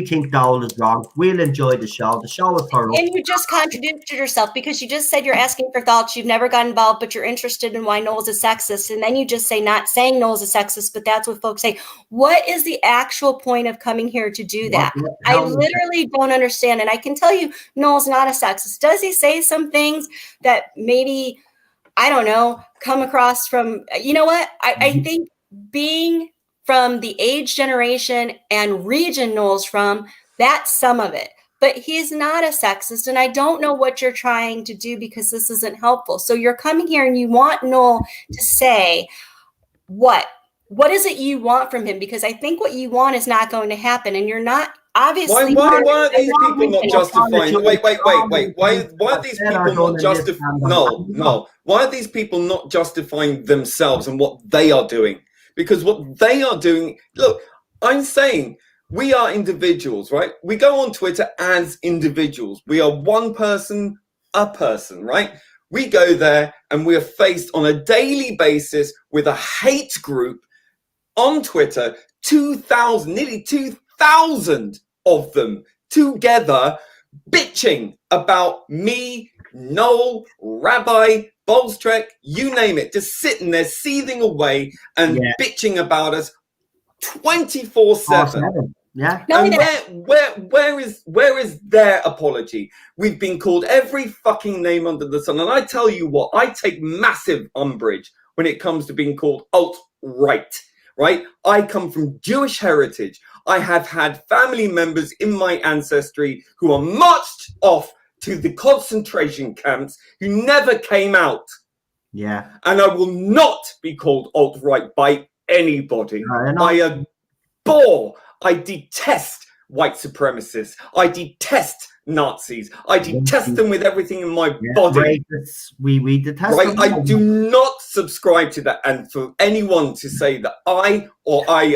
think Noel is wrong. We'll enjoy the show. The show is for us. And you just contradicted yourself because you just said you're asking for thoughts. You've never got involved, but you're interested in why Noel's a sexist. And then you just say not saying Noel's a sexist, but that's what folks say. What is the actual point of coming here to do that? I literally don't understand. And I can tell you Noel's not a sexist. Does he say some things that maybe, I don't know, come across from, you know what? I think being from the age generation and region Noel's from, that's some of it. But he's not a sexist, and I don't know what you're trying to do because this isn't helpful. So you're coming here and you want Noel to say what? What is it you want from him? Because I think what you want is not going to happen, and you're not obviously. Why are these people not justifying? Wait. Why are these people not justifying? No. Why are these people not justifying themselves and what they are doing? Because what they are doing, look, I'm saying we are individuals, right? We go on Twitter as individuals. We are one person, a person, right? We go there and we are faced on a daily basis with a hate group on Twitter, nearly 2,000 of them together, bitching about me, Noel, Rabbi, Bolstrek, you name it, just sitting there seething away and bitching about us 24/7. Yeah. Not And only where is their apology? We've been called every fucking name under the sun, and I tell you what, I take massive umbrage when it comes to being called alt-right. Right? I come from Jewish heritage. I have had family members in my ancestry who are marched off to the concentration camps who never came out. Yeah. And I will not be called alt-right by anybody. I abhor, I detest white supremacists. I detest Nazis. I detest them with everything in my body. We detest right? them. I do not subscribe to that. And for anyone to say that I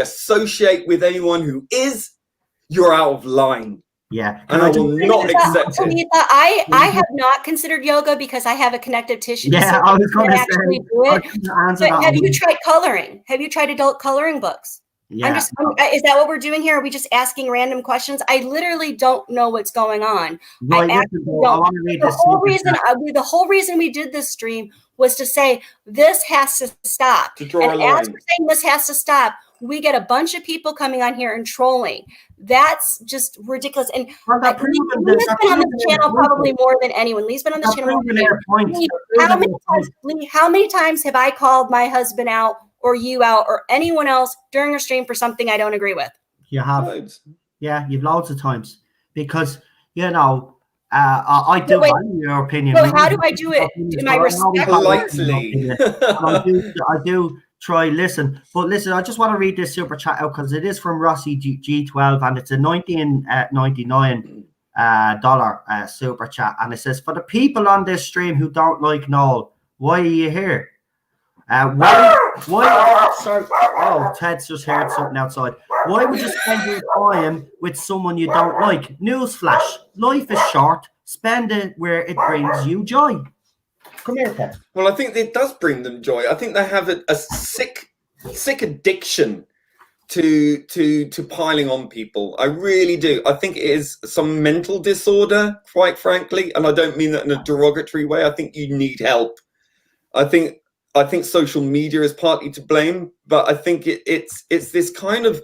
associate with anyone who is, you're out of line. Yeah. And I will not accept it. I have not considered yoga because I have a connective tissue disorder. I was going to say, do it. But have you tried coloring? Have you tried adult coloring books? Yeah. Is that what we're doing here? Are we just asking random questions? I literally don't know what's going on. Right, the whole reason we did this stream was to say this has to stop. To draw a line. As we're saying this has to stop, we get a bunch of people coming on here and trolling. That's just ridiculous. And Lee's been on the channel probably more than anyone. Lee's been on the channel more than anyone. How many times have I called my husband out or you out or anyone else during a stream for something I don't agree with? You have. Loads. Yeah, you've loads of times. Because, I do value your opinion. So how do I do it? Am I respectful? Politely. I do try listen. But listen, I just want to read this super chat out because it is from Rossi G12 and it's a $19.99 dollar super chat. And it says, for the people on this stream who don't like Noel, why are you here? Sorry. Oh, Ted's just heard something outside. Why would you spend your time with someone you don't like? Newsflash. Life is short. Spend it where it brings you joy. Come here, Ted. Well, I think it does bring them joy. I think they have a sick addiction to piling on people. I really do. I think it is some mental disorder, quite frankly, and I don't mean that in a derogatory way. I think you need help. I think social media is partly to blame, but I think it's this kind of,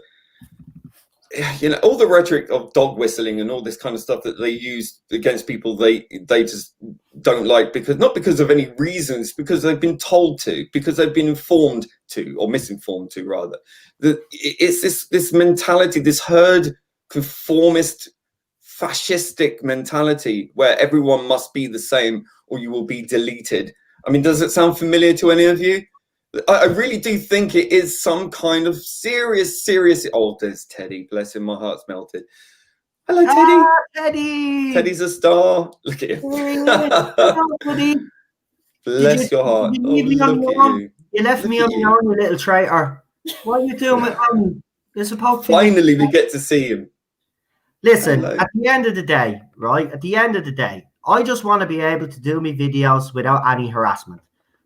all the rhetoric of dog whistling and all this kind of stuff that they use against people they just don't like, not because of any reasons, because they've been told to, because they've been informed to, or misinformed to rather. It's this mentality, this herd conformist fascistic mentality where everyone must be the same or you will be deleted. I mean, does it sound familiar to any of you? I really do think it is some kind of serious. Oh, there's Teddy. Bless him. My heart's melted. Hello, Teddy. Teddy. Teddy's a star. Look at him. Bless your heart. Look at you. You left me on your own, you little traitor. What are you doing with him? You're supposed to. Finally, we get to see him. Listen, at the end of the day, right? At the end of the day, I just want to be able to do my videos without any harassment,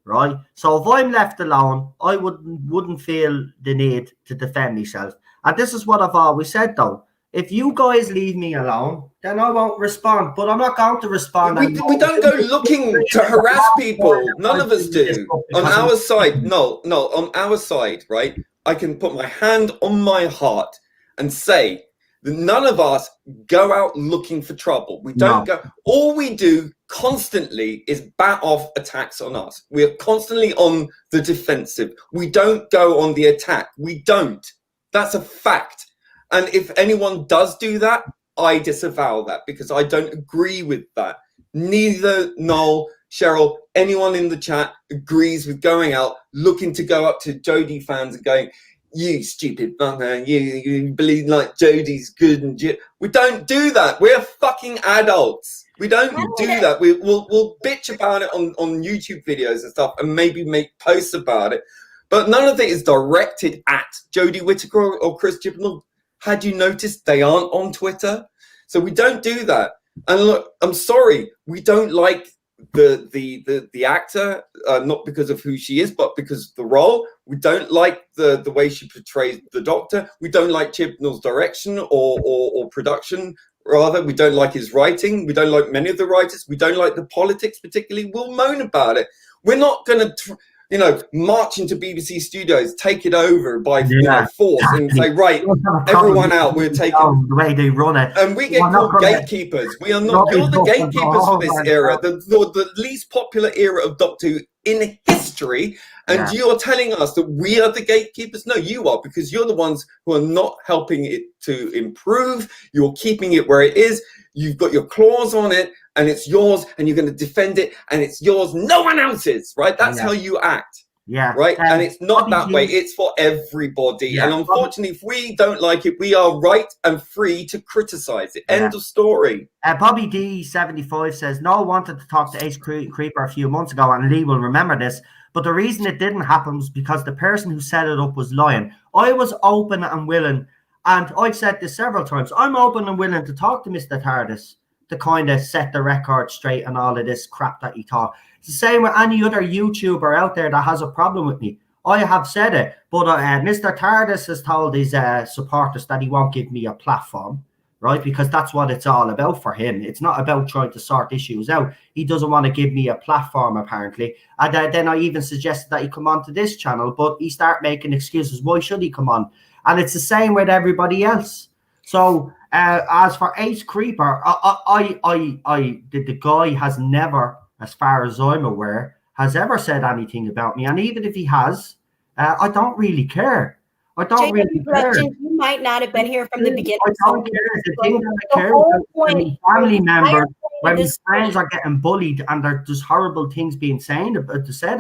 right? So if I'm left alone, I wouldn't feel the need to defend myself. And this is what I've always said, though. If you guys leave me alone, then I won't respond. But I'm not going to respond. We don't go looking to harass people. None of us do. On our side, no, on our side, right? I can put my hand on my heart and say, none of us go out looking for trouble. We don't go. All we do constantly is bat off attacks on us. We are constantly on the defensive. We don't go on the attack. We don't. That's a fact. And if anyone does do that, I disavow that because I don't agree with that. Neither Noel, Cheryl, anyone in the chat agrees with going out looking to go up to Jodie fans and going, you stupid bugger, you believe like Jodie's good and we don't do that. We're fucking adults. We don't do that. We'll bitch about it on YouTube videos and stuff and maybe make posts about it. But none of it is directed at Jodie Whittaker or Chris Chibnall. Had you noticed they aren't on Twitter? So we don't do that. And look, I'm sorry, we don't like the actor, not because of who she is, but because of the role. We don't like the way she portrays the Doctor. We don't like Chibnall's direction or production. Rather, we don't like his writing. We don't like many of the writers. We don't like the politics particularly. We'll moan about it. We're not going to you know, march into BBC Studios, take it over by you know, force, and say, right, everyone out, we're taking the way they run it. And we get called gatekeepers. We are not. You're the gatekeepers for this era, the least popular era of Doctor Who in history. And you're telling us that we are the gatekeepers? No, you are, because you're the ones who are not helping it to improve. You're keeping it where it is. You've got your claws on it, and it's yours, and you're going to defend it, and it's yours, no one else's, right? That's how you act. Yeah. Right. And it's not that way. It's for everybody. Yeah. And unfortunately, if we don't like it, we are right and free to criticize it. End of story. Bobby D75 says, Noel wanted to talk to Ace Creeper a few months ago, and Lee will remember this. But the reason it didn't happen was because the person who set it up was lying. I was open and willing, and I've said this several times, I'm open and willing to talk to Mr. TARDIS to kind of set the record straight and all of this crap that he thought. It's the same with any other YouTuber out there that has a problem with me. I have said it, but Mr. TARDIS has told his supporters that he won't give me a platform, right? Because that's what it's all about for him. It's not about trying to sort issues out. He doesn't want to give me a platform, apparently. And then I even suggested that he come on to this channel, but he started making excuses. Why should he come on? And it's the same with everybody else. So as for Ace Creeper, the guy has never, as far as I'm aware, has ever said anything about me. And even if he has, I don't really care. I don't really care. You might not have been here from the beginning. I don't care. The thing that I care about when family members, when my friends are getting bullied and there's horrible things being said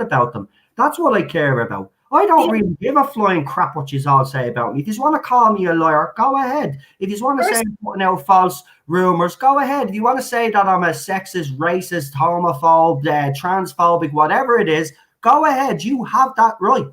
about them. That's what I care about. I don't really give a flying crap what you all say about me. If you want to call me a liar, go ahead. If you want to say I'm putting out false rumors, go ahead. If you want to say that I'm a sexist, racist, homophobe, transphobic, whatever it is, go ahead. You have that right.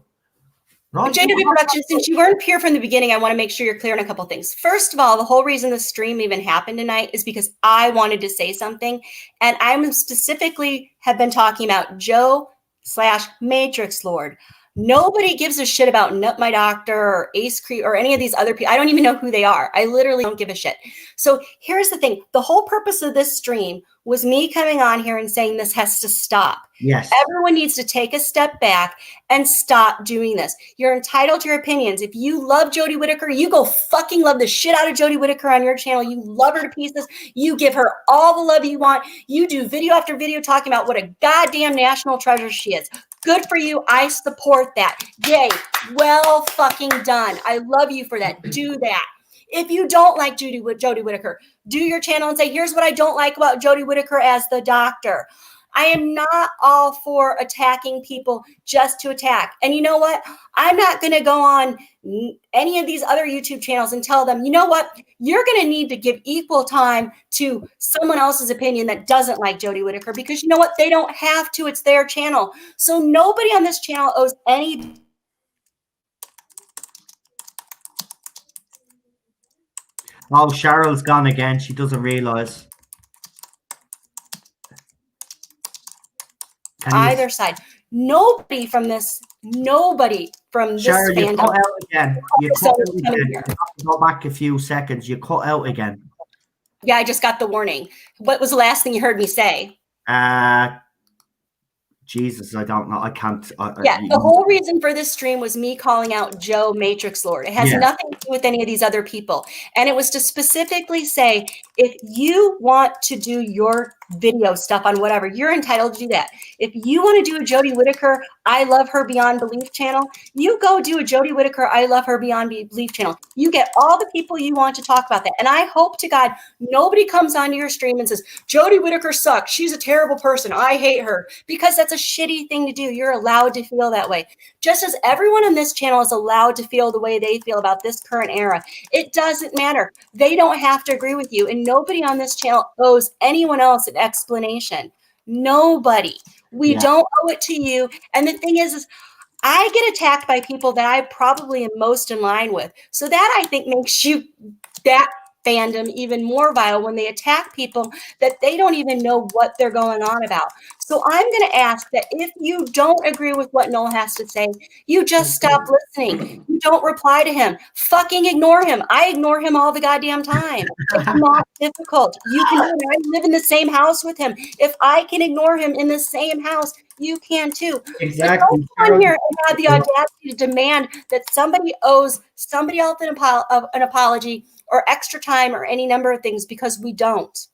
JW Productions, since you weren't here from the beginning, I want to make sure you're clear on a couple things. First of all, the whole reason the stream even happened tonight is because I wanted to say something. And I'm specifically have been talking about Joe/Matrix Lord. Nobody gives a shit about Nut My Doctor or Ace Creep or any of these other people. I don't even know who they are. I literally don't give a shit. So here's the thing. The whole purpose of this stream was me coming on here and saying this has to stop. Yes. Everyone needs to take a step back and stop doing this. You're entitled to your opinions. If you love Jodie Whittaker, you go fucking love the shit out of Jodie Whittaker on your channel. You love her to pieces. You give her all the love you want. You do video after video talking about what a goddamn national treasure she is. Good for you. I support that. Yay. Well fucking done. I love you for that. Do that. If you don't like Jodie Whittaker, do your channel and say, here's what I don't like about Jodie Whittaker as the Doctor. I am not all for attacking people just to attack. And you know what? I'm not going to go on any of these other YouTube channels and tell them, you know what? You're going to need to give equal time to someone else's opinion that doesn't like Jodie Whittaker, because you know what? They don't have to. It's their channel. So nobody on this channel owes any. Oh, Cheryl's gone again. She doesn't realize. Either side. Nobody from this Cheryl, you cut out again. You cut out again. You have to go back a few seconds. You cut out again. Yeah, I just got the warning. What was the last thing you heard me say? Jesus, I don't know. I can't. The whole reason for this stream was me calling out Joe Matrix Lord. It has nothing to do with any of these other people. And it was to specifically say, if you want to do your video stuff on whatever, you're entitled to do that. If you want to do a Jodie Whittaker, I Love Her Beyond Belief channel, you go do a Jodie Whittaker, I Love Her Beyond Belief channel. You get all the people you want to talk about that. And I hope to God, nobody comes onto your stream and says, Jodie Whittaker sucks. She's a terrible person. I hate her. Because that's a shitty thing to do. You're allowed to feel that way. Just as everyone on this channel is allowed to feel the way they feel about this current era. It doesn't matter. They don't have to agree with you. And nobody on this channel owes anyone else an explanation. Nobody. We don't owe it to you. And the thing is I get attacked by people that I probably am most in line with. So that I think makes you that fandom even more vile when they attack people that they don't even know what they're going on about. So I'm going to ask that if you don't agree with what Noel has to say, you just stop listening. You don't reply to him. Fucking ignore him. I ignore him all the goddamn time. It's not difficult. You can do it. I live in the same house with him. If I can ignore him in the same house, you can too. Exactly. But don't come here and have the audacity to demand that somebody owes somebody else an apology or extra time or any number of things, because we don't.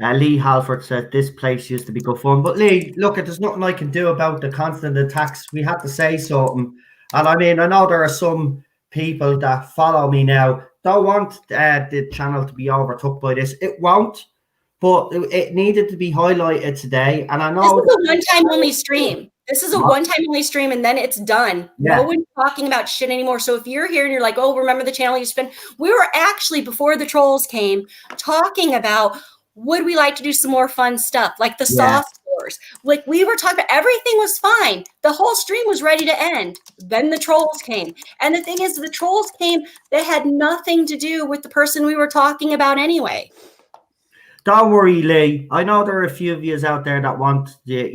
Lee Halford said this place used to be good fun. But Lee, look, there's nothing I can do about the constant attacks. We had to say something. And I mean, I know there are some people that follow me now don't want the channel to be overtook by this. It won't, but it needed to be highlighted today. And I know this is a one-time only stream. This is a one-time only stream, and then it's done. Yeah. No one's talking about shit anymore. So if you're here and you're like, oh, remember the channel you spent? We were actually, before the trolls came, talking about, would we like to do some more fun stuff, like the soft wars? Like, we were talking about, everything was fine. The whole stream was ready to end. Then the trolls came. And the thing is, the trolls came, they had nothing to do with the person we were talking about anyway. Don't worry, Lee. I know there are a few of you out there that want the,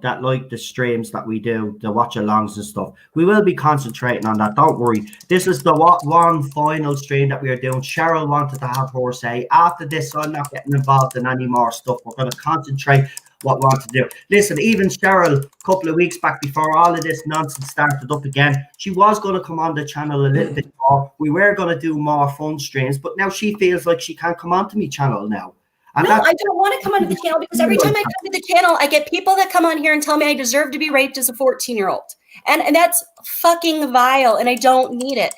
that like the streams that we do, the watch alongs and stuff. We will be concentrating on that. Don't worry. This is the one final stream that we are doing. Cheryl wanted to have her say. After this, I'm not getting involved in any more stuff. We're going to concentrate what we want to do. Listen, even Cheryl, a couple of weeks back before all of this nonsense started up again, she was going to come on the channel a little bit more. We were going to do more fun streams, but now she feels like she can't come onto my channel now. No, I don't want to come onto the channel, because every time I come to the channel, I get people that come on here and tell me I deserve to be raped as a 14-year-old. And that's fucking vile, and I don't need it.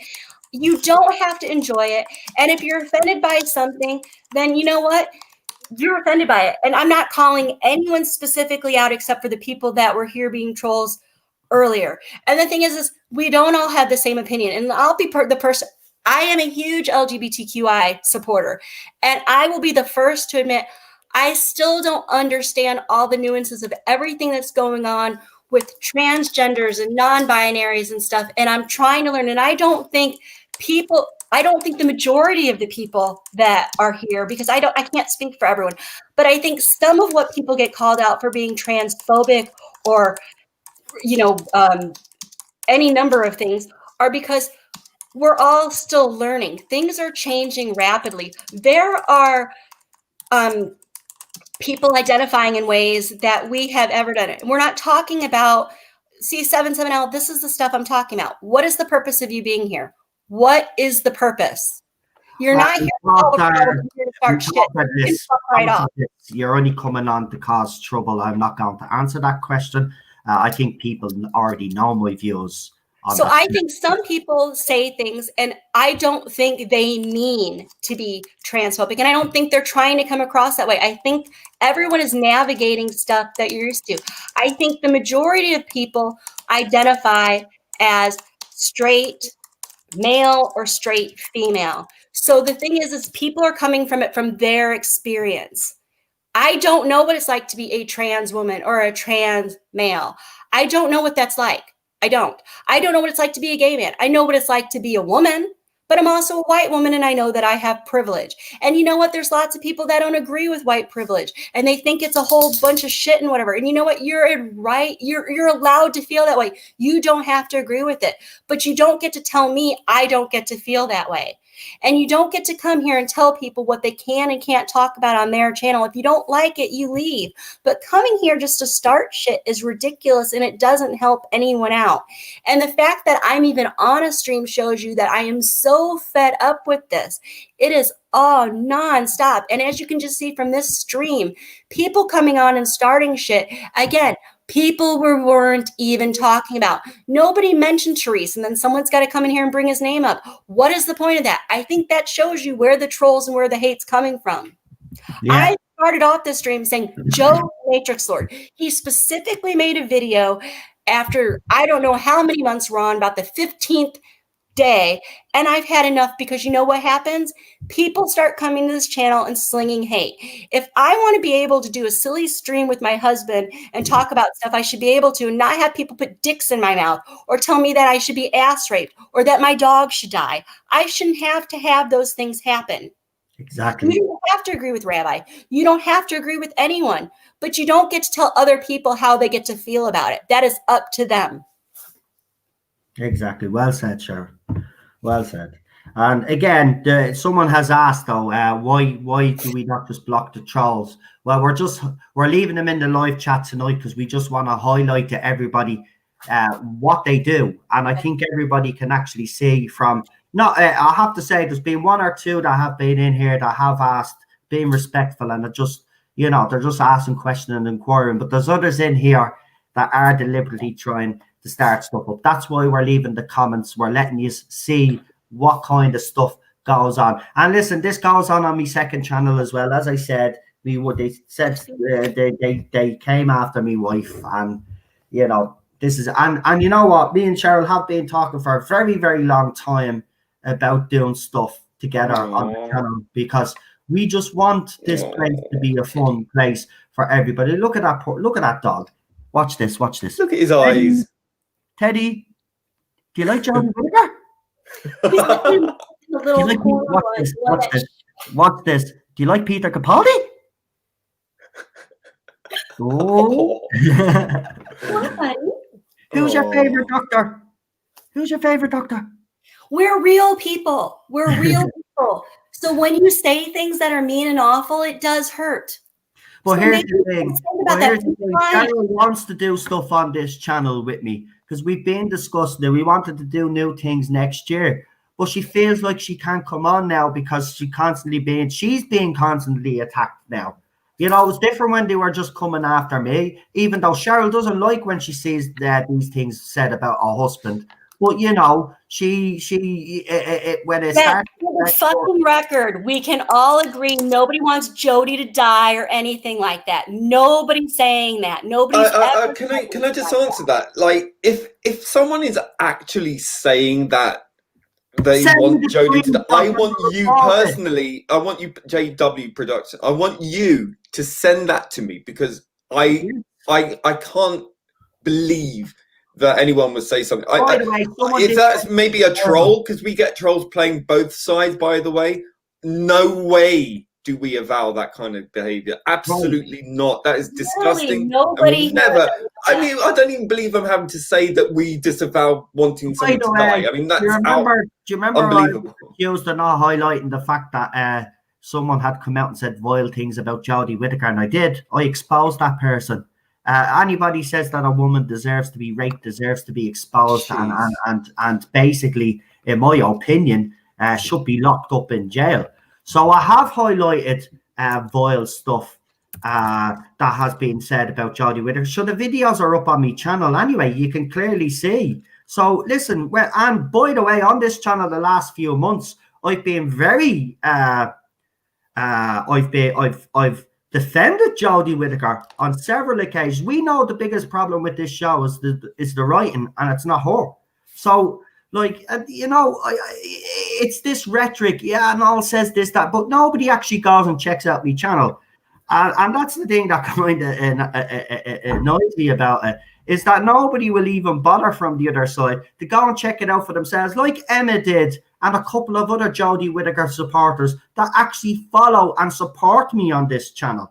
You don't have to enjoy it. And if you're offended by something, then you know what? You're offended by it. And I'm not calling anyone specifically out except for the people that were here being trolls earlier. And the thing is we don't all have the same opinion. And I'll be the person. I am a huge LGBTQI supporter, and I will be the first to admit I still don't understand all the nuances of everything that's going on with transgenders and non-binaries and stuff, and I'm trying to learn. And I don't think the majority of the people that are here, because I can't speak for everyone, but I think some of what people get called out for being transphobic or, any number of things are because we're all still learning. Things are changing rapidly. There are people identifying in ways that we have ever done it. And we're not talking about C77L. This is the stuff I'm talking about. What is the purpose of you being here? What is the purpose? You're not here to start shit. Right off. You're only coming on to cause trouble. I'm not going to answer that question. I think people already know my views. So I think some people say things, and I don't think they mean to be transphobic, and I don't think they're trying to come across that way. I think everyone is navigating stuff that you're used to. I think the majority of people identify as straight male or straight female. So the thing is people are coming from it from their experience. I don't know what it's like to be a trans woman or a trans male. I don't know what that's like. I don't know what it's like to be a gay man. I know what it's like to be a woman, but I'm also a white woman, and I know that I have privilege. And you know what? There's lots of people that don't agree with white privilege, and they think it's a whole bunch of shit and whatever. And you know what? You're right. You're allowed to feel that way. You don't have to agree with it, but you don't get to tell me I don't get to feel that way. And you don't get to come here and tell people what they can and can't talk about on their channel. If you don't like it, you leave. But coming here just to start shit is ridiculous, and it doesn't help anyone out. And the fact that I'm even on a stream shows you that I am so fed up with this. It is all nonstop. And as you can just see from this stream, people coming on and starting shit, again, people weren't even talking about. Nobody mentioned Therese, and then someone's got to come in here and bring his name up. What is the point of that? I think that shows you where the trolls and where the hate's coming from. Yeah. I started off this stream saying, Joe Matrix Lord. He specifically made a video after I don't know how many months were on about the 15th day. And I've had enough, because you know what happens? People start coming to this channel and slinging hate. If I want to be able to do a silly stream with my husband and talk about stuff, I should be able to, and not have people put dicks in my mouth or tell me that I should be ass raped or that my dog should die. I shouldn't have to have those things happen. Exactly. You don't have to agree with Rabbi. You don't have to agree with anyone, but you don't get to tell other people how they get to feel about it. That is up to them. Exactly. Well said, Cheryl. Well said. And again, someone has asked though, why do we not just block the trolls? Well, we're leaving them in the live chat tonight because we just want to highlight to everybody what they do, and I think everybody can actually see from. No, I have to say, there's been one or two that have been in here that have asked, being respectful, and they're just asking questions and inquiring. But there's others in here that are deliberately trying to start stuff up. That's why we're leaving the comments. We're letting you see what kind of stuff goes on. And listen, this goes on my second channel as well. As I said, they said they came after me wife, and this is and you know what? Me and Cheryl have been talking for a very, very long time about doing stuff together on the channel, because we just want this place to be a fun place for everybody. Look at that dog. Watch this. Look at his eyes. Teddy, do you like Jodie Whittaker? Watch this. Do you like Peter Capaldi? Oh. Who's your favorite doctor? We're real people. We're real people. So when you say things that are mean and awful, it does hurt. But here's the thing. Cheryl wants to do stuff on this channel with me because we've been discussing it. We wanted to do new things next year, but she feels like she can't come on now because she's being constantly attacked now. It's different when they were just coming after me, even though Cheryl doesn't like when she sees these things said about her husband. But she when it starts. Fucking record, we can all agree nobody wants Jodie to die or anything like that. Nobody's saying that. Nobody's. Can I just answer that? Like, if someone is actually saying that they want Jodie to die, I want you personally. I want you, JW Production. I want you to send that to me, because I can't believe that anyone would say something. If that's maybe a troll, because we get trolls playing both sides, by the way. No way do we avow that kind of behavior. Absolutely not. That is disgusting. Nobody never. I mean, I don't even believe I'm having to say that we disavow wanting someone to die. I mean, that's do you remember unbelievable. I accused of not highlighting the fact that someone had come out and said vile things about Jodie Whittaker, and I did. I exposed that person. Anybody says that a woman deserves to be raped, deserves to be exposed, and basically, in my opinion, should be locked up in jail. So I have highlighted vile stuff that has been said about Jodie Whittaker. So the videos are up on my channel anyway. You can clearly see. So listen, and by the way, on this channel, the last few months, I've been very, I've defended Jodie Whittaker on several occasions. We know the biggest problem with this show is the writing, and it's not her. So, it's this rhetoric. Yeah, and all says this, that, but nobody actually goes and checks out my channel. And that's the thing that kind of annoys me about it, is that nobody will even bother from the other side to go and check it out for themselves, like Emma did, and a couple of other Jodie Whittaker supporters that actually follow and support me on this channel,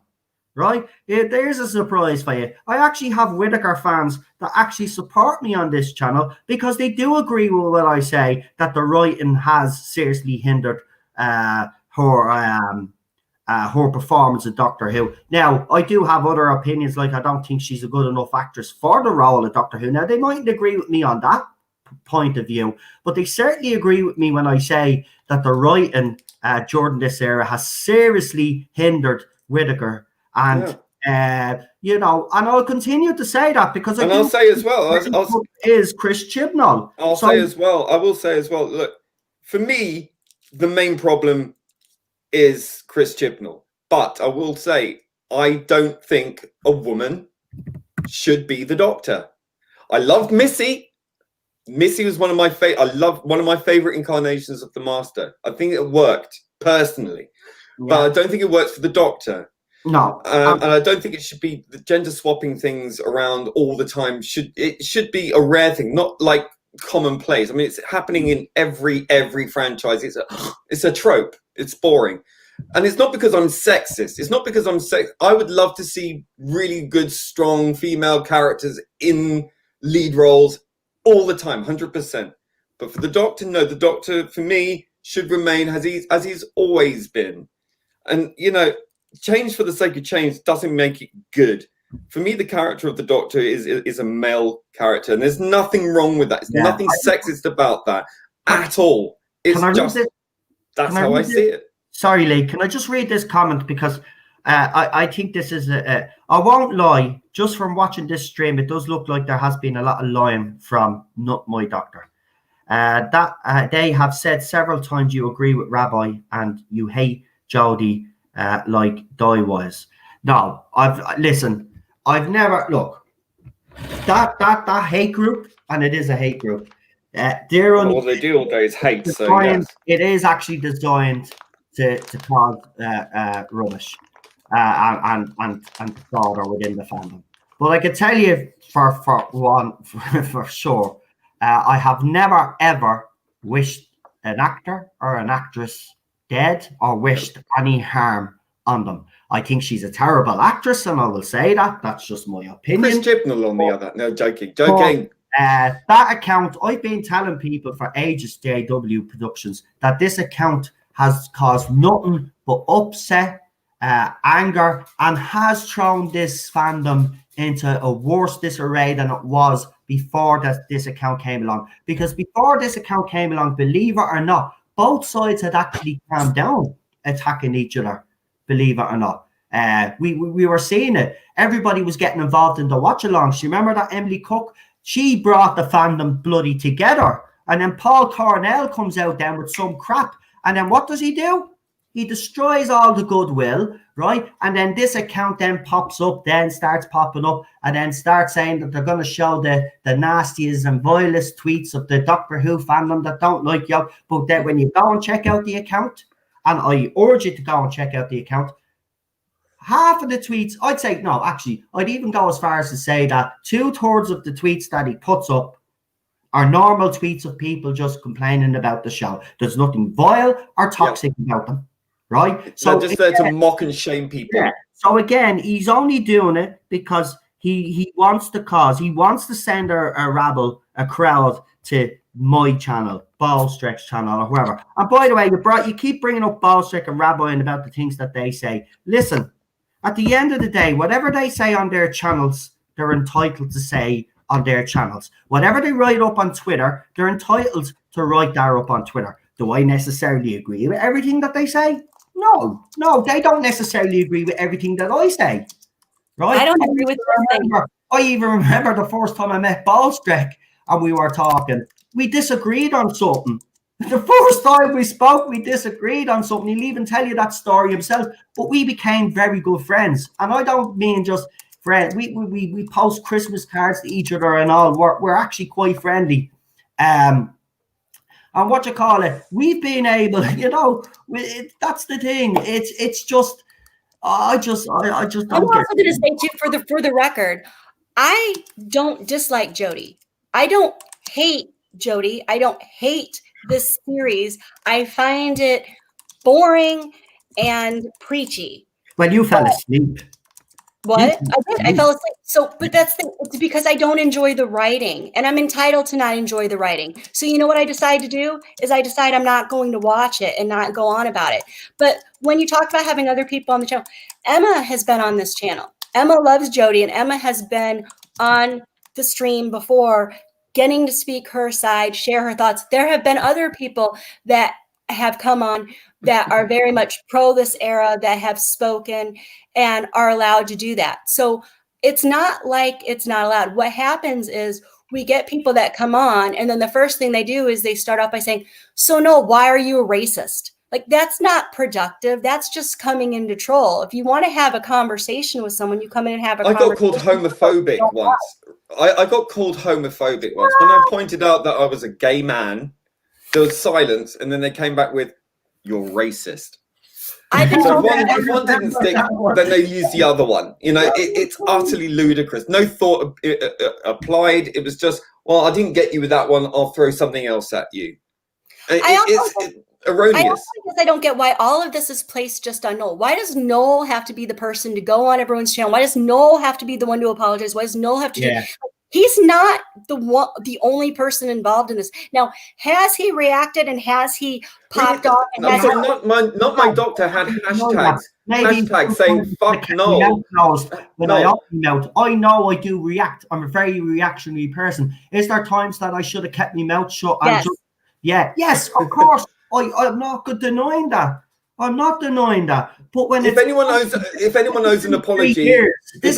right? There's a surprise for you. I actually have Whittaker fans that actually support me on this channel because they do agree with what I say, that the writing has seriously hindered her performance of Doctor Who. Now, I do have other opinions, like I don't think she's a good enough actress for the role of Doctor Who. Now, they mightn't agree with me on that point of view, but they certainly agree with me when I say that the writing during this era has seriously hindered Whittaker, and and I'll continue to say that because I'll say as well is Chris Chibnall. I will say as well. Look, for me, the main problem is Chris Chibnall, but I will say I don't think a woman should be the Doctor. I loved Missy. Missy was one of my favorite incarnations of the Master. I think it worked personally, but I don't think it works for the Doctor. No, and I don't think it should be the gender swapping things around all the time. It should be a rare thing, not like commonplace. I mean, it's happening in every franchise. It's a trope. It's boring. And it's not because I'm sexist. It's not because I'm I would love to see really good, strong female characters in lead roles all the time, 100%. But for the Doctor, no. The Doctor, for me, should remain as he's always been. And, you know, change for the sake of change doesn't make it good. For me, the character of the Doctor is a male character. And there's nothing wrong with that. There's nothing sexist about that at all. It's just, that's how I see it. Sorry, Lee, can I just read this comment? Because I think this is I won't lie, just from watching this stream, it does look like there has been a lot of lying from Not My Doctor. They have said several times you agree with Rabbi and you hate Jodie like Di was. No, I've never, look, that hate group, and it is a hate group. They're all they do all day is hate. So yes. It is actually designed to cause rubbish and disorder within the fandom. But I can tell you for sure, I have never ever wished an actor or an actress dead or wished any harm on them. I think she's a terrible actress, and I will say that. That's just my opinion. Chris Chibnall on the other. No, joking. That account, I've been telling people for ages, JW Productions, that this account has caused nothing but upset, anger, and has thrown this fandom into a worse disarray than it was before this account came along. Because before this account came along, believe it or not, both sides had actually calmed down attacking each other, believe it or not. We were seeing it. Everybody was getting involved in the watch-alongs. You remember that Emily Cook? She brought the fandom bloody together. And then Paul Cornell comes out then with some crap. And then what does he do? He destroys all the goodwill, right? And then this account then pops up, then starts popping up, and then starts saying that they're going to show the nastiest and vilest tweets of the Doctor Who fandom that don't like you. But then when you go and check out the account, and I urge you to go and check out the account, half of the tweets, I'd say, no, actually, I'd even go as far as to say that 2/3 of the tweets that he puts up are normal tweets of people just complaining about the show. There's nothing vile or toxic about them, right? So they're just there to mock and shame people. Yeah. So again, he's only doing it because he wants the cause. He wants to send a crowd to my channel, Ballstreck's channel, or whoever. And by the way, you keep bringing up Ballstreck and Rabbi and about the things that they say. Listen, at the end of the day, whatever they say on their channels, they're entitled to say on their channels. Whatever they write up on Twitter, they're entitled to write that up on Twitter. Do I necessarily agree with everything that they say? No, they don't necessarily agree with everything that I say. Right? I don't agree with anything. I even remember the first time I met Ballstreck and we were talking. We disagreed on something. The first time we spoke, we disagreed on something. He'll even tell you that story himself. But we became very good friends. And I don't mean just friends. We post Christmas cards to each other and all. We're actually quite friendly. And what you call it, we've been able, that's the thing. It's just, I just don't I'm also going to say too, for the record, I don't dislike Jodie. I don't hate Jodie. I don't hate this series. I find it boring and preachy. Well, you fell asleep. What? I did. I fell asleep. So, but it's because I don't enjoy the writing, and I'm entitled to not enjoy the writing. So, you know what I decide to do is I decide I'm not going to watch it and not go on about it. But when you talk about having other people on the channel, Emma has been on this channel. Emma loves Jodie, and Emma has been on the stream before, getting to speak her side, share her thoughts. There have been other people that have come on that are very much pro this era, that have spoken and are allowed to do that. So it's not like it's not allowed. What happens is we get people that come on, and then the first thing they do is they start off by saying, so no, why are you a racist? Like, that's not productive. That's just coming into troll. If you want to have a conversation with someone, you come in and have a I got called conversation. homophobic once. I got called homophobic once. When I pointed out that I was a gay man, there was silence, and then they came back with, "You're racist." I've been So told if one didn't stick, then they used the other one. You know, it's utterly ludicrous. No thought applied. It was just, well, I didn't get you with that one. I'll throw something else at you. It's erroneous. I don't get why all of this is placed just on Noel. Why does Noel have to be the person to go on everyone's channel? Why does Noel have to be the one to apologize? Why does Noel have to do? He's not the only person involved in this. Now, has he reacted and has he popped off? And not my doctor had hashtags saying "fuck no." When I open my mouth, I know I do react. I'm a very reactionary person. Is there times that I should have kept my mouth shut? Yes. Yes, of course. I'm not denying that. I'm not denying that. But when if anyone owes an apology, if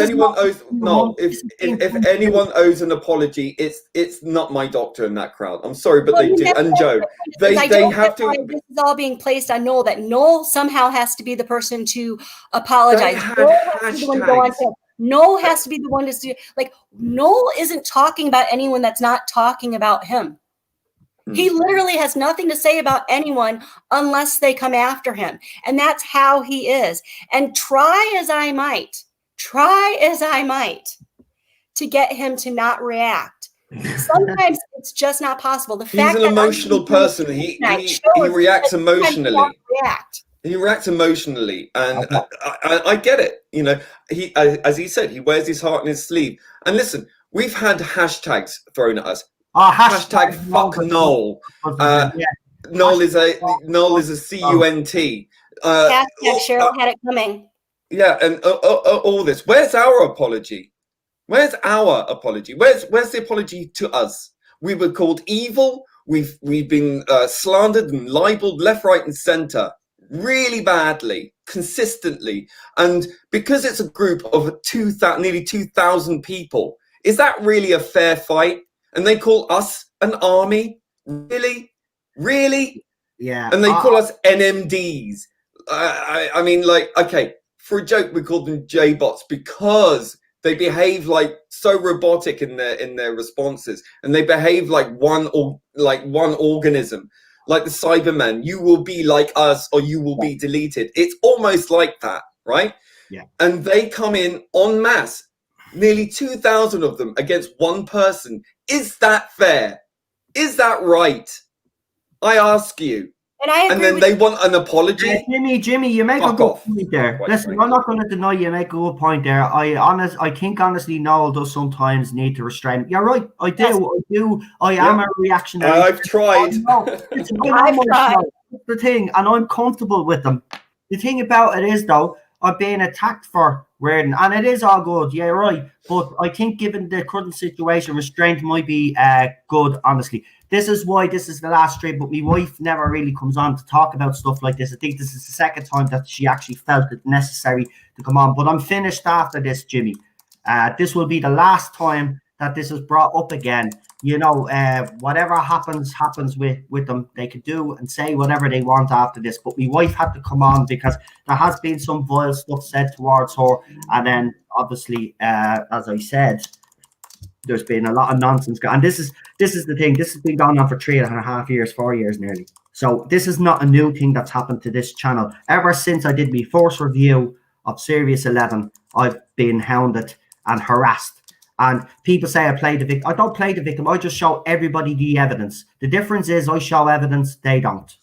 anyone owes an apology, it's not my doctor in that crowd. I'm sorry, but they do. And Joe, they have to. This is all being placed on Noel. That Noel somehow has to be the person to apologize. Noel has to be the one to do. Like, Noel isn't talking about anyone that's not talking about him. He literally has nothing to say about anyone unless they come after him. And that's how he is. And try as I might to get him to not react. Sometimes it's just not possible. He's an emotional person. He reacts emotionally. He reacts emotionally, and I get it. You know, he, as he said, he wears his heart on his sleeve. And listen, we've had hashtags thrown at us. Hashtag fuck Noel. Noel is a CUNT. Hashtag Cheryl had it coming. Yeah, and all this. Where's our apology? Where's the apology to us? We were called evil. We've been slandered and libeled left, right, and center really badly, consistently. And because it's a group of nearly 2,000 people, is that really a fair fight? And they call us an army? Really? Yeah. And they call us NMDs. I mean, like, okay, for a joke, we called them J-bots because they behave like so robotic in their responses, and they behave like one organism, like the Cybermen. You will be like us, or you will be deleted. It's almost like that, right? Yeah. And they come in en masse, nearly 2,000 of them against one person. Is that fair? Is that right? I ask you. And then they want an apology. Jimmy, you make a good point there. Listen, I'm not going to deny you make a good point there. I think honestly, Noel does sometimes need to restrain. You're right. I do. I am a reactionary. I've tried. I've tried. That's the thing, and I'm comfortable with them. The thing about it is, though, I'm being attacked for wearing, and it is all good. Yeah, right. But I think, given the current situation, restraint might be good. Honestly. This is why this is the last stream, but my wife never really comes on to talk about stuff like this. I think this is the second time that she actually felt it necessary to come on. But I'm finished after this, Jimmy. This will be the last time that this is brought up again. You know, whatever happens with them. They could do and say whatever they want after this. But my wife had to come on because there has been some vile stuff said towards her. And then, obviously, as I said, there's been a lot of nonsense. And this is the thing. This has been going on for 3.5 years, 4 years nearly. So this is not a new thing that's happened to this channel. Ever since I did my first review of Series 11, I've been hounded and harassed. And people say I play the victim. I don't play the victim. I just show everybody the evidence. The difference is I show evidence, they don't.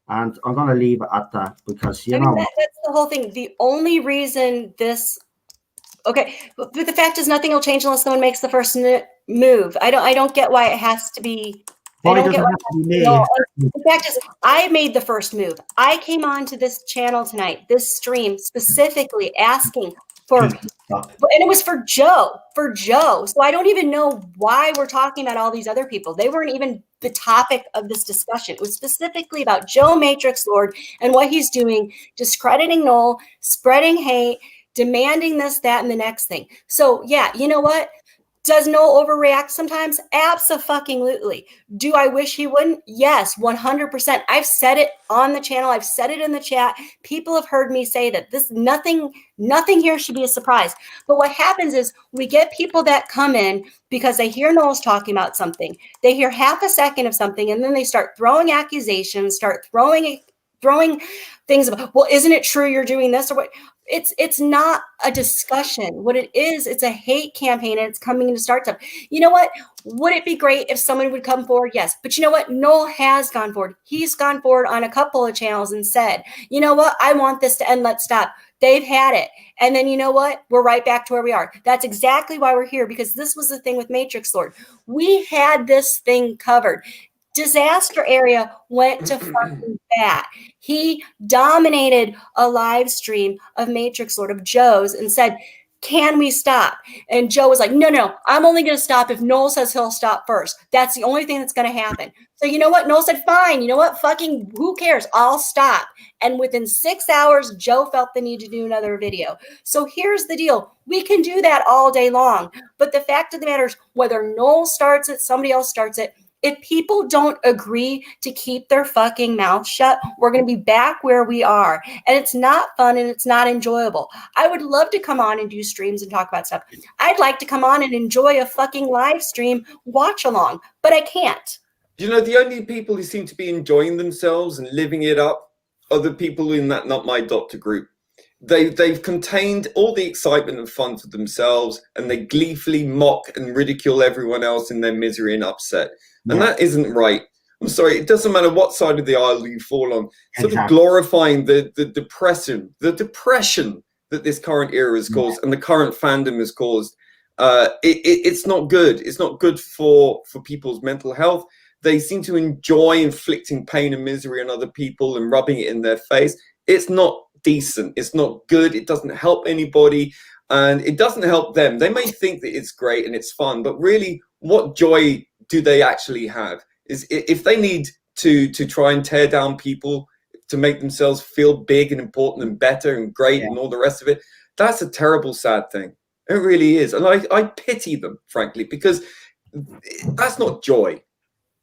And I'm going to leave it at that because, you know. That's the whole thing. The only reason this... Okay, but the fact is nothing will change unless someone makes the first move. I don't get why it has to be. I don't get why the fact is, I made the first move. I came on to this channel tonight, this stream, specifically asking for, and it was for Joe. So I don't even know why we're talking about all these other people. They weren't even the topic of this discussion. It was specifically about Joe Matrix Lord and what he's doing, discrediting Noel, spreading hate, demanding this, that, and the next thing. So yeah, you know what? Does Noel overreact sometimes? Abso-fucking-lutely. Do I wish he wouldn't? Yes, 100%. I've said it on the channel. I've said it in the chat. People have heard me say that nothing here should be a surprise. But what happens is we get people that come in because they hear Noel's talking about something. They hear half a second of something, and then they start throwing accusations, start throwing things about, well, isn't it true you're doing this or what? It's not a discussion. What it is, it's a hate campaign, and it's coming in to start stuff. You know what? Would it be great if someone would come forward? Yes. But you know what? Noel has gone forward. He's gone forward on a couple of channels and said, you know what? I want this to end. Let's stop. They've had it. And then you know what? We're right back to where we are. That's exactly why we're here, because this was the thing with Matrix Lord. We had this thing covered. Disaster Area went to fucking bat. He dominated a live stream of Matrix Lord of Joe's and said, can we stop? And Joe was like, no, I'm only going to stop if Noel says he'll stop first. That's the only thing that's going to happen. So you know what? Noel said, fine. You know what? Fucking who cares? I'll stop. And within 6 hours, Joe felt the need to do another video. So here's the deal. We can do that all day long. But the fact of the matter is, whether Noel starts it, somebody else starts it, if people don't agree to keep their fucking mouth shut, we're going to be back where we are. And it's not fun and it's not enjoyable. I would love to come on and do streams and talk about stuff. I'd like to come on and enjoy a fucking live stream watch along, but I can't. You know, the only people who seem to be enjoying themselves and living it up are the people in that Not My Doctor group. They've contained all the excitement and fun for themselves, and they gleefully mock and ridicule everyone else in their misery and upset. And that isn't right. I'm sorry, it doesn't matter what side of the aisle you fall on. Sort of glorifying the depression that this current era has caused and the current fandom has caused. It's not good. It's not good for people's mental health. They seem to enjoy inflicting pain and misery on other people and rubbing it in their face. It's not decent. It's not good. It doesn't help anybody, and it doesn't help them. They may think that it's great and it's fun, but really, what joy do they actually have? Is if they need to try and tear down people to make themselves feel big and important and better and great and all the rest of it, that's a terrible, sad thing. It really is. And I pity them, frankly, because that's not joy.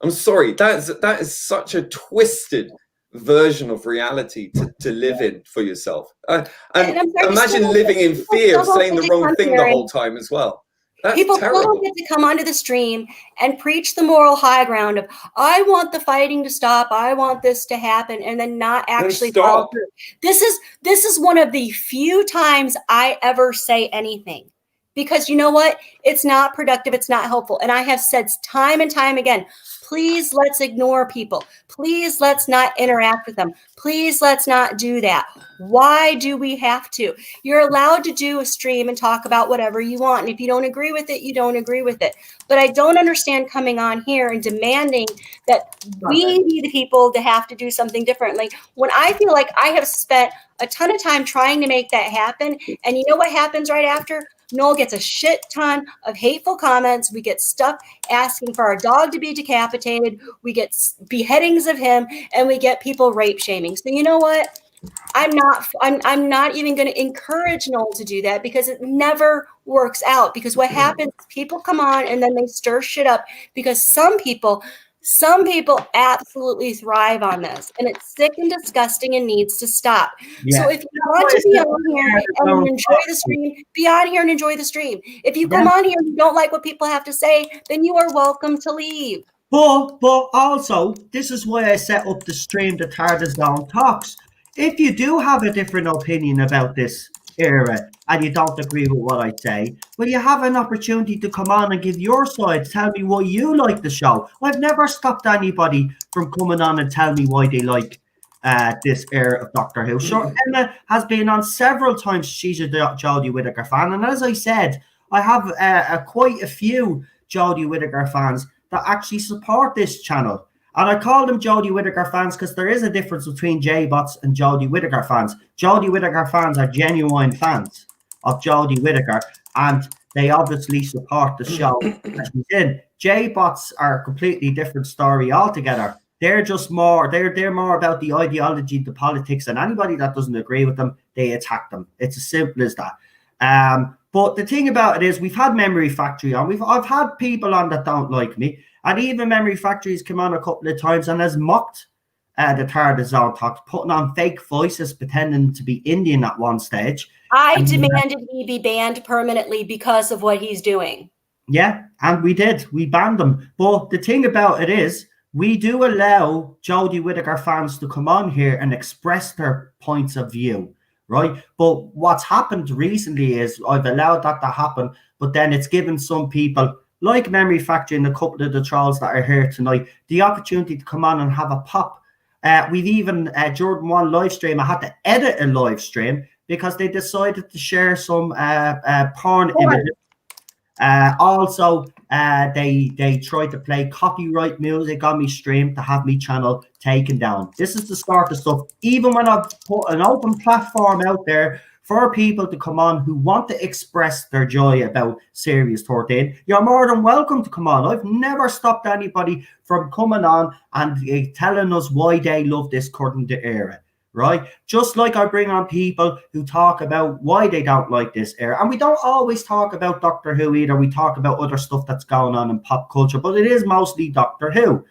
I'm sorry. That is such a twisted version of reality to live in for yourself. And imagine living in fear of saying the wrong thing the whole time as well. That's people terrible. still get to come onto the stream and preach the moral high ground of, I want the fighting to stop, I want this to happen, and then not actually follow through. This is one of the few times I ever say anything, because you know what? It's not productive, it's not helpful. And I have said time and time again, please let's ignore people. Please let's not interact with them. Please let's not do that. Why do we have to? You're allowed to do a stream and talk about whatever you want. And if you don't agree with it, you don't agree with it. But I don't understand coming on here and demanding that we be the people to have to do something differently when I feel like I have spent a ton of time trying to make that happen. And you know what happens right after? Noel gets a shit ton of hateful comments. We get stuff asking for our dog to be decapitated. We get beheadings of him, and we get people rape shaming. So you know what? I'm not even going to encourage Noel to do that, because it never works out. Because what happens, people come on and then they stir shit up, because some people absolutely thrive on this, and it's sick and disgusting and needs to stop. So if you want to be on here and enjoy the stream, be on here and enjoy the stream. If you come on here and you don't like what people have to say, then you are welcome to leave. But also, this is why I set up the stream, the TARDIS Zone Talks. If you do have a different opinion about this era and you don't agree with what I say, well, you have an opportunity to come on and give your side, tell me why you like the show. I've never stopped anybody from coming on and tell me why they like this era of Doctor Who. Sure, Emma has been on several times. She's a Jodie Whittaker fan, and as I said, I have quite a few Jodie Whittaker fans that actually support this channel. And I call them Jodie Whittaker fans because there is a difference between J-Bots and Jodie Whittaker fans. Jodie Whittaker fans are genuine fans of Jodie Whittaker, and they obviously support the show that she's in. J-Bots are a completely different story altogether. They're just more, they're more about the ideology, the politics, and anybody that doesn't agree with them, they attack them. It's as simple as that. But the thing about it is, we've had Memory Factory on. I've had people on that don't like me, and even Memory Factory's come on a couple of times and has mocked the Tardis Zone Talks, putting on fake voices, pretending to be Indian at one stage. I demanded he be banned permanently because of what he's doing. Yeah, and we did. We banned them. But the thing about it is, we do allow Jodie Whittaker fans to come on here and express their points of view, right? But what's happened recently is I've allowed that to happen, but then it's given some people, like Memory Factory and a couple of the trolls that are here tonight, the opportunity to come on and have a pop. We've even, during one live stream, I had to edit a live stream because they decided to share some porn images. Also, they tried to play copyright music on me stream to have me channel taken down. This is the sort of stuff, even when I've put an open platform out there for people to come on who want to express their joy about Series 13, you're more than welcome to come on. I've never stopped anybody from coming on and telling us why they love this current era. Right? Just like I bring on people who talk about why they don't like this era. And we don't always talk about Doctor Who either. We talk about other stuff that's going on in pop culture, but it is mostly Doctor Who.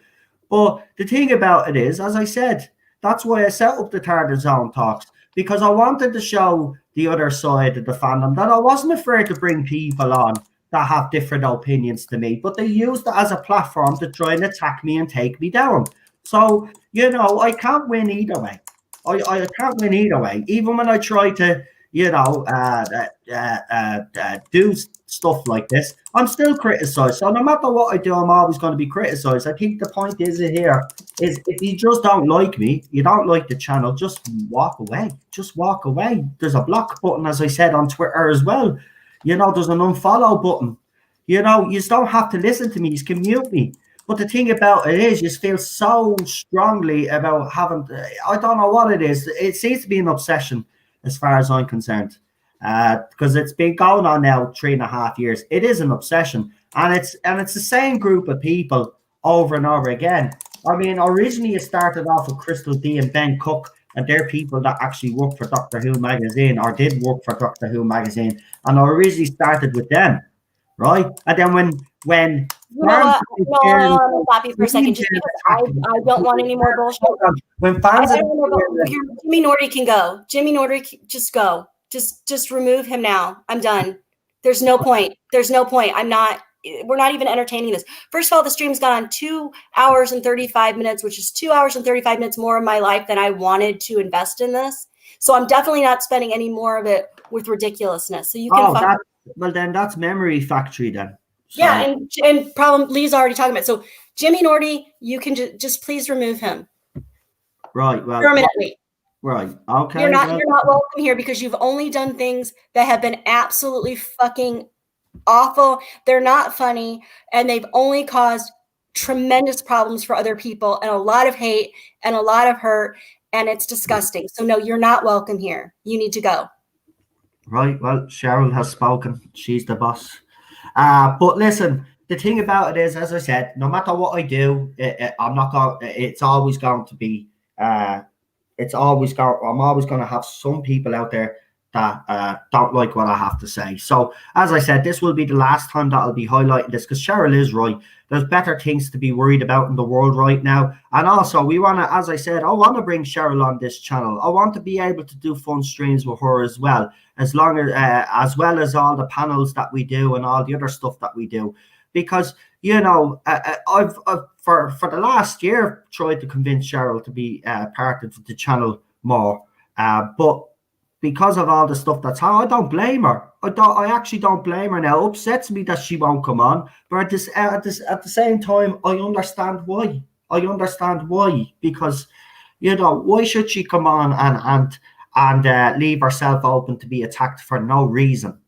But the thing about it is, as I said, that's why I set up the Tardis Zone Talks, because I wanted to show the other side of the fandom that I wasn't afraid to bring people on that have different opinions to me, but they used it as a platform to try and attack me and take me down. So, you know, I can't win either way. I can't win either way. Even when I try to, you know, do stuff like this, I'm still criticised. So no matter what I do, I'm always going to be criticised. I think the point is here is if you just don't like me, you don't like the channel, just walk away. Just walk away. There's a block button, as I said, on Twitter as well. You know, there's an unfollow button. You know, you don't have to listen to me. You can mute me. But the thing about it is, you feel so strongly about having, I don't know what it is. It seems to be an obsession as far as I'm concerned. Because it's been going on now 3.5 years. It is an obsession. And it's the same group of people over and over again. I mean, originally it started off with Crystal D and Ben Cook, and they're people that actually work for Doctor Who magazine or did work for Doctor Who magazine. And I originally started with them, right? And then when you know what? No, let me stop you for a second. Just because I don't want any more bullshit. When fans Jimmy Nordy can go. Jimmy Nordy, just go. Just remove him now. I'm done. There's no point. There's no point. We're not even entertaining this. First of all, the stream's gone on 2 hours and 35 minutes, which is 2 hours and 35 minutes more of my life than I wanted to invest in this. So I'm definitely not spending any more of it with ridiculousness. So you can well, then that's Memory Factory then. So. Yeah, and problem Lee's already talking about. So Jimmy Nordy, you can just please remove him. Right. Well, permanently. Right. Okay. You're not welcome here because you've only done things that have been absolutely fucking awful. They're not funny, and they've only caused tremendous problems for other people and a lot of hate and a lot of hurt, and it's disgusting. So no, you're not welcome here. You need to go. Right. Well, Cheryl has spoken. She's the boss. But listen, the thing about it is, as I said, no matter what I do, I'm not going. It's always going to be. I'm always going to have some people out there that don't like what I have to say. So, as I said, this will be the last time that I'll be highlighting this because Cheryl is right. There's better things to be worried about in the world right now. And also, we want to, as I said, I want to bring Cheryl on this channel. I want to be able to do fun streams with her as well as well as all the panels that we do and all the other stuff that we do. Because, you know, I've for the last year tried to convince Cheryl to be part of the channel more. But because of all the stuff that's how I don't blame her. I actually don't blame her now. It upsets me that she won't come on. But at the same time, I understand why. Because, you know, why should she come on and leave herself open to be attacked for no reason?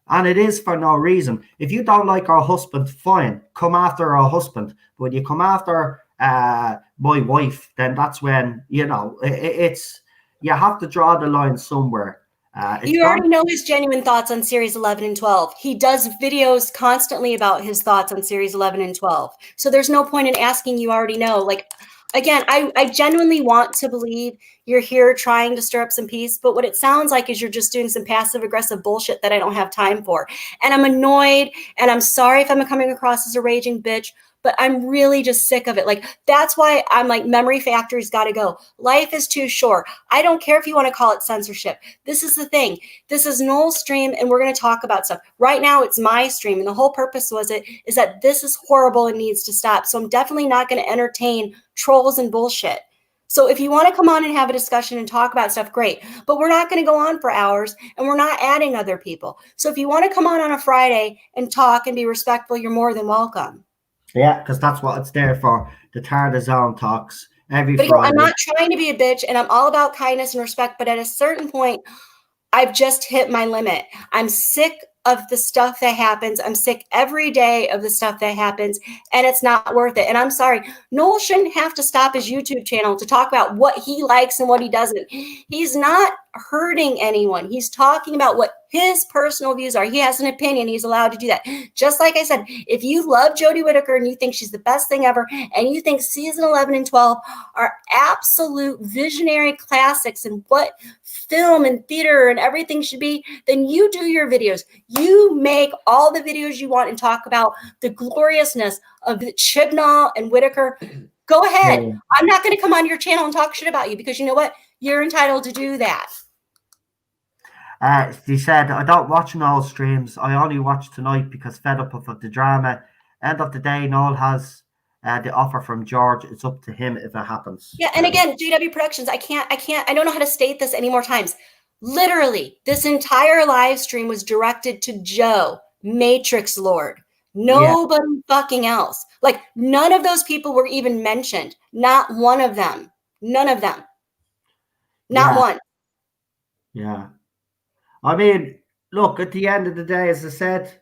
And it is for no reason. If you don't like her husband, fine, come after her husband. But when you come after my wife, then that's when, you know, it's you have to draw the line somewhere. You already know his genuine thoughts on Series 11 and 12. He does videos constantly about his thoughts on Series 11 and 12. So there's no point in asking. You already know. Like, again, I genuinely want to believe you're here trying to stir up some peace, but what it sounds like is you're just doing some passive aggressive bullshit that I don't have time for. And I'm annoyed, and I'm sorry if I'm coming across as a raging bitch, but I'm really just sick of it. Like, that's why I'm like, memory factory's got to go. Life is too short. I don't care if you want to call it censorship. This is the thing. This is Noel's stream, and we're going to talk about stuff. Right now, it's my stream, and the whole purpose is that this is horrible and needs to stop. So I'm definitely not going to entertain trolls and bullshit. So if you want to come on and have a discussion and talk about stuff, great. But we're not going to go on for hours, and we're not adding other people. So if you want to come on a Friday and talk and be respectful, you're more than welcome. Yeah, because that's what it's there for. The Tarda Zone talks every But Friday. I'm not trying to be a bitch, and I'm all about kindness and respect. But at a certain point, I've just hit my limit. I'm sick of the stuff that happens. I'm sick every day of the stuff that happens, and it's not worth it. And I'm sorry, Noel shouldn't have to stop his YouTube channel to talk about what he likes and what he doesn't. He's not hurting anyone. He's talking about what his personal views are. He has an opinion. He's allowed to do that. Just like I said, if you love Jodie Whittaker and you think she's the best thing ever, and you think season 11 and 12 are absolute visionary classics and what film and theater and everything should be, then you do your videos. You make all the videos you want and talk about the gloriousness of Chibnall and Whittaker. Go ahead. Yeah. I'm not going to come on your channel and talk shit about you, because you know what? You're entitled to do that. He said, I don't watch Noel streams. I only watch tonight because fed up of the drama. End of the day, Noel has the offer from George. It's up to him if it happens. Yeah, and again, GW Productions, I don't know how to state this any more times. Literally, this entire live stream was directed to Joe, Matrix Lord. Nobody fucking else. Like, none of those people were even mentioned. Not one of them. None of them. Not one. Yeah. I mean, look, at the end of the day, as I said,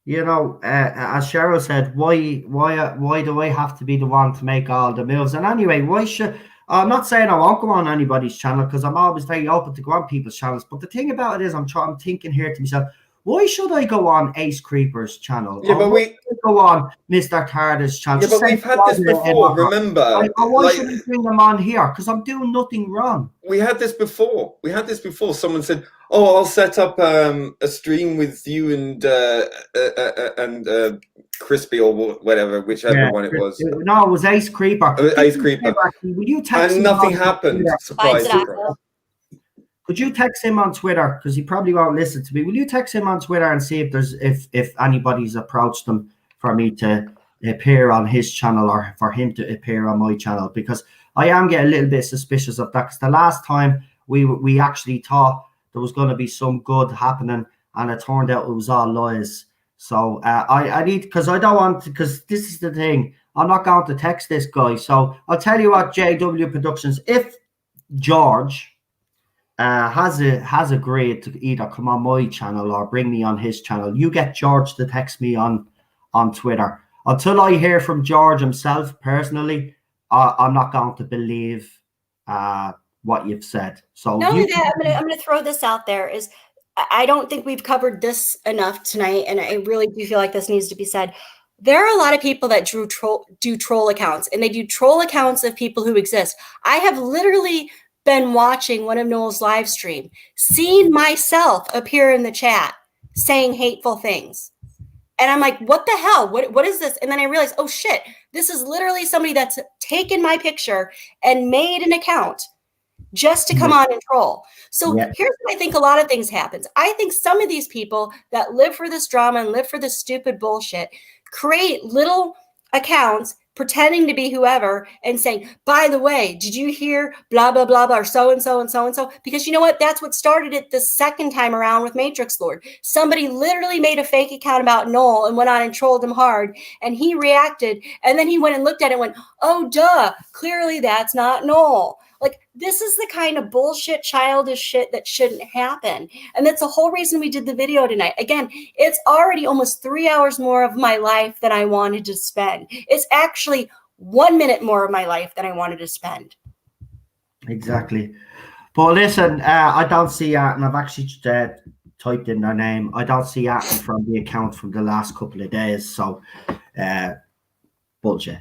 you know, as Cheryl said, why do I have to be the one to make all the moves? And anyway, why should I'm not saying I won't go on anybody's channel, because I'm always very open to go on people's channels. But the thing about it is, I'm thinking here to myself, why should I go on Ace Creeper's channel? Yeah, but we go on Mr. Tarda's channel. Yeah, but we've had this before. Remember? Why should we bring them on here? Because I'm doing nothing wrong. We had this before. Someone said, "Oh, I'll set up a stream with you and Crispy or whatever, whichever one it was." No, it was Ace Creeper. Ace Creeper. Will you text and nothing happened. Surprise, surprise. Could you text him on Twitter, because he probably won't listen to me? Will you text him on Twitter and see if anybody's approached him for me to appear on his channel or for him to appear on my channel? Because I am getting a little bit suspicious of that. Because the last time we actually thought there was going to be some good happening, and it turned out it was all lies. So I need, because I don't want to, because this is the thing, I'm not going to text this guy. So I'll tell you what, JW Productions, if George has agreed to either come on my channel or bring me on his channel, you get George to text me on Twitter. Until I hear from George himself personally, I'm not going to believe what you've said. So not only that, I'm gonna throw this out there, is I don't think we've covered this enough tonight, and I really do feel like this needs to be said. There are a lot of people that do troll accounts, and they do troll accounts of people who exist. I have literally been watching one of Noel's live stream, seen myself appear in the chat saying hateful things. And I'm like, what the hell? What is this? And then I realized, oh shit, this is literally somebody that's taken my picture and made an account just to come on and troll. So here's what I think a lot of things happens. I think some of these people that live for this drama and live for this stupid bullshit create little accounts pretending to be whoever and saying, by the way, did you hear blah, blah, blah, blah, or so-and-so and so-and-so? Because you know what? That's what started it the second time around with Matrix Lord. Somebody literally made a fake account about Noel and went on and trolled him hard, and he reacted, and then he went and looked at it and went, oh, duh, clearly that's not Noel. Like, this is the kind of bullshit, childish shit that shouldn't happen. And that's the whole reason we did the video tonight. Again, it's already almost 3 hours more of my life than I wanted to spend. It's actually 1 minute more of my life than I wanted to spend. Exactly. But listen, I don't see that, and I've actually typed in their name. I don't see that from the account from the last couple of days. So, bullshit.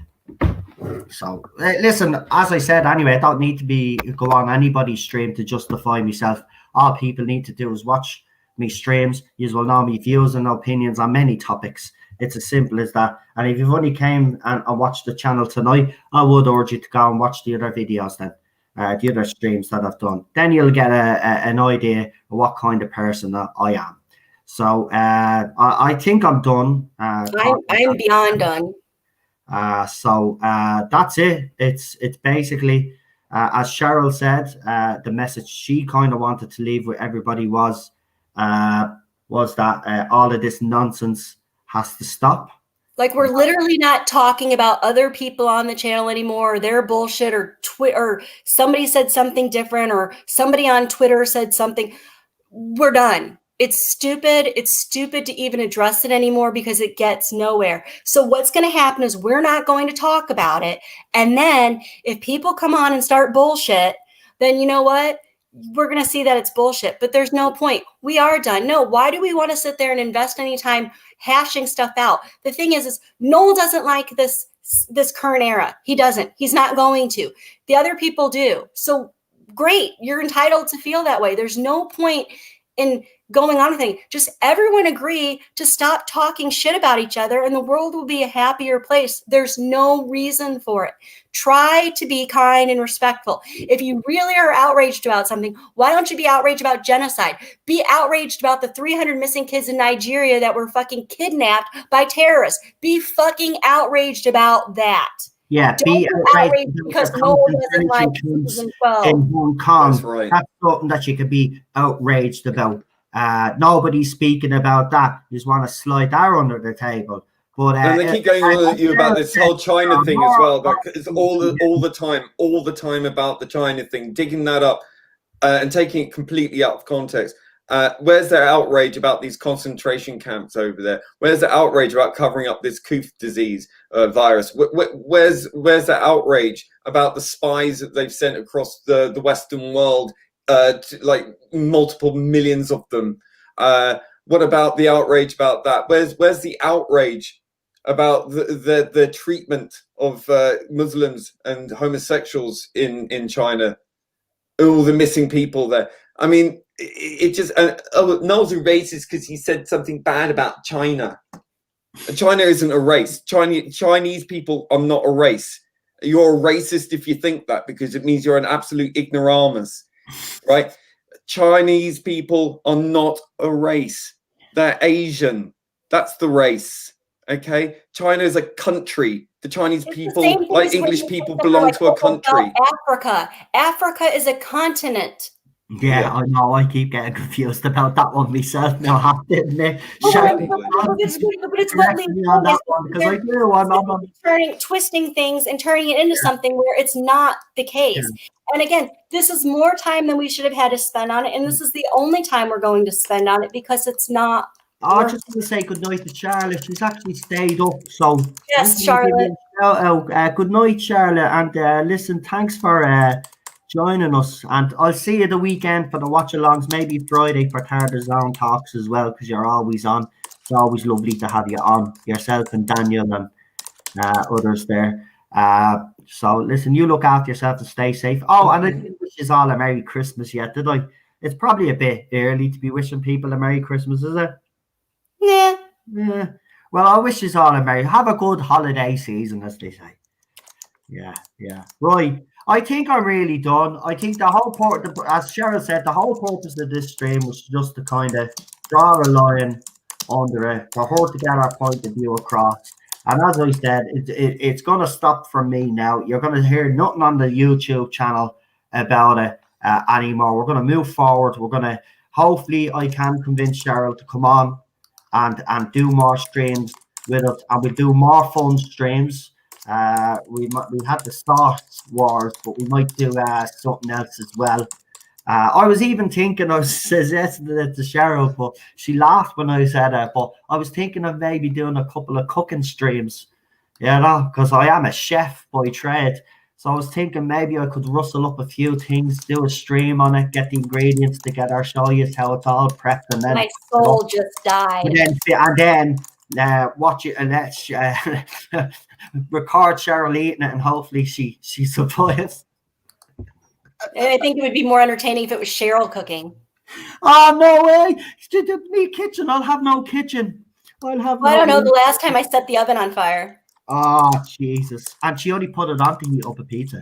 So listen, as I said, anyway, I don't need to go on anybody's stream to justify myself. All people need to do is watch me streams. You will know me views and opinions on many topics. It's as simple as that. And if you've only came and watched the channel tonight, I would urge you to go and watch the other videos then, the other streams that I've done. Then you'll get an idea of what kind of person that I am. So I think I'm done. I'm beyond done. So that's it. It's basically, as Cheryl said, the message she kind of wanted to leave with everybody was that all of this nonsense has to stop. Like, we're literally not talking about other people on the channel anymore, or their bullshit, or or somebody said something different, or somebody on Twitter said something. We're done. It's stupid. It's stupid to even address it anymore because it gets nowhere. So what's going to happen is we're not going to talk about it. And then if people come on and start bullshit, then you know what? We're going to see that it's bullshit, but there's no point. We are done. No, why do we want to sit there and invest any time hashing stuff out? The thing is Noel doesn't like this current era. He doesn't. He's not going to. The other people do. So great. You're entitled to feel that way. There's no point in going on with it. Just everyone agree to stop talking shit about each other and the world will be a happier place. There's no reason for it. Try to be kind and respectful. If you really are outraged about something, why don't you be outraged about genocide? Be outraged about the 300 missing kids in Nigeria that were fucking kidnapped by terrorists. Be fucking outraged about that. Yeah, don't be outraged because no one doesn't like 2012. In Hong Kong. That's right. That's something that you could be outraged about. Nobody's speaking about that. You just want to slide that under the table. But and they keep going on at you about this whole China thing as well. It's all the time about the China thing, digging that up and taking it completely out of context. Where's their outrage about these concentration camps over there? Where's the outrage about covering up this Coof disease virus? Where's the outrage about the spies that they've sent across the Western world, like multiple millions of them? What about the outrage about that? Where's the outrage about the treatment of Muslims and homosexuals in China? All the missing people there. I mean, it just Noel's a racist because he said something bad about China. China isn't a race. Chinese people are not a race. You're a racist if you think that, because it means you're an absolute ignoramus, right? Chinese people are not a race. They're Asian. That's the race. Okay, China is a country. The Chinese people, like English people, belong to a country. Africa is a continent. Yeah, I know. I keep getting confused about that one myself now. I have to admit. But it's what twisting things and turning it into something where it's not the case. Yeah. And again, this is more time than we should have had to spend on it, and this is the only time we're going to spend on it because it's not. I just want to say good night to Charlotte. She's actually stayed up. So yes, Charlotte. Good night, Charlotte. And listen, thanks for joining us. And I'll see you the weekend for the watch-alongs. Maybe Friday for Tarda Zone Talks as well, because you're always on. It's always lovely to have you on, yourself and Daniel and others there. So listen, you look after yourself and stay safe. Oh, and I didn't wish you all a Merry Christmas yet, did I? It's probably a bit early to be wishing people a Merry Christmas, is it? Yeah. Well, I wish you all a merry. Have a good holiday season, as they say. Yeah. Right. I think I'm really done. I think the whole as Cheryl said, the whole purpose of this stream was just to kind of draw a line under it for her to get our point of view across. And as I said, it's going to stop from me now. You're going to hear nothing on the YouTube channel about it anymore. We're going to move forward. We're going to, hopefully, I can convince Cheryl to come on and do more streams with us, and we'll do more fun streams. We had the Star Wars, but we might do something else as well. I was even thinking, I suggested it to Cheryl, but she laughed when I said it. But I was thinking of maybe doing a couple of cooking streams, you know, because I am a chef by trade. So I was thinking maybe I could rustle up a few things, do a stream on it, get the ingredients together, show you how it's all prepped, and then my soul just died. And then watch it and let's record Cheryl eating it, and hopefully she survives. I think it would be more entertaining if it was Cheryl cooking. Oh, no way! Me kitchen. I'll have no kitchen. I'll have. Well, I don't know. The last time I set the oven on fire. Oh, Jesus! And she only put it on to heat up a pizza.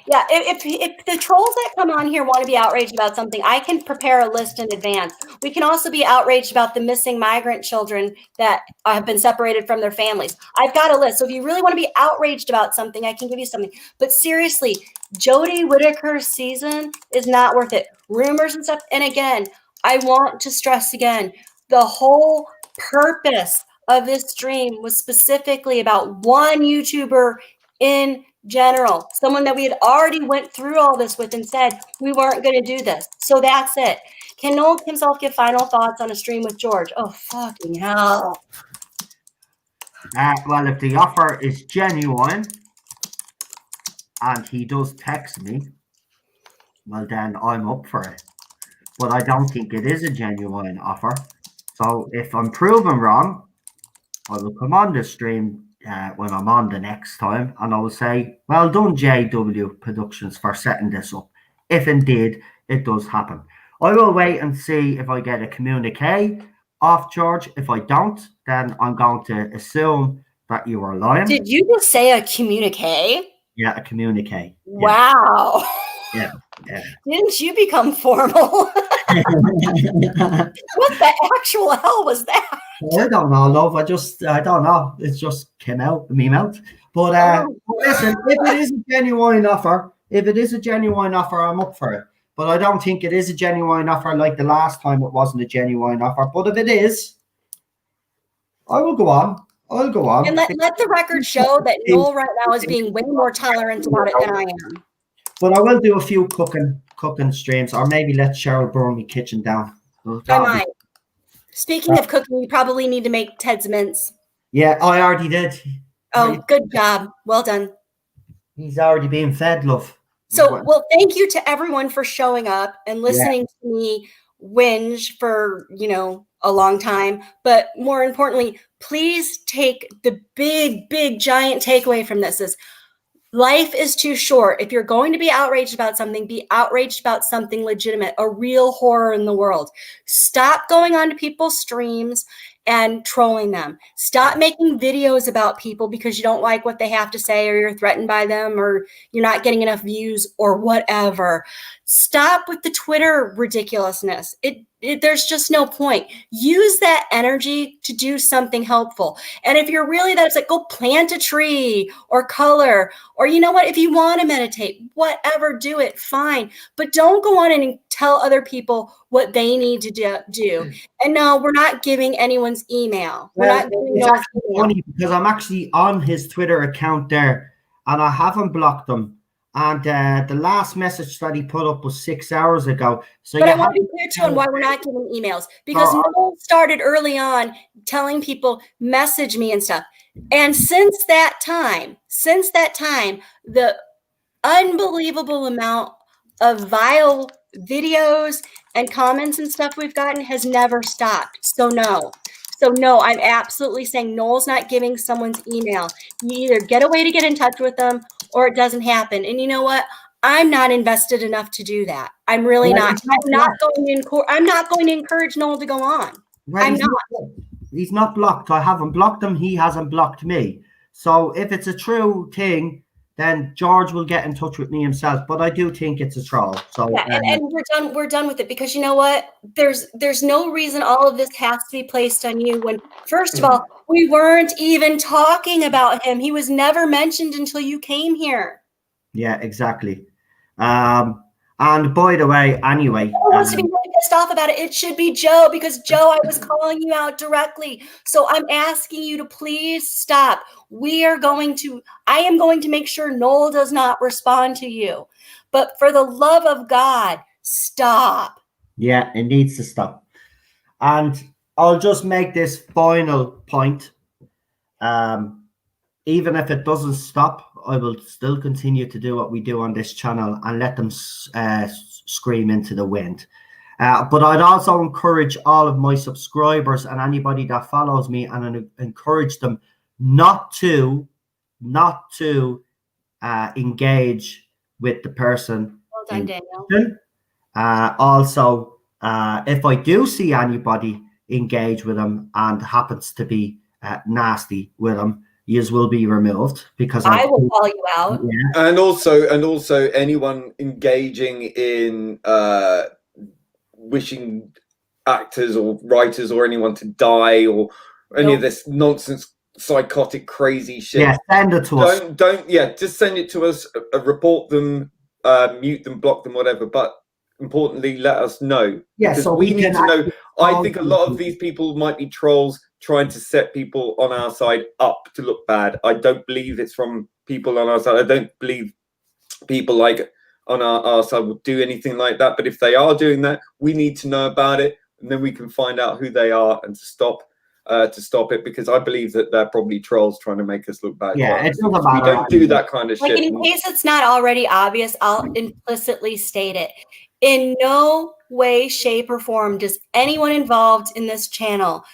Yeah, if the trolls that come on here want to be outraged about something, I can prepare a list in advance. We can also be outraged about the missing migrant children that have been separated from their families. I've got a list. So if you really want to be outraged about something, I can give you something. But seriously, Jodie Whittaker's season is not worth it. Rumors and stuff. And again, I want to stress again, the whole purpose of this stream was specifically about one YouTuber in general, someone that we had already went through all this with and said we weren't going to do this. So that's it. Can Noel himself give final thoughts on a stream with George? Oh, fucking hell. Well, if the offer is genuine and he does text me, well, then I'm up for it. But I don't think it is a genuine offer. So if I'm proven wrong, I will come on the stream when I'm on the next time, and I will say, well done, JW Productions, for setting this up, if indeed it does happen. I will wait and see if I get a communique off George. If I don't, then I'm going to assume that you are lying. Did you just say a communique? Yeah, a communique. Wow. Yeah. Didn't you become formal? What the actual hell was that? I don't know, love. I don't know. It just came out of my mouth. But listen, if it is a genuine offer, I'm up for it. But I don't think it is a genuine offer like the last time it wasn't a genuine offer. But if it is, I will go on. I'll go on. And let the record show that Noel right now is being way more tolerant about it than I am. But I will do a few cooking streams, or maybe let Cheryl burn my kitchen down. I might. Speaking of cooking, you probably need to make Ted's mince. Yeah, I already did. Oh, good job. Well done. He's already being fed, love. So, well, thank you to everyone for showing up and listening to me whinge for, a long time. But more importantly, please take the big, giant takeaway from this is life is too short. If you're going to be outraged about something, be outraged about something legitimate, a real horror in the world. Stop going onto people's streams and trolling them. Stop making videos about people because you don't like what they have to say, or you're threatened by them, or you're not getting enough views, or whatever. Stop with the Twitter ridiculousness. There's just no point. Use that energy to do something helpful. And if you're really that, it's like, go plant a tree or color, or you know what, if you want to meditate, whatever, do it, fine. But don't go on and tell other people what they need to do. And no, we're not giving anyone's email. We're not giving it's actually funny because I'm actually on his Twitter account there, and I haven't blocked him. And the last message that he put up was 6 hours ago. So but I want to be clear too on why we're not giving emails, because Noel started early on telling people message me and stuff. And since that time, the unbelievable amount of vile videos and comments and stuff we've gotten has never stopped. So no, I'm absolutely saying Noel's not giving someone's email. You either get a way to get in touch with them or it doesn't happen. And you know what? I'm not invested enough to do that. I'm really not. I'm not going to encourage Noel to go on. Well, I'm not. He's not blocked. I haven't blocked him. He hasn't blocked me. So if it's a true thing, then George will get in touch with me himself. But I do think it's a troll. So yeah, and we're done with it, because you know what? There's no reason all of this has to be placed on you when, first of all, we weren't even talking about him. He was never mentioned until you came here. Yeah, exactly. And by the way, anyway, who wants to be really pissed off about it? It should be Joe, because Joe, I was calling you out directly. So I'm asking you to please stop. I am going to make sure Noel does not respond to you. But for the love of God, stop. Yeah, it needs to stop. And I'll just make this final point. Even if it doesn't stop, I will still continue to do what we do on this channel and let them scream into the wind. But I'd also encourage all of my subscribers and anybody that follows me, and encourage them not to engage with the person. Well done, Daniel. Also, if I do see anybody engage with them and happens to be nasty with them, yous will be removed, because I will call you out. Yeah. And also anyone engaging in wishing actors or writers or anyone to die, or any of this nonsense, psychotic, crazy shit. Yeah, send it to us. Just send it to us. Report them, mute them, block them, whatever. But importantly, let us know. Yeah, because so we need to know. I think a lot of people. these people might be trolls trying to set people on our side up to look bad. I don't believe it's from people on our side. I don't believe people like on our side would do anything like that. But if they are doing that, we need to know about it, and then we can find out who they are and to stop it, because I believe that they're probably trolls trying to make us look bad. Yeah, it doesn't We matter. don't do that kind of Like, shit. in case it's not already obvious, I'll implicitly state it. In no way, shape, or form does anyone involved in this channel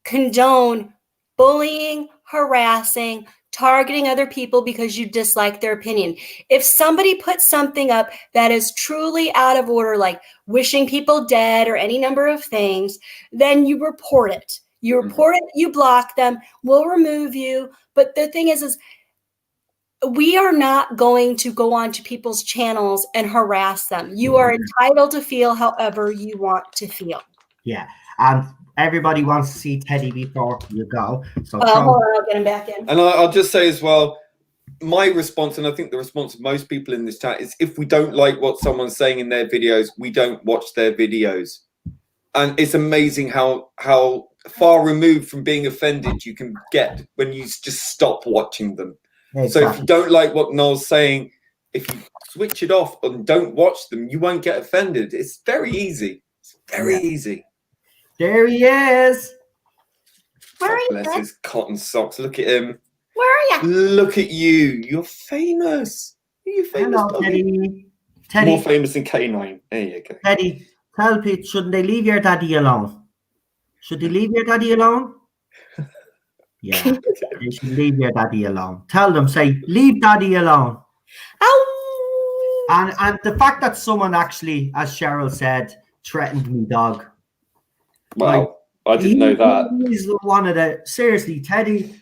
condone bullying, harassing, targeting other people because you dislike their opinion. If somebody puts something up that is truly out of order, like wishing people dead or any number of things, then you report it. You report it, you block them, we'll remove you. But the thing is we are not going to go onto people's channels and harass them. You are entitled to feel however you want to feel. Yeah, and everybody wants to see Teddy before you go. So Hold on, I'll get him back in. And I'll just say as well, my response, and I think the response of most people in this chat, is if we don't like what someone's saying in their videos, we don't watch their videos. And it's amazing how far removed from being offended you can get when you just stop watching them. Exactly. So if you don't like what Noel's saying, if you switch it off and don't watch them, you won't get offended. It's very easy. It's very easy. There he is. Where are you? Bless his cotton socks. Look at him. Where are you? Look at you. You're famous. You're famous. Hello, Bobby. Teddy. More Teddy, famous than K9. There you go. Teddy, tell people, shouldn't they leave your daddy alone? Should they leave your daddy alone? Yeah, they should leave your daddy alone. Tell them, say, leave daddy alone. Ow! And the fact that someone actually, as Cheryl said, threatened me, dog. Wow. I didn't know that. He's one of the, seriously, Teddy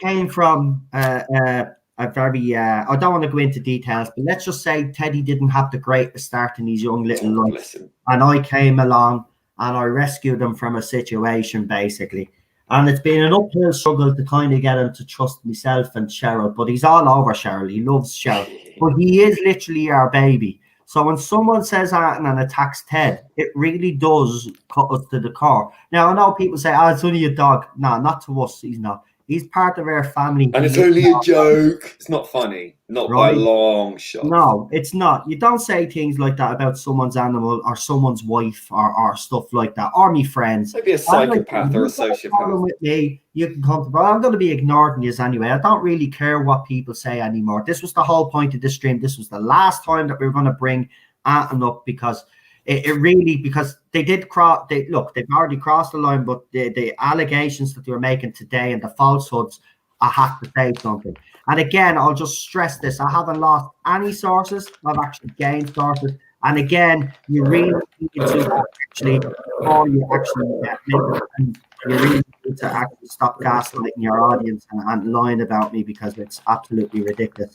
came from a very, I don't want to go into details, but let's just say Teddy didn't have the greatest start in his young little life. Listen. And I came along and I rescued him from a situation, basically. And it's been an uphill struggle to kind of get him to trust myself and Cheryl, but he's all over Cheryl. He loves Cheryl, but he is literally our baby. So when someone says that and attacks Ted, it really does cut us to the core. Now, I know people say, oh, it's only a dog. No, not to us. He's not. He's part of our family. And it's only a joke. It's not funny. Not by a long shot. No, it's not. You don't say things like that about someone's animal or someone's wife or stuff like that. Or me friends. Maybe a psychopath or a sociopath. With me, you can come to, but I'm going to be ignoring you anyway. I don't really care what people say anymore. This was the whole point of this stream. This was the last time that we were going to bring Anton up, because it really, because they did cross, they've already crossed the line, but the allegations that they were making today and the falsehoods, I have to say something. And again, I'll just stress this. I haven't lost any sources. I've actually gained sources. And again, you really need to actually, before you actually make it, you really need to actually stop gaslighting your audience and lying about me, because it's absolutely ridiculous.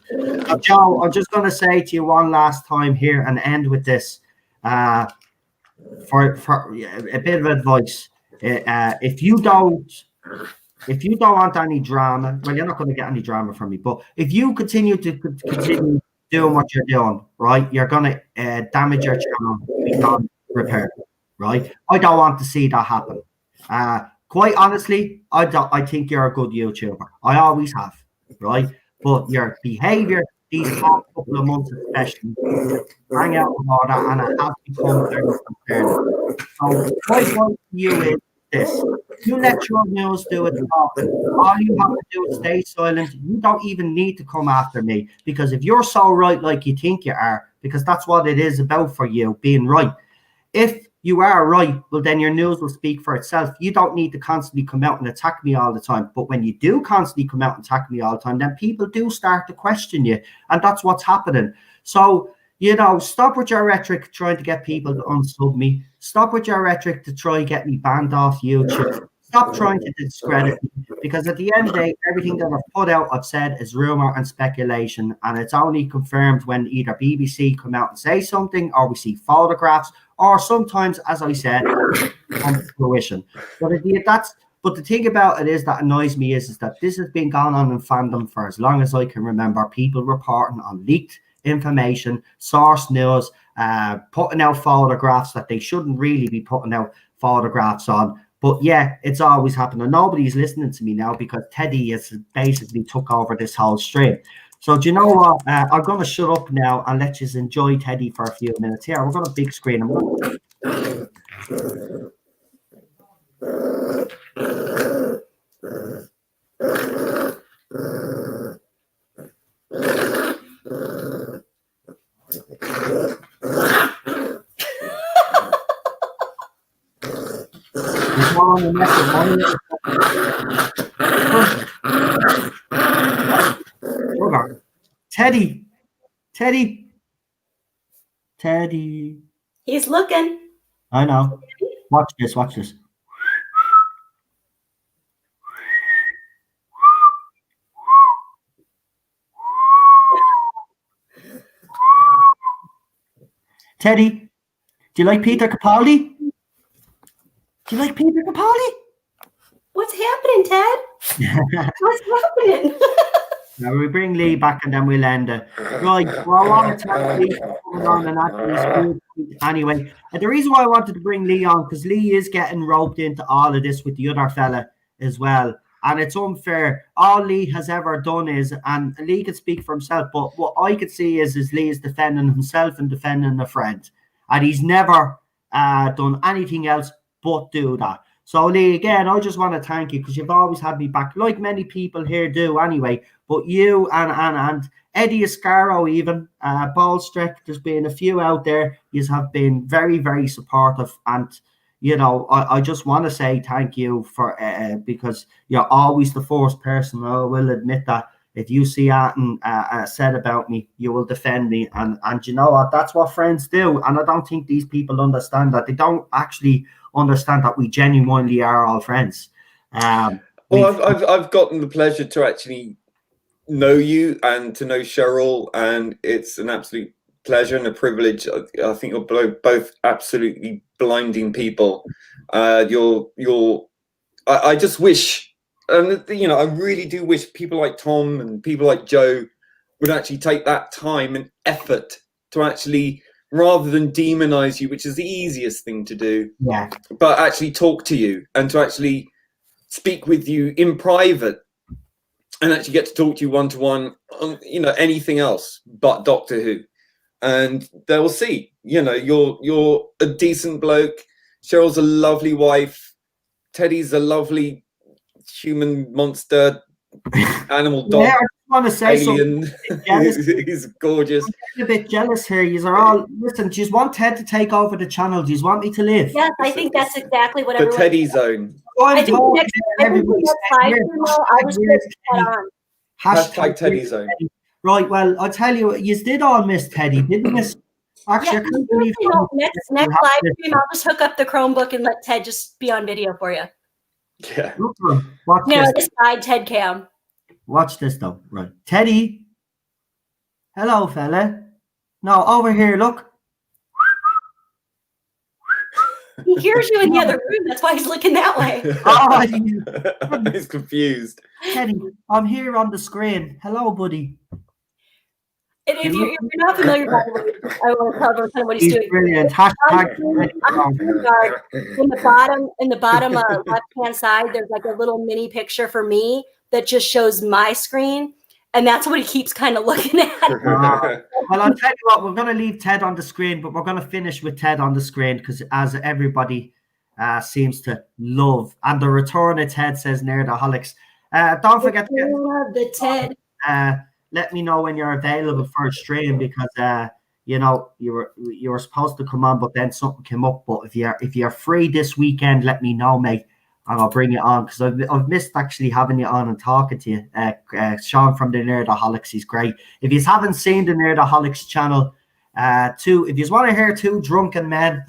Joe, I'm just going to say to you one last time here and end with this. For a bit of advice, if you don't want any drama, well, you're not going to get any drama from me. But if you continue doing what you're doing, right, you're going to damage your channel beyond repair, right? I don't want to see that happen. Quite honestly, I think you're a good YouTuber. I always have, right? But your behavior these past couple of months especially rang out of order, and it has become very unfair. So my point to you is this: you let your news do its talking. All you have to do is stay silent. You don't even need to come after me, because if you're so right like you think you are, because that's what it is about for you, being right, if you are right, well, then your news will speak for itself. You don't need to constantly come out and attack me all the time. But when you do constantly come out and attack me all the time, then people do start to question you. And that's what's happening. So, you know, stop with your rhetoric trying to get people to unsub me. Stop with your rhetoric to try and get me banned off YouTube. Stop trying to discredit me, because at the end of the day, everything that I've put out, I've said is rumor and speculation, and it's only confirmed when either BBC come out and say something, or we see photographs, or sometimes, as I said, on fruition. But the thing about it is that annoys me is that this has been going on in fandom for as long as I can remember. People reporting on leaked information, source news, putting out photographs that they shouldn't really be putting out photographs on. But yeah, it's always happening. Nobody's listening to me now because Teddy has basically took over this whole stream. So do you know what? I'm going to shut up now and let you enjoy Teddy for a few minutes. Here, we're going to big screen him. Teddy. He's looking. I know. Watch this. Teddy, do you like Peter Capaldi? What's happening, Ted? What's happening? Now we bring Lee back and then we'll end it. Right, well, I want to thank Lee for coming on and actually anyway. And the reason why I wanted to bring Lee on, because Lee is getting roped into all of this with the other fella as well. And it's unfair. All Lee has ever done is, and Lee can speak for himself, but what I could see is Lee is defending himself and defending a friend. And he's never done anything else but do that. So Lee, again, I just want to thank you because you've always had me back, like many people here do anyway. But you and Eddie Ascaro, even Ballstrick, there's been a few out there. You have been very, very supportive, and you know, I just want to say thank you for because you're always the first person. I will admit that if you see anything said about me, you will defend me, and you know what? That's what friends do, and I don't think these people understand that. They don't actually understand that we genuinely are all friends. Well, I've gotten the pleasure to actually know you and to know Cheryl, and it's an absolute pleasure and a privilege. I think you're both absolutely blinding people. I just wish, and you know, I really do wish people like Tom and people like Joe would actually take that time and effort to actually, rather than demonize you, which is the easiest thing to do, but actually talk to you and to actually speak with you in private and actually get to talk to you one-to-one on, you know, anything else but Doctor Who. And they will see, you know, you're a decent bloke. Cheryl's a lovely wife. Teddy's a lovely human monster, animal dog. Yeah, I just want to say alien. He's gorgeous. I'm a bit jealous here. You are all listen. Do you want Ted to take over the channel? Do you want me to live? Yes, I think that's exactly what the Teddy zone. I think Hashtag Teddy zone. Right. Well, I'll tell you, you did all miss Teddy, didn't you? Actually, I can't believe next live stream, I'll just hook up the Chromebook and let Ted just be on video for you. Yeah. Watch this side Ted cam. Watch this though. Right. Teddy. Hello, fella. No, over here, look. He hears you in the other room. That's why he's looking that way. Oh, he's confused. Teddy, I'm here on the screen. Hello, buddy. And if you're not familiar with what I want to cover kind of what he's doing. Brilliant. In the bottom left-hand side, there's like a little mini picture for me that just shows my screen. And that's what he keeps kind of looking at. Well, I'll tell you what, we're going to leave Ted on the screen, but we're going to finish with Ted on the screen because as everybody seems to love. And the return of Ted, says Nerdaholics. Don't forget the Ted. Let me know when you're available for a stream because, you know, you were supposed to come on, but then something came up. But if you're free this weekend, let me know, mate, and I'll bring you on, because I've missed actually having you on and talking to you. Sean from the Nerdaholics, he's great. If you haven't seen the Nerdaholics channel, if you want to hear two drunken men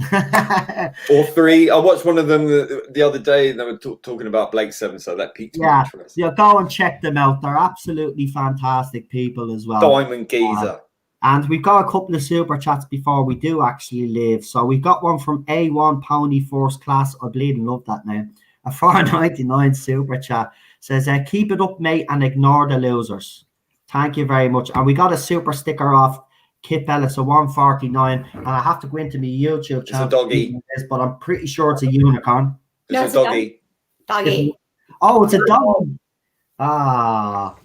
or three, I watched one of them the other day, and they were talking about Blake Seven, so that piqued my interest. Yeah, go and check them out. They're absolutely fantastic people as well. Diamond Geezer. And we've got a couple of super chats before we do actually leave. So we've got one from A1 Pony First Class. I bleeding love that name. A $4.99 super chat says, keep it up, mate, and ignore the losers. Thank you very much. And we got a super sticker off Kip Ellis, a 149, and I have to go into my YouTube channel. It's a doggy. But I'm pretty sure it's a unicorn. It's a doggy. Doggy. Oh, it's a dog. Ah.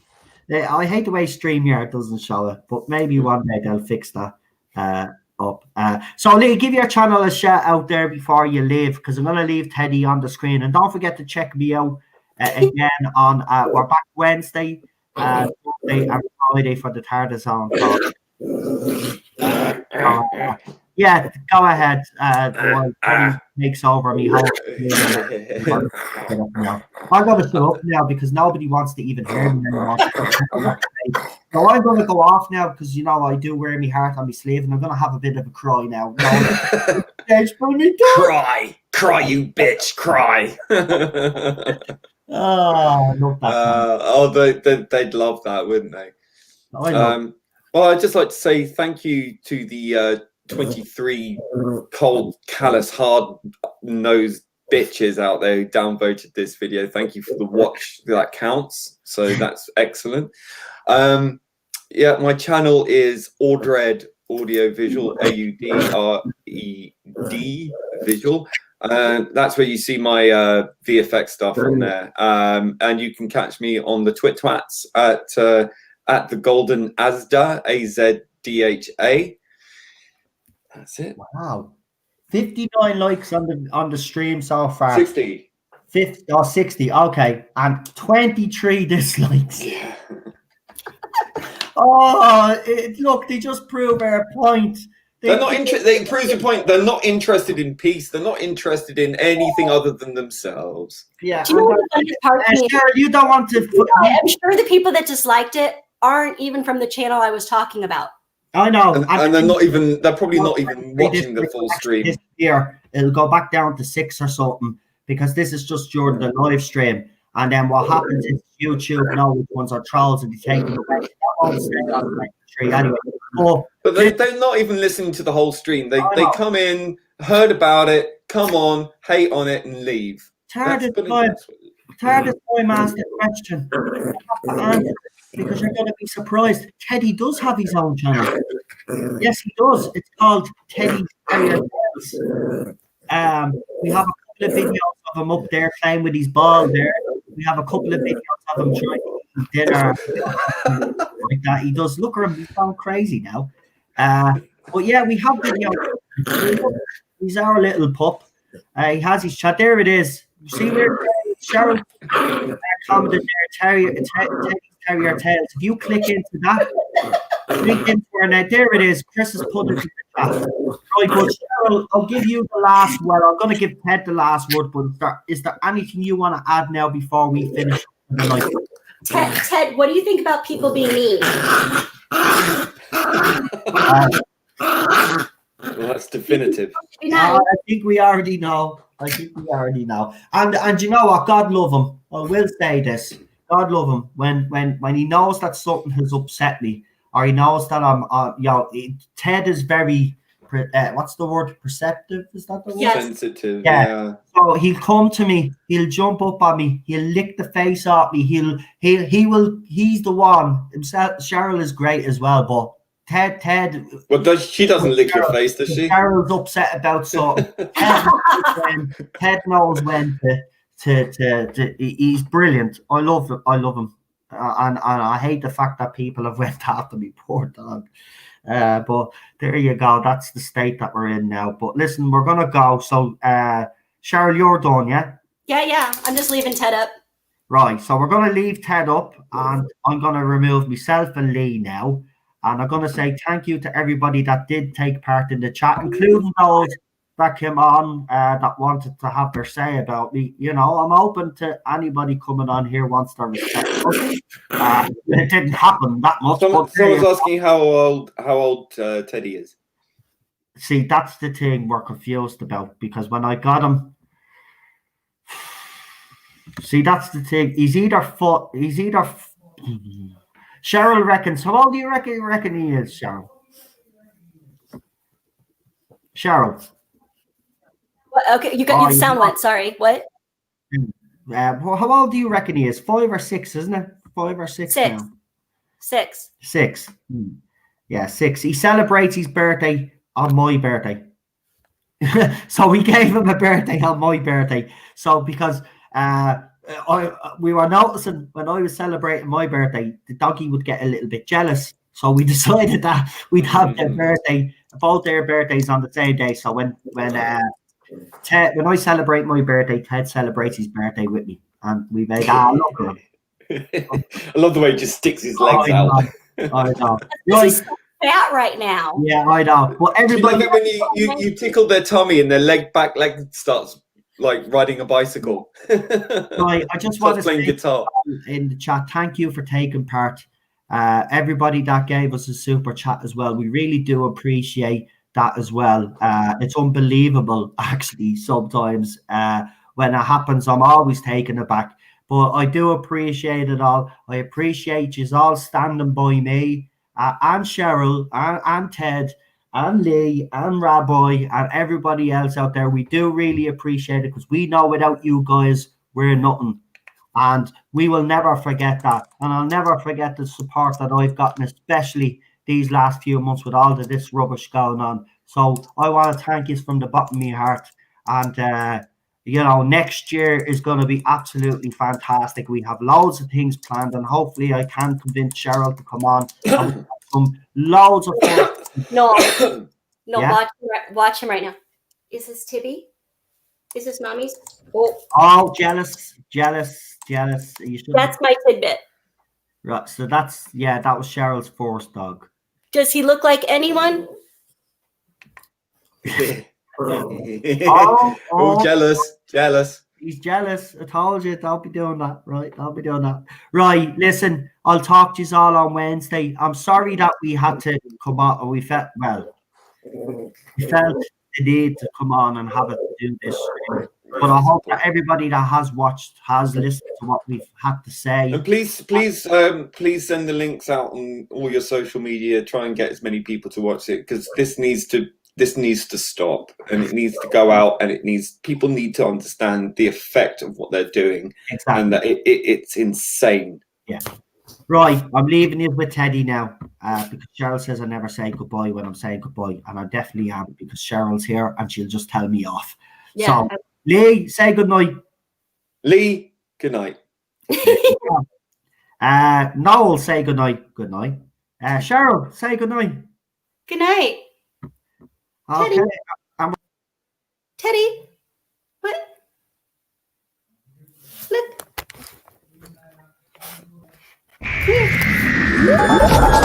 I hate the way StreamYard doesn't show it, but maybe one day they'll fix that up. So Lee, give your channel a shout out there before you leave, because I'm going to leave Teddy on the screen. And don't forget to check me out again on, we're back Wednesday, Thursday and Friday for the TARDIS Zone. Yeah, go ahead. Makes over me. I'm going to shut up now because nobody wants to even hear me anymore. So I'm going to go off now because, you know, I do wear my heart on my sleeve, and I'm going to have a bit of a cry now. Cry, you bitch, cry. Oh, I love that. They'd love that, wouldn't they? Well, I'd just like to say thank you to the 23 cold, callous, hard-nosed bitches out there who downvoted this video. Thank you for the watch. That counts. So that's excellent. Yeah, my channel is Audred Audio Visual, AUDRED Visual. That's where you see my VFX stuff on there. And you can catch me on the Twitwats at the Golden Azda, AZDHA. That's it. Wow. 59 likes on the stream so far. 60. 50 or 60. Okay. And 23 dislikes. Yeah. Look, they just prove our point. They're not interested. They prove the point. They're not interested in peace. They're not interested in anything other than themselves. Yeah. Do you know what the funniest part to me is? Sure, you don't want to. I'm sure the people that disliked it aren't even from the channel I was talking about. I know. And they're not even, they're probably not even watching the full stream. This year, it'll go back down to 6 or something, because this is just during the live stream. And then what happens is YouTube know which ones are trolls and they take them away. That won't stay on the tree anyway. But they're not even listening to the whole stream. They come in, heard about it, come on, hate on it, and leave. TARDIS time asked a question. Because you're going to be surprised. Teddy does have his own channel. Yes, he does. It's called Teddy's Terrier Tales. We have a couple of videos of him up there playing with his ball there. We have a couple of videos of him trying to eat dinner like that. He does. Look at him. He's gone crazy now. But yeah, we have videos. He's our little pup. He has his chat. There it is. You see where Cheryl commented there, Teddy's Terrier Tales. If you click into that, there it is. Chris has put it in the chat. Right, but Cheryl, I'll give you the last word. I'm going to give Ted the last word, but is there anything you want to add now before we finish? Ted, what do you think about people being mean? Well, that's definitive. I think we already know. And you know what? God love him. I will say this. God love him when he knows that something has upset me, or he knows that I'm, Ted is very, what's the word? Perceptive? Is that the word? Yes. Sensitive. Yeah. So he'll come to me. He'll jump up on me. He'll lick the face off me. He's the one. Himself. Cheryl is great as well, but Ted. Well, she doesn't lick your face, does she? Cheryl's upset about something. Ted knows when to he's brilliant. I love him, and I hate the fact that people have went after me, poor dog. But there you go. That's the state that we're in now. But listen, we're gonna go. So, Cheryl, you're done, yeah? Yeah. I'm just leaving Ted up. Right. So we're gonna leave Ted up, and I'm gonna remove myself and Lee now. And I'm going to say thank you to everybody that did take part in the chat, including those that came on that wanted to have their say about me. You know, I'm open to anybody coming on here wants to respect us. It didn't happen that much. Someone's asking how old Teddy is. See, that's the thing we're confused about, because when I got him, see, that's the thing. He's either Cheryl reckons. How old do you reckon he is, Cheryl? Cheryl. Well, okay, you sound went. Sorry, what? How old do you reckon he is? 5 or 6, isn't it? 5 or 6 6. now. 6. 6. Yeah, 6. He celebrates his birthday on my birthday. So we gave him a birthday on my birthday. So because we were noticing when I was celebrating my birthday, the doggy would get a little bit jealous. So we decided that we'd have both their birthdays on the same day. So when I celebrate my birthday, Ted celebrates his birthday with me, and we made look. I love the way he just sticks his legs out. I know. He's so fat right now. Yeah, I know. But everybody, you like it when you tickle their tummy and their back leg starts like riding a bicycle. I just want to playing say guitar in the chat. Thank you for taking part. Everybody that gave us a super chat as well. We really do appreciate that as well. It's unbelievable, actually. Sometimes when it happens, I'm always taken aback. But I do appreciate it all. I appreciate you all standing by me, and Cheryl, and Ted, and Lee, and Rabbi, and everybody else out there. We do really appreciate it, because we know without you guys, we're nothing. And we will never forget that. And I'll never forget the support that I've gotten, especially these last few months with all of this rubbish going on. So I want to thank you from the bottom of my heart. And, you know, next year is going to be absolutely fantastic. We have loads of things planned, and hopefully I can convince Cheryl to come on. Some loads of fun. No, Yeah? watch him right now. Is this Tibby? Is this mommy's? Oh, jealous. You should. That's my tidbit. Right, so that was Cheryl's first dog. Does he look like anyone? Oh, jealous. He's jealous. I told you, don't be doing that, right? Don't be doing that. Right, listen, I'll talk to you all on Wednesday. I'm sorry that we had to come on, or we felt the need to come on and have it do this. But I hope that everybody that has watched has listened to what we've had to say. And please send the links out on all your social media. Try and get as many people to watch it, because this needs to stop, and it needs to go out, and people need to understand the effect of what they're doing. Exactly. And that it's insane. Yeah. Right, I'm leaving you with Teddy now, because Cheryl says I never say goodbye when I'm saying goodbye, and I definitely am, because Cheryl's here and she'll just tell me off. Yeah. So, Lee, say good night. Lee, good night. Noel, say good night. Good night. Cheryl, say good night. Good night. Okay. Teddy, what? Look. Come here.